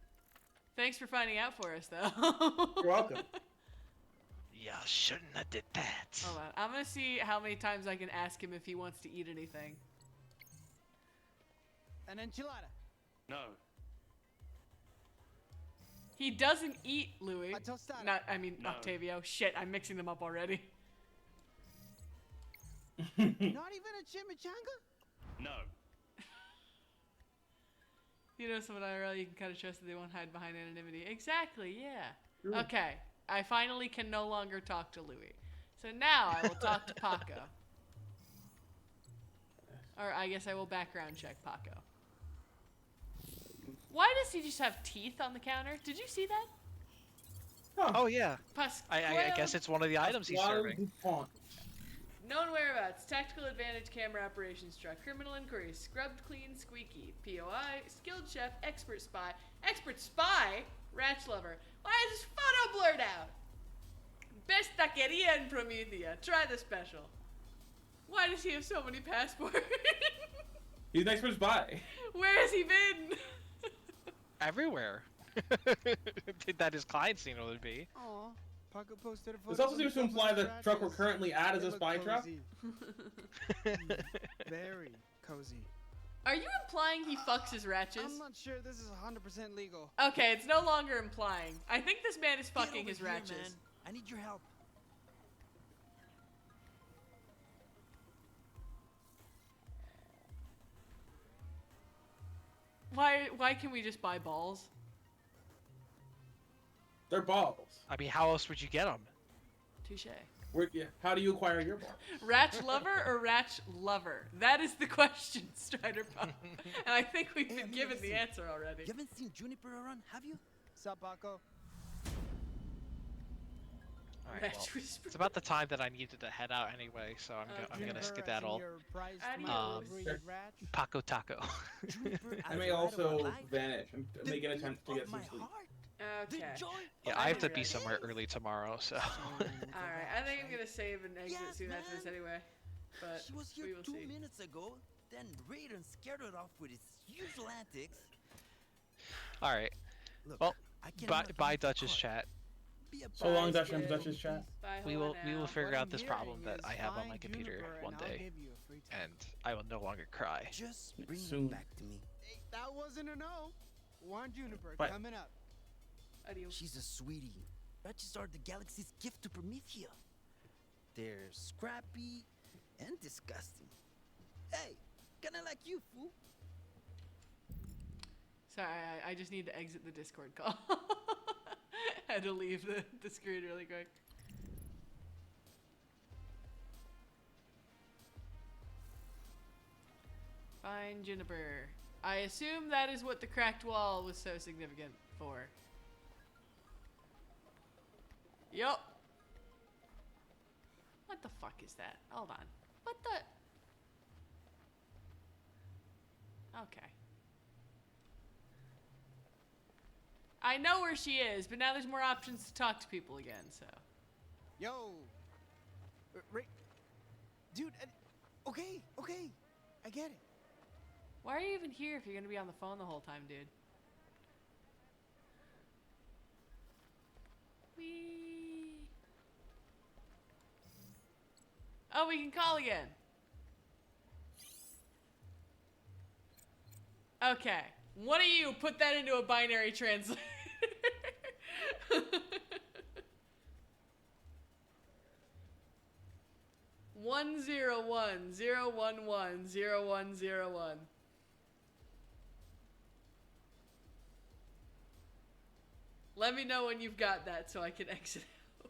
Thanks for finding out for us, though. You're welcome. Yeah, shouldn't have did that. Hold on. I'm gonna see how many times I can ask him if he wants to eat anything. An enchilada. No. He doesn't eat, Louis. A tostada. I mean, No. Octavio. Shit, I'm mixing them up already. Not even a chimichanga? No. You know someone IRL, you can kind of trust that they won't hide behind anonymity. Exactly, yeah. True. Okay, I finally can no longer talk to Louis. So now I will talk to Paco. Or I guess I will background check Paco. Why does he just have teeth on the counter? Did you see that? Oh yeah. I Pasquale- guess it's one of the items he's serving. Known whereabouts, tactical advantage, camera operations truck, criminal inquiry, scrubbed clean, squeaky, POI, skilled chef, expert spy, ratch lover. Why is his photo blurred out? Best taqueria in Promethea. Try the special. Why does he have so many passports? He's an expert spy. Where has he been? Everywhere. That his client scene would be. Aw. Paco posted a photo. This also of seems to himself imply on the truck we're scratches. currently at is They a look spy truck. cozy. Very cozy. Are you implying he fucks his ratches? I'm not sure this is 100% legal. Okay, it's no longer implying. I think this man is fucking his ratches. Man. I need your help. Why can we just buy balls? They're balls. I mean, how else would you get them? Touche. How do you acquire your balls? Ratch lover or ratch lover? That is the question, Strider Pop. And I think we've been given the answer already. You haven't seen Juniper around, have you? Sup, Paco? All right, well, it's about the time that I needed to head out anyway, so I'm gonna skedaddle. Paco Taco. I may also vanish and make an attempt to get some sleep. Okay. Yeah, I have to be somewhere early tomorrow, so. Alright, I think I'm gonna save and exit Yes, soon after this man. anyway. But She was here we will 2 see. minutes ago. Then Raiden scared her off with his usual antics. All right. Look, Well, I cannot bye, leave the Duchess car. chat. Be a So long, prize Dutch and girl, Duchess chat. Bye, We hold will on now. figure What out I'm this problem hearing that is I have on find my computer Juniper one and I'll day, give you a free time. and I will no longer cry. Just bring Soon. it back to me. Hey, that wasn't a no. One Juniper Bye. coming up. Adios. She's a sweetie. Ratchets are the galaxy's gift to Promethea. They're scrappy and disgusting. Hey, kinda like you, fool. Sorry, I just need to exit the Discord call. Had to leave the screen really quick. Fine, Juniper. I assume that is what the cracked wall was so significant for. Yup. What the fuck is that? Hold on. What the? Okay. I know where she is, but now there's more options to talk to people again, so. Yo. Dude, okay, I get it. Why are you even here if you're gonna be on the phone the whole time, dude? Whee. Oh, we can call again. Okay. One of you put that into a binary translator. 101-011-0101. Let me know when you've got that so I can exit out.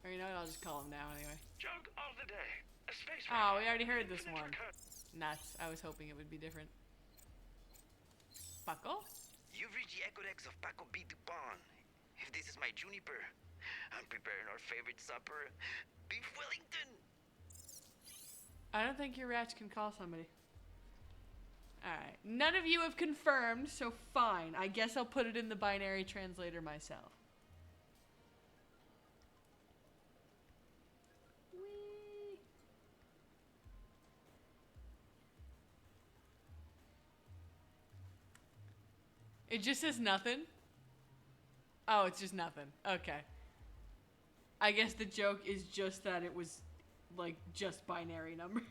Or you know what, I'll just call him now anyway. Joke of the day. A space Oh, we already heard this one. Nuts. I was hoping it would be different. Paco? You've reached the Ecodex of Paco B. Dupont. If this is my Juniper, I'm preparing our favorite supper, Beef Wellington. I don't think your ratch can call somebody. Alright. None of you have confirmed, so fine. I guess I'll put it in the binary translator myself. Whee! It just says nothing? Oh, it's just nothing. Okay. I guess the joke is just that it was, like, just binary numbers.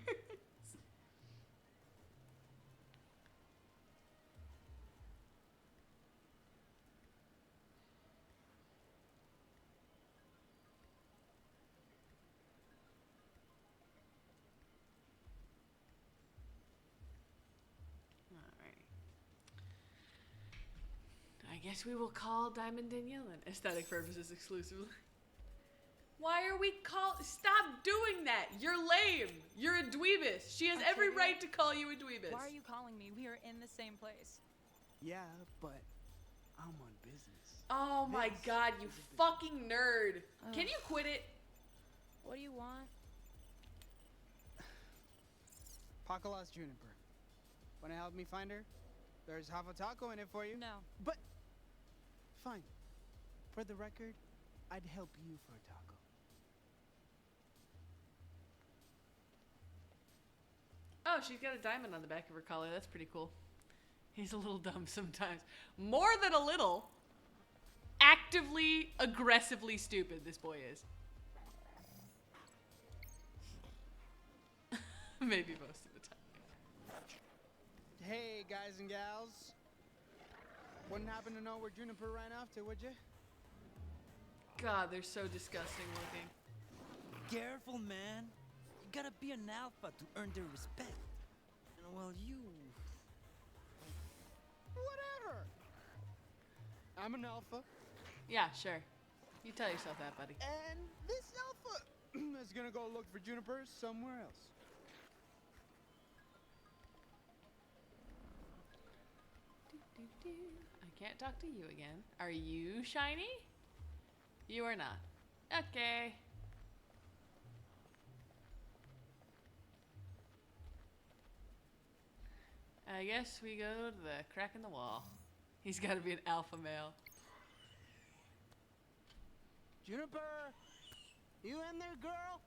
I guess we will call Diamond Danielle in aesthetic purposes exclusively. Why are we Stop doing that! You're lame! You're a dweebus! She has every right to call you a dweebus. Why are you calling me? We are in the same place. Yeah, but I'm on business. Oh my god, you fucking nerd! Can you quit it? What do you want? Paco lost Juniper. Wanna help me find her? There's half a taco in it for you. No. But fine. For the record, I'd help you for a taco. Oh, she's got a diamond on the back of her collar. That's pretty cool. He's a little dumb sometimes. More than a little. Actively, aggressively stupid, this boy is. Maybe most of the time. Hey, guys and gals. Wouldn't happen to know where Juniper ran off to, would you? God, they're so disgusting looking. Careful, man. You gotta be an alpha to earn their respect. And well, you... Whatever. I'm an alpha. Yeah, sure. You tell yourself that, buddy. And this alpha is gonna go look for Juniper somewhere else. I can't talk to you again. Are you shiny? You are not. Okay. I guess we go to the crack in the wall. He's got to be an alpha male. Juniper! You in there, girl?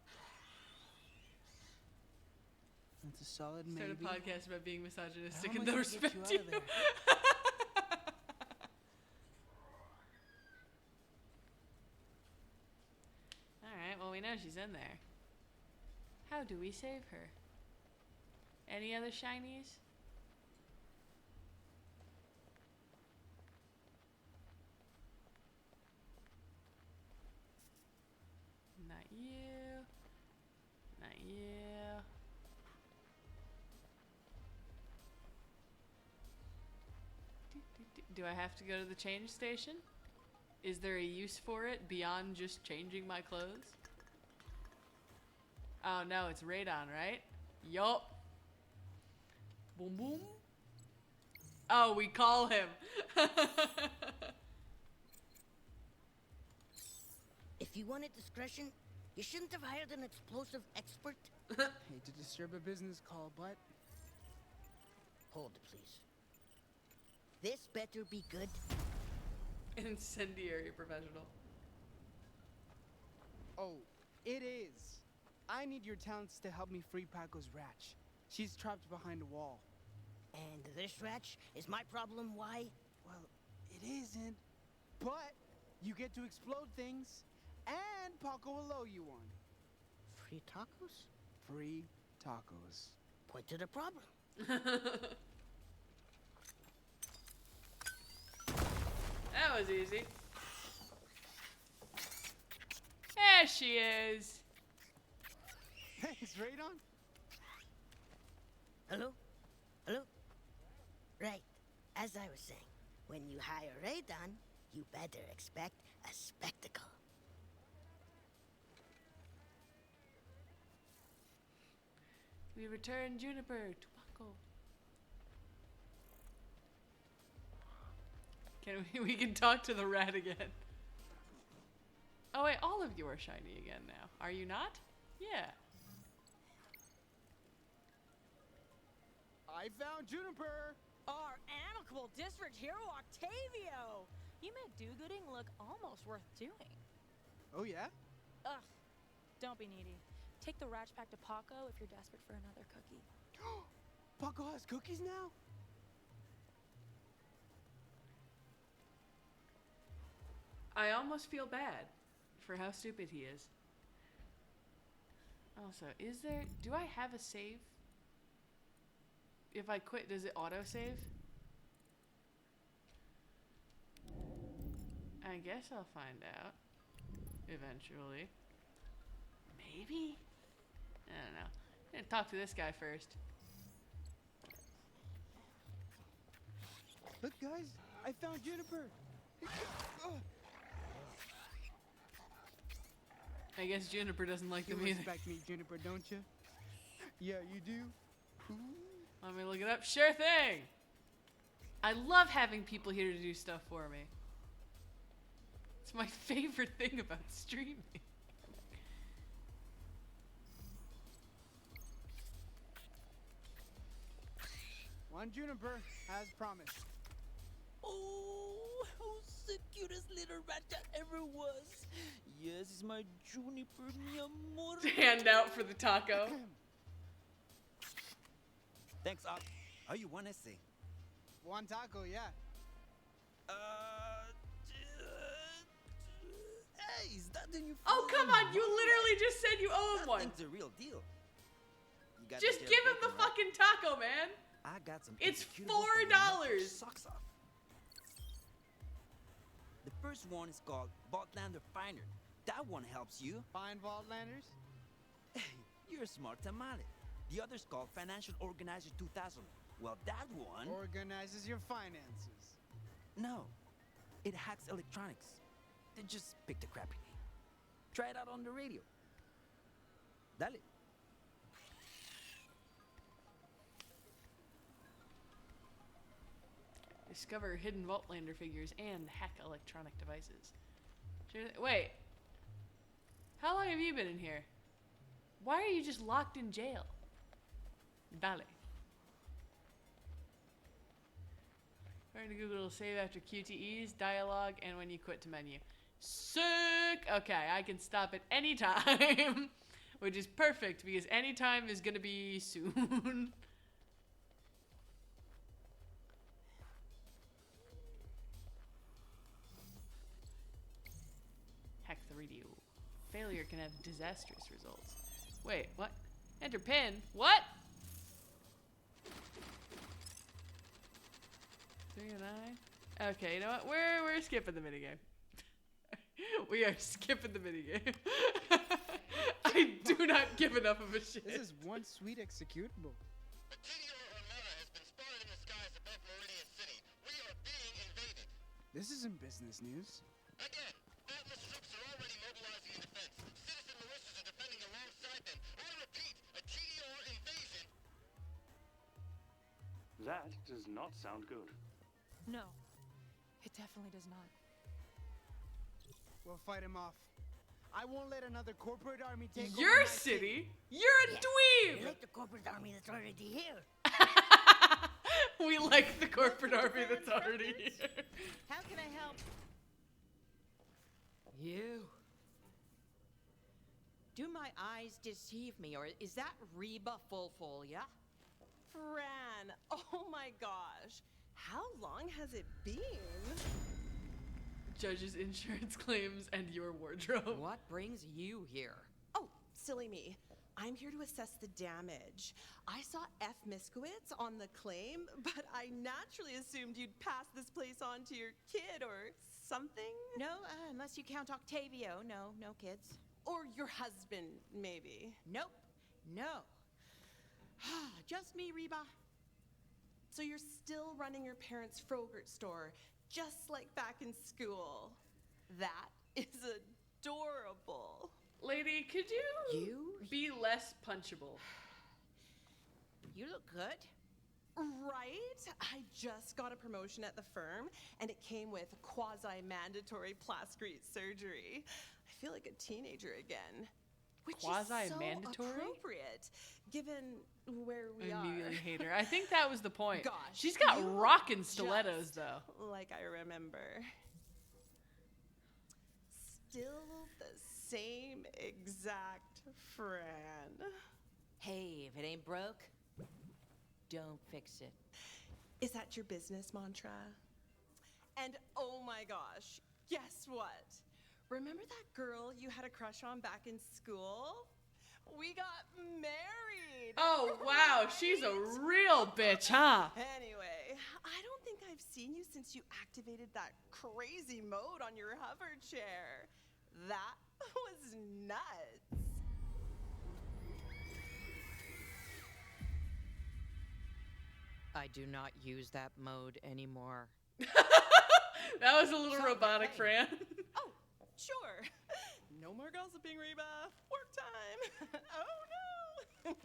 That's a solid maybe. Start a podcast about being misogynistic How am and I they'll gonna get respect you you. out of there? Alright, well, we know she's in there. How do we save her? Any other shinies? Not you. Not you. Do I have to go to the change station? Is there a use for it beyond just changing my clothes? Oh no, it's Radon, right? Yup. Boom boom. Oh, we call him. If you wanted discretion, you shouldn't have hired an explosive expert. Hate to disturb a business call, but... Hold it, please. This better be good. Incendiary professional. Oh, it is. I need your talents to help me free Paco's Ratch. She's trapped behind a wall. And this Ratch is my problem, why? Well, it isn't. But you get to explode things, and Paco will owe you one. Free tacos? Free tacos. Point to the problem. That was easy. There she is. Thanks, Radon. Hello? Hello? Right. As I was saying, when you hire Radon, you better expect a spectacle. We return Juniper to Paco. We can talk to the rat again. Oh wait, all of you are shiny again now. Are you not? Yeah. I found Juniper. Our amicable district hero, Octavio. You make do-gooding look almost worth doing. Oh yeah? Ugh. Don't be needy. Take the Ratch back to Paco if you're desperate for another cookie. Paco has cookies now? I almost feel bad for how stupid he is. Also, do I have a save? If I quit, does it auto-save? I guess I'll find out. Eventually. Maybe? I don't know. I'm gonna talk to this guy first. Look, guys, I found Juniper. I guess Juniper doesn't like You them either. respect me, Juniper, don't you? Yeah, you do. Let me look it up. Sure thing. I love having people here to do stuff for me. It's my favorite thing about streaming. One Juniper, as promised. Oh, how the cutest little rat that ever was. Yes, it's my Juniper, mi amor. Hand out for the taco. Thanks, Op. Oh, you want to say? One taco, yeah. Hey, is that the new Oh, come phone? on. You literally just said you owe him That one. thing's the real deal. You got Just the give him the jailbroken, right? fucking taco, man. I got some It's executables that will knock your $4. socks off. The first one is called Borderlands Finder. That one helps you. Find Wildlanders? You're a smart tamale. The other's called Financial Organizer 2000. Well, that one... Organizes your finances. No. It hacks electronics. Then just pick the crappy name. Try it out on the radio. Dale. Discover hidden Vaultlander figures and hack electronic devices. Wait. How long have you been in here? Why are you just locked in jail? Dale. Going to Google save after QTEs, dialogue, and when you quit to menu. Sick! Okay, I can stop at any time, which is perfect because any time is gonna be soon. Hack the radio. Failure can have disastrous results. Wait, what? Enter pin. What? 3 and 9. Okay, you know what? We're skipping the minigame. We are skipping the minigame. I do not give enough of a shit. This is one sweet executable. This isn't business news. Again, Atlas troops are already mobilizing in defense. Citizen militias are defending alongside them. I repeat, a TDR invasion. That does not sound good. No, it definitely does not. We'll fight him off. I won't let another corporate army take over Your my city? You're a dweeb! You like the corporate army that's already here. We like the corporate army that's already here. How can I help? You. Do my eyes deceive me, or is that Reba Fulfolia? Fran, oh my gosh. How long has it been? Judge's insurance claims and your wardrobe. What brings you here? Oh, silly me. I'm here to assess the damage. I saw F. Miskowitz on the claim, but I naturally assumed you'd pass this place on to your kid or something. No, unless you count Octavio. No kids. Or your husband, maybe. Nope. No. Just me, Reba. So you're still running your parents' Frogurt store, just like back in school. That is adorable. Lady, could you be less punchable? You look good. Right? I just got a promotion at the firm, and it came with quasi-mandatory plastic surgery. I feel like a teenager again. Which is so Quasi-mandatory? appropriate, given where we I are. immediately hate her. I think that was the point. Gosh, She's got you rockin' stilettos, just though. Like I remember. Still the same exact Fran. Hey, if it ain't broke, don't fix it. Is that your business mantra? And oh my gosh, Guess what? Remember that girl you had a crush on back in school? We got married. Oh, wow. She's a real bitch, huh? Anyway, I don't think I've seen you since you activated that crazy mode on your hover chair. That was nuts. I do not use that mode anymore. That was a little robotic, Fran. Oh, sure. No more gossiping, Reba. Work time. Oh, no.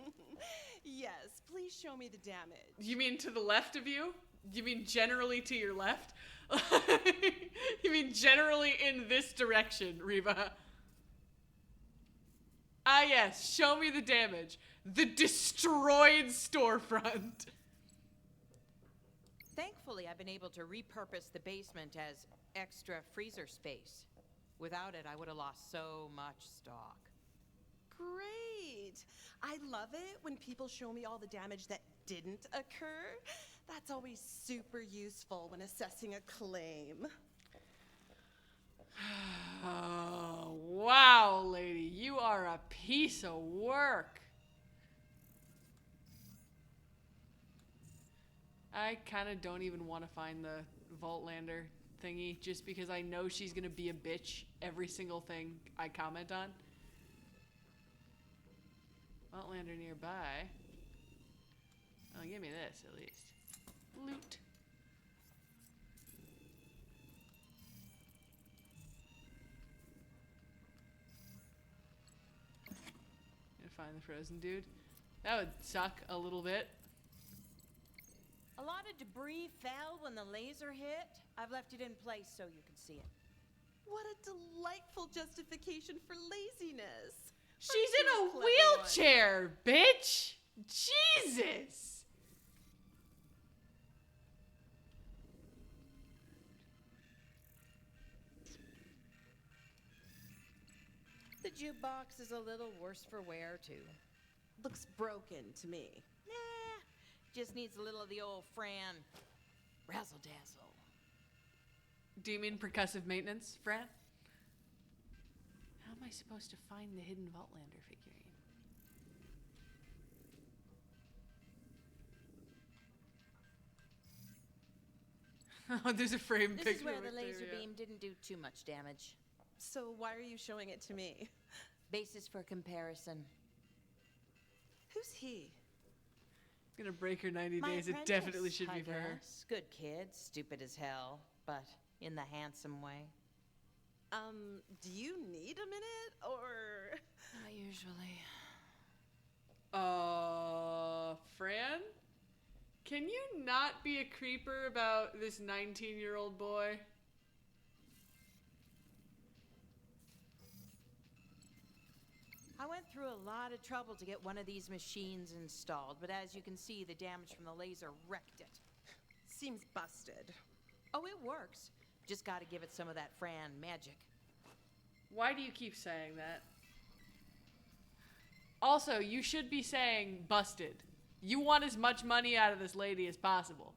Yes, please show me the damage. You mean to the left of you? You mean generally to your left? You mean generally in this direction, Reba? Ah, yes. Show me the damage. The destroyed storefront. Thankfully, I've been able to repurpose the basement as extra freezer space. Without it, I would have lost so much stock. Great. I love it when people show me all the damage that didn't occur. That's always super useful when assessing a claim. Oh, wow, lady. You are a piece of work. I kind of don't even want to find the Vaultlander thingy just because I know she's going to be a bitch every single thing I comment on. Vaultlander nearby. Oh, give me this at least. Loot. Gonna find the frozen dude. That would suck a little bit. A lot of debris fell when the laser hit. I've left it in place so you can see it. What a delightful justification for laziness. She's in a Clever wheelchair, bitch! Jesus! The jukebox is a little worse for wear, too. Looks broken to me. Nah, just needs a little of the old Fran razzle-dazzle. Do you mean percussive maintenance, Fran? How am I supposed to find the hidden Vaultlander figurine? Oh, there's a frame This picture. is where the right laser there, beam didn't do too much damage. So why are you showing it to me? Basis for comparison. Who's he? It's gonna break her 90 My days. It apprentice, definitely should I be for her. guess. Good kid, stupid as hell, but in the handsome way. Do you need a minute, or...? Not usually. Fran? Can you not be a creeper about this 19-year-old boy? I went through a lot of trouble to get one of these machines installed, but as you can see, the damage from the laser wrecked it. Seems busted. Oh, it works. Just gotta give it some of that Fran magic. Why do you keep saying that? Also, you should be saying busted. You want as much money out of this lady as possible.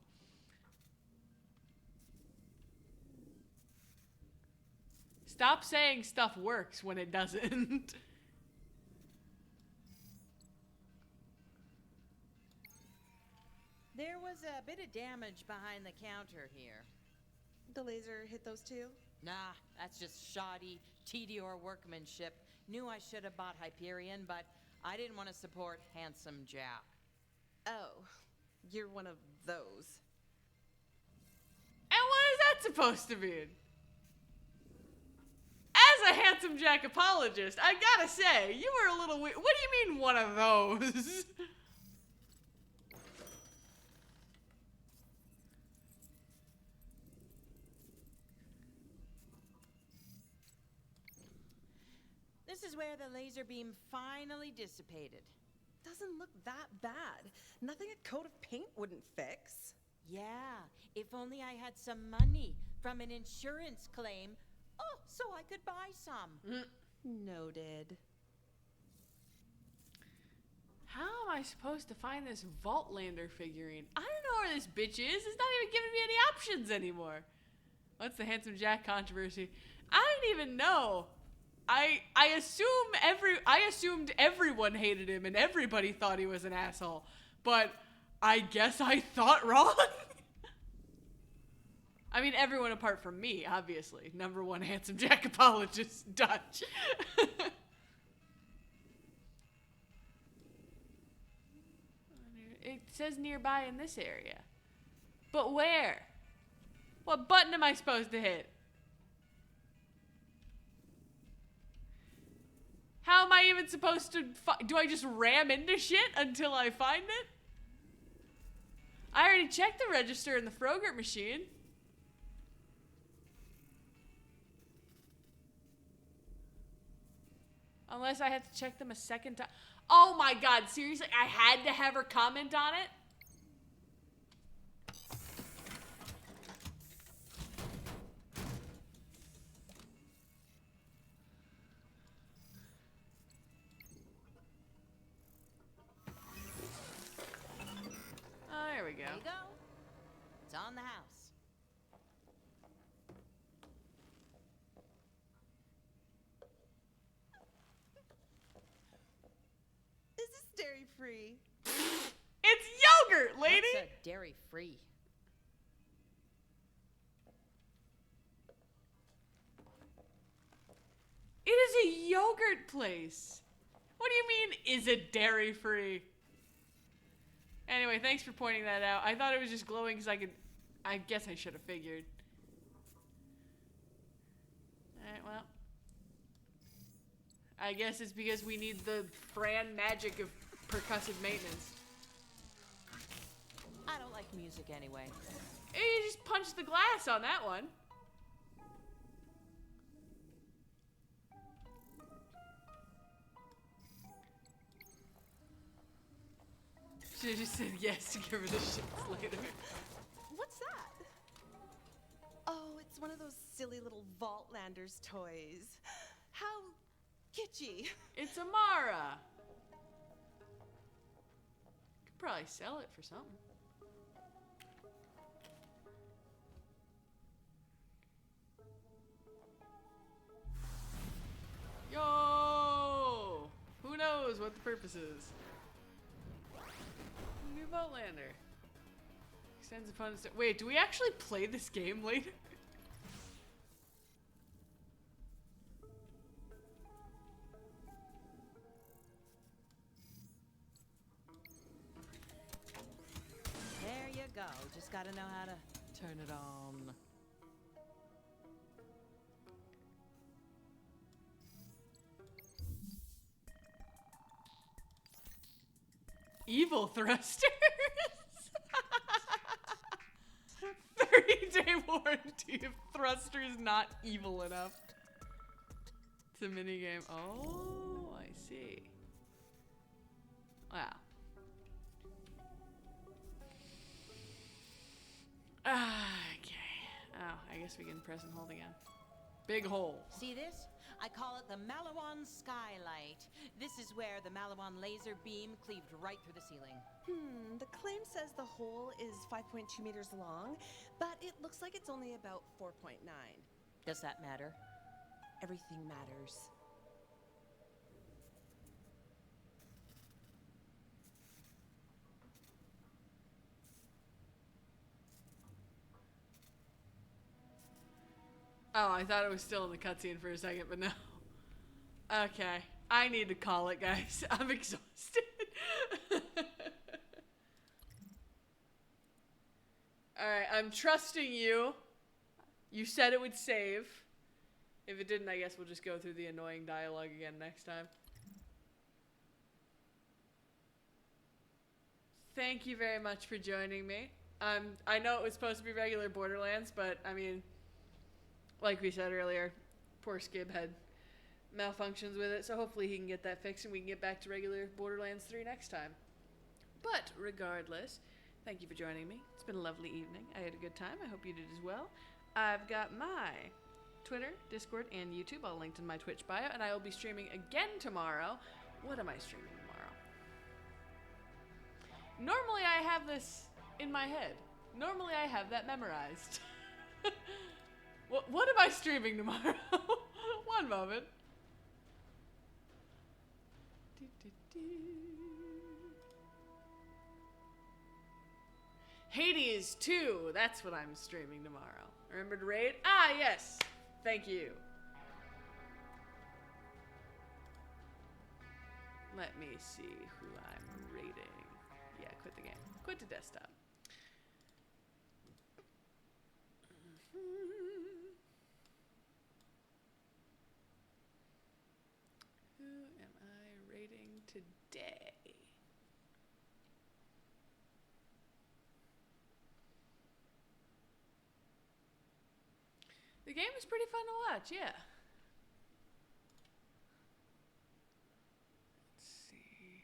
Stop saying stuff works when it doesn't. There was a bit of damage behind the counter here. The laser hit those two? Nah, that's just shoddy TDR workmanship. Knew I should have bought Hyperion, but I didn't want to support Handsome Jack. Oh, you're one of those. And what is that supposed to mean? As a Handsome Jack apologist, I gotta say, you were a little weird. What do you mean, one of those? This is where the laser beam finally dissipated. Doesn't look that bad. Nothing a coat of paint wouldn't fix. Yeah, if only I had some money from an insurance claim. Oh, so I could buy some. Noted. How am I supposed to find this Vaultlander figurine? I don't know where this bitch is. It's not even giving me any options anymore. What's the Handsome Jack controversy? I don't even know. I assumed everyone hated him and everybody thought he was an asshole. But I guess I thought wrong. I mean, everyone apart from me, obviously. Number one Handsome Jack apologist, Dutch. It says nearby in this area. But where? What button am I supposed to hit? How am I even supposed to do I just ram into shit until I find it? I already checked the register in the Frogurt machine. Unless I have to check them a second time. Oh my god, seriously? I had to have her comment on it? Oh, there we go. There you go. It's on the house. This is dairy-free. It's yogurt, lady! What's a dairy-free? It is a yogurt place. What do you mean, is it dairy-free? Anyway, thanks for pointing that out. I thought it was just glowing because I guess I should have figured. Alright, well. I guess it's because we need the Fran magic of percussive maintenance. I don't like music anyway. Hey, you just punched the glass on that one. Should've just said yes to give her the shits later. What's that? Oh, it's one of those silly little Vaultlanders toys. How kitschy. It's Amara. Could probably sell it for something. Yo! Who knows what the purpose is? New Vaultlander. Extends opponent's... Wait, do we actually play this game later? There you go. Just gotta know how to turn it on. Evil thrusters. 30-day warranty if thruster is not evil enough. It's a minigame. Oh, I see. Wow. Okay. Oh, I guess we can press and hold again. Big hole. See this? I call it the Malawan skylight. This is where the Malawan laser beam cleaved right through the ceiling. The claim says the hole is 5.2 meters long, but it looks like it's only about 4.9. Does that matter? Everything matters. Oh, I thought it was still in the cutscene for a second, but no. Okay. I need to call it, guys. I'm exhausted. Alright, I'm trusting you. You said it would save. If it didn't, I guess we'll just go through the annoying dialogue again next time. Thank you very much for joining me. I know it was supposed to be regular Borderlands, but I mean, like we said earlier, poor Skib had malfunctions with it, so hopefully he can get that fixed and we can get back to regular Borderlands 3 next time. But regardless, thank you for joining me. It's been a lovely evening. I had a good time. I hope you did as well. I've got my Twitter, Discord, and YouTube all linked in my Twitch bio, and I will be streaming again tomorrow. What am I streaming tomorrow? Normally I have this in my head. Normally I have that memorized. What am I streaming tomorrow? One moment. Hades 2. That's what I'm streaming tomorrow. Remember to raid? Ah, yes. Thank you. Let me see who I'm raiding. Yeah, quit the game. Quit the desktop. Who am I raiding today? The game is pretty fun to watch, yeah. Let's see.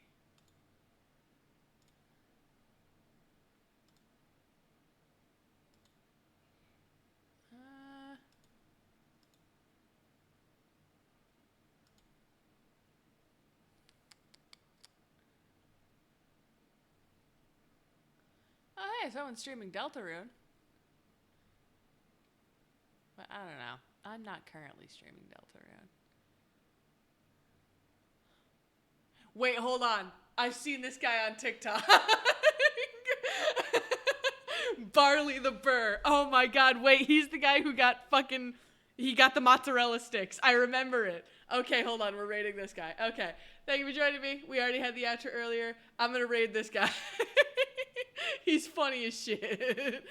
Oh, hey, someone's streaming Deltarune. But I don't know. I'm not currently streaming Deltarune. Wait, hold on. I've seen this guy on TikTok. Barley the Burr. Oh my god, wait, he's the guy who got fucking... He got the mozzarella sticks. I remember it. Okay, hold on. We're raiding this guy. Okay. Thank you for joining me. We already had the outro earlier. I'm gonna raid this guy. He's funny as shit.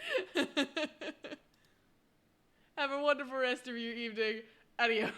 Have a wonderful rest of your evening. Adios.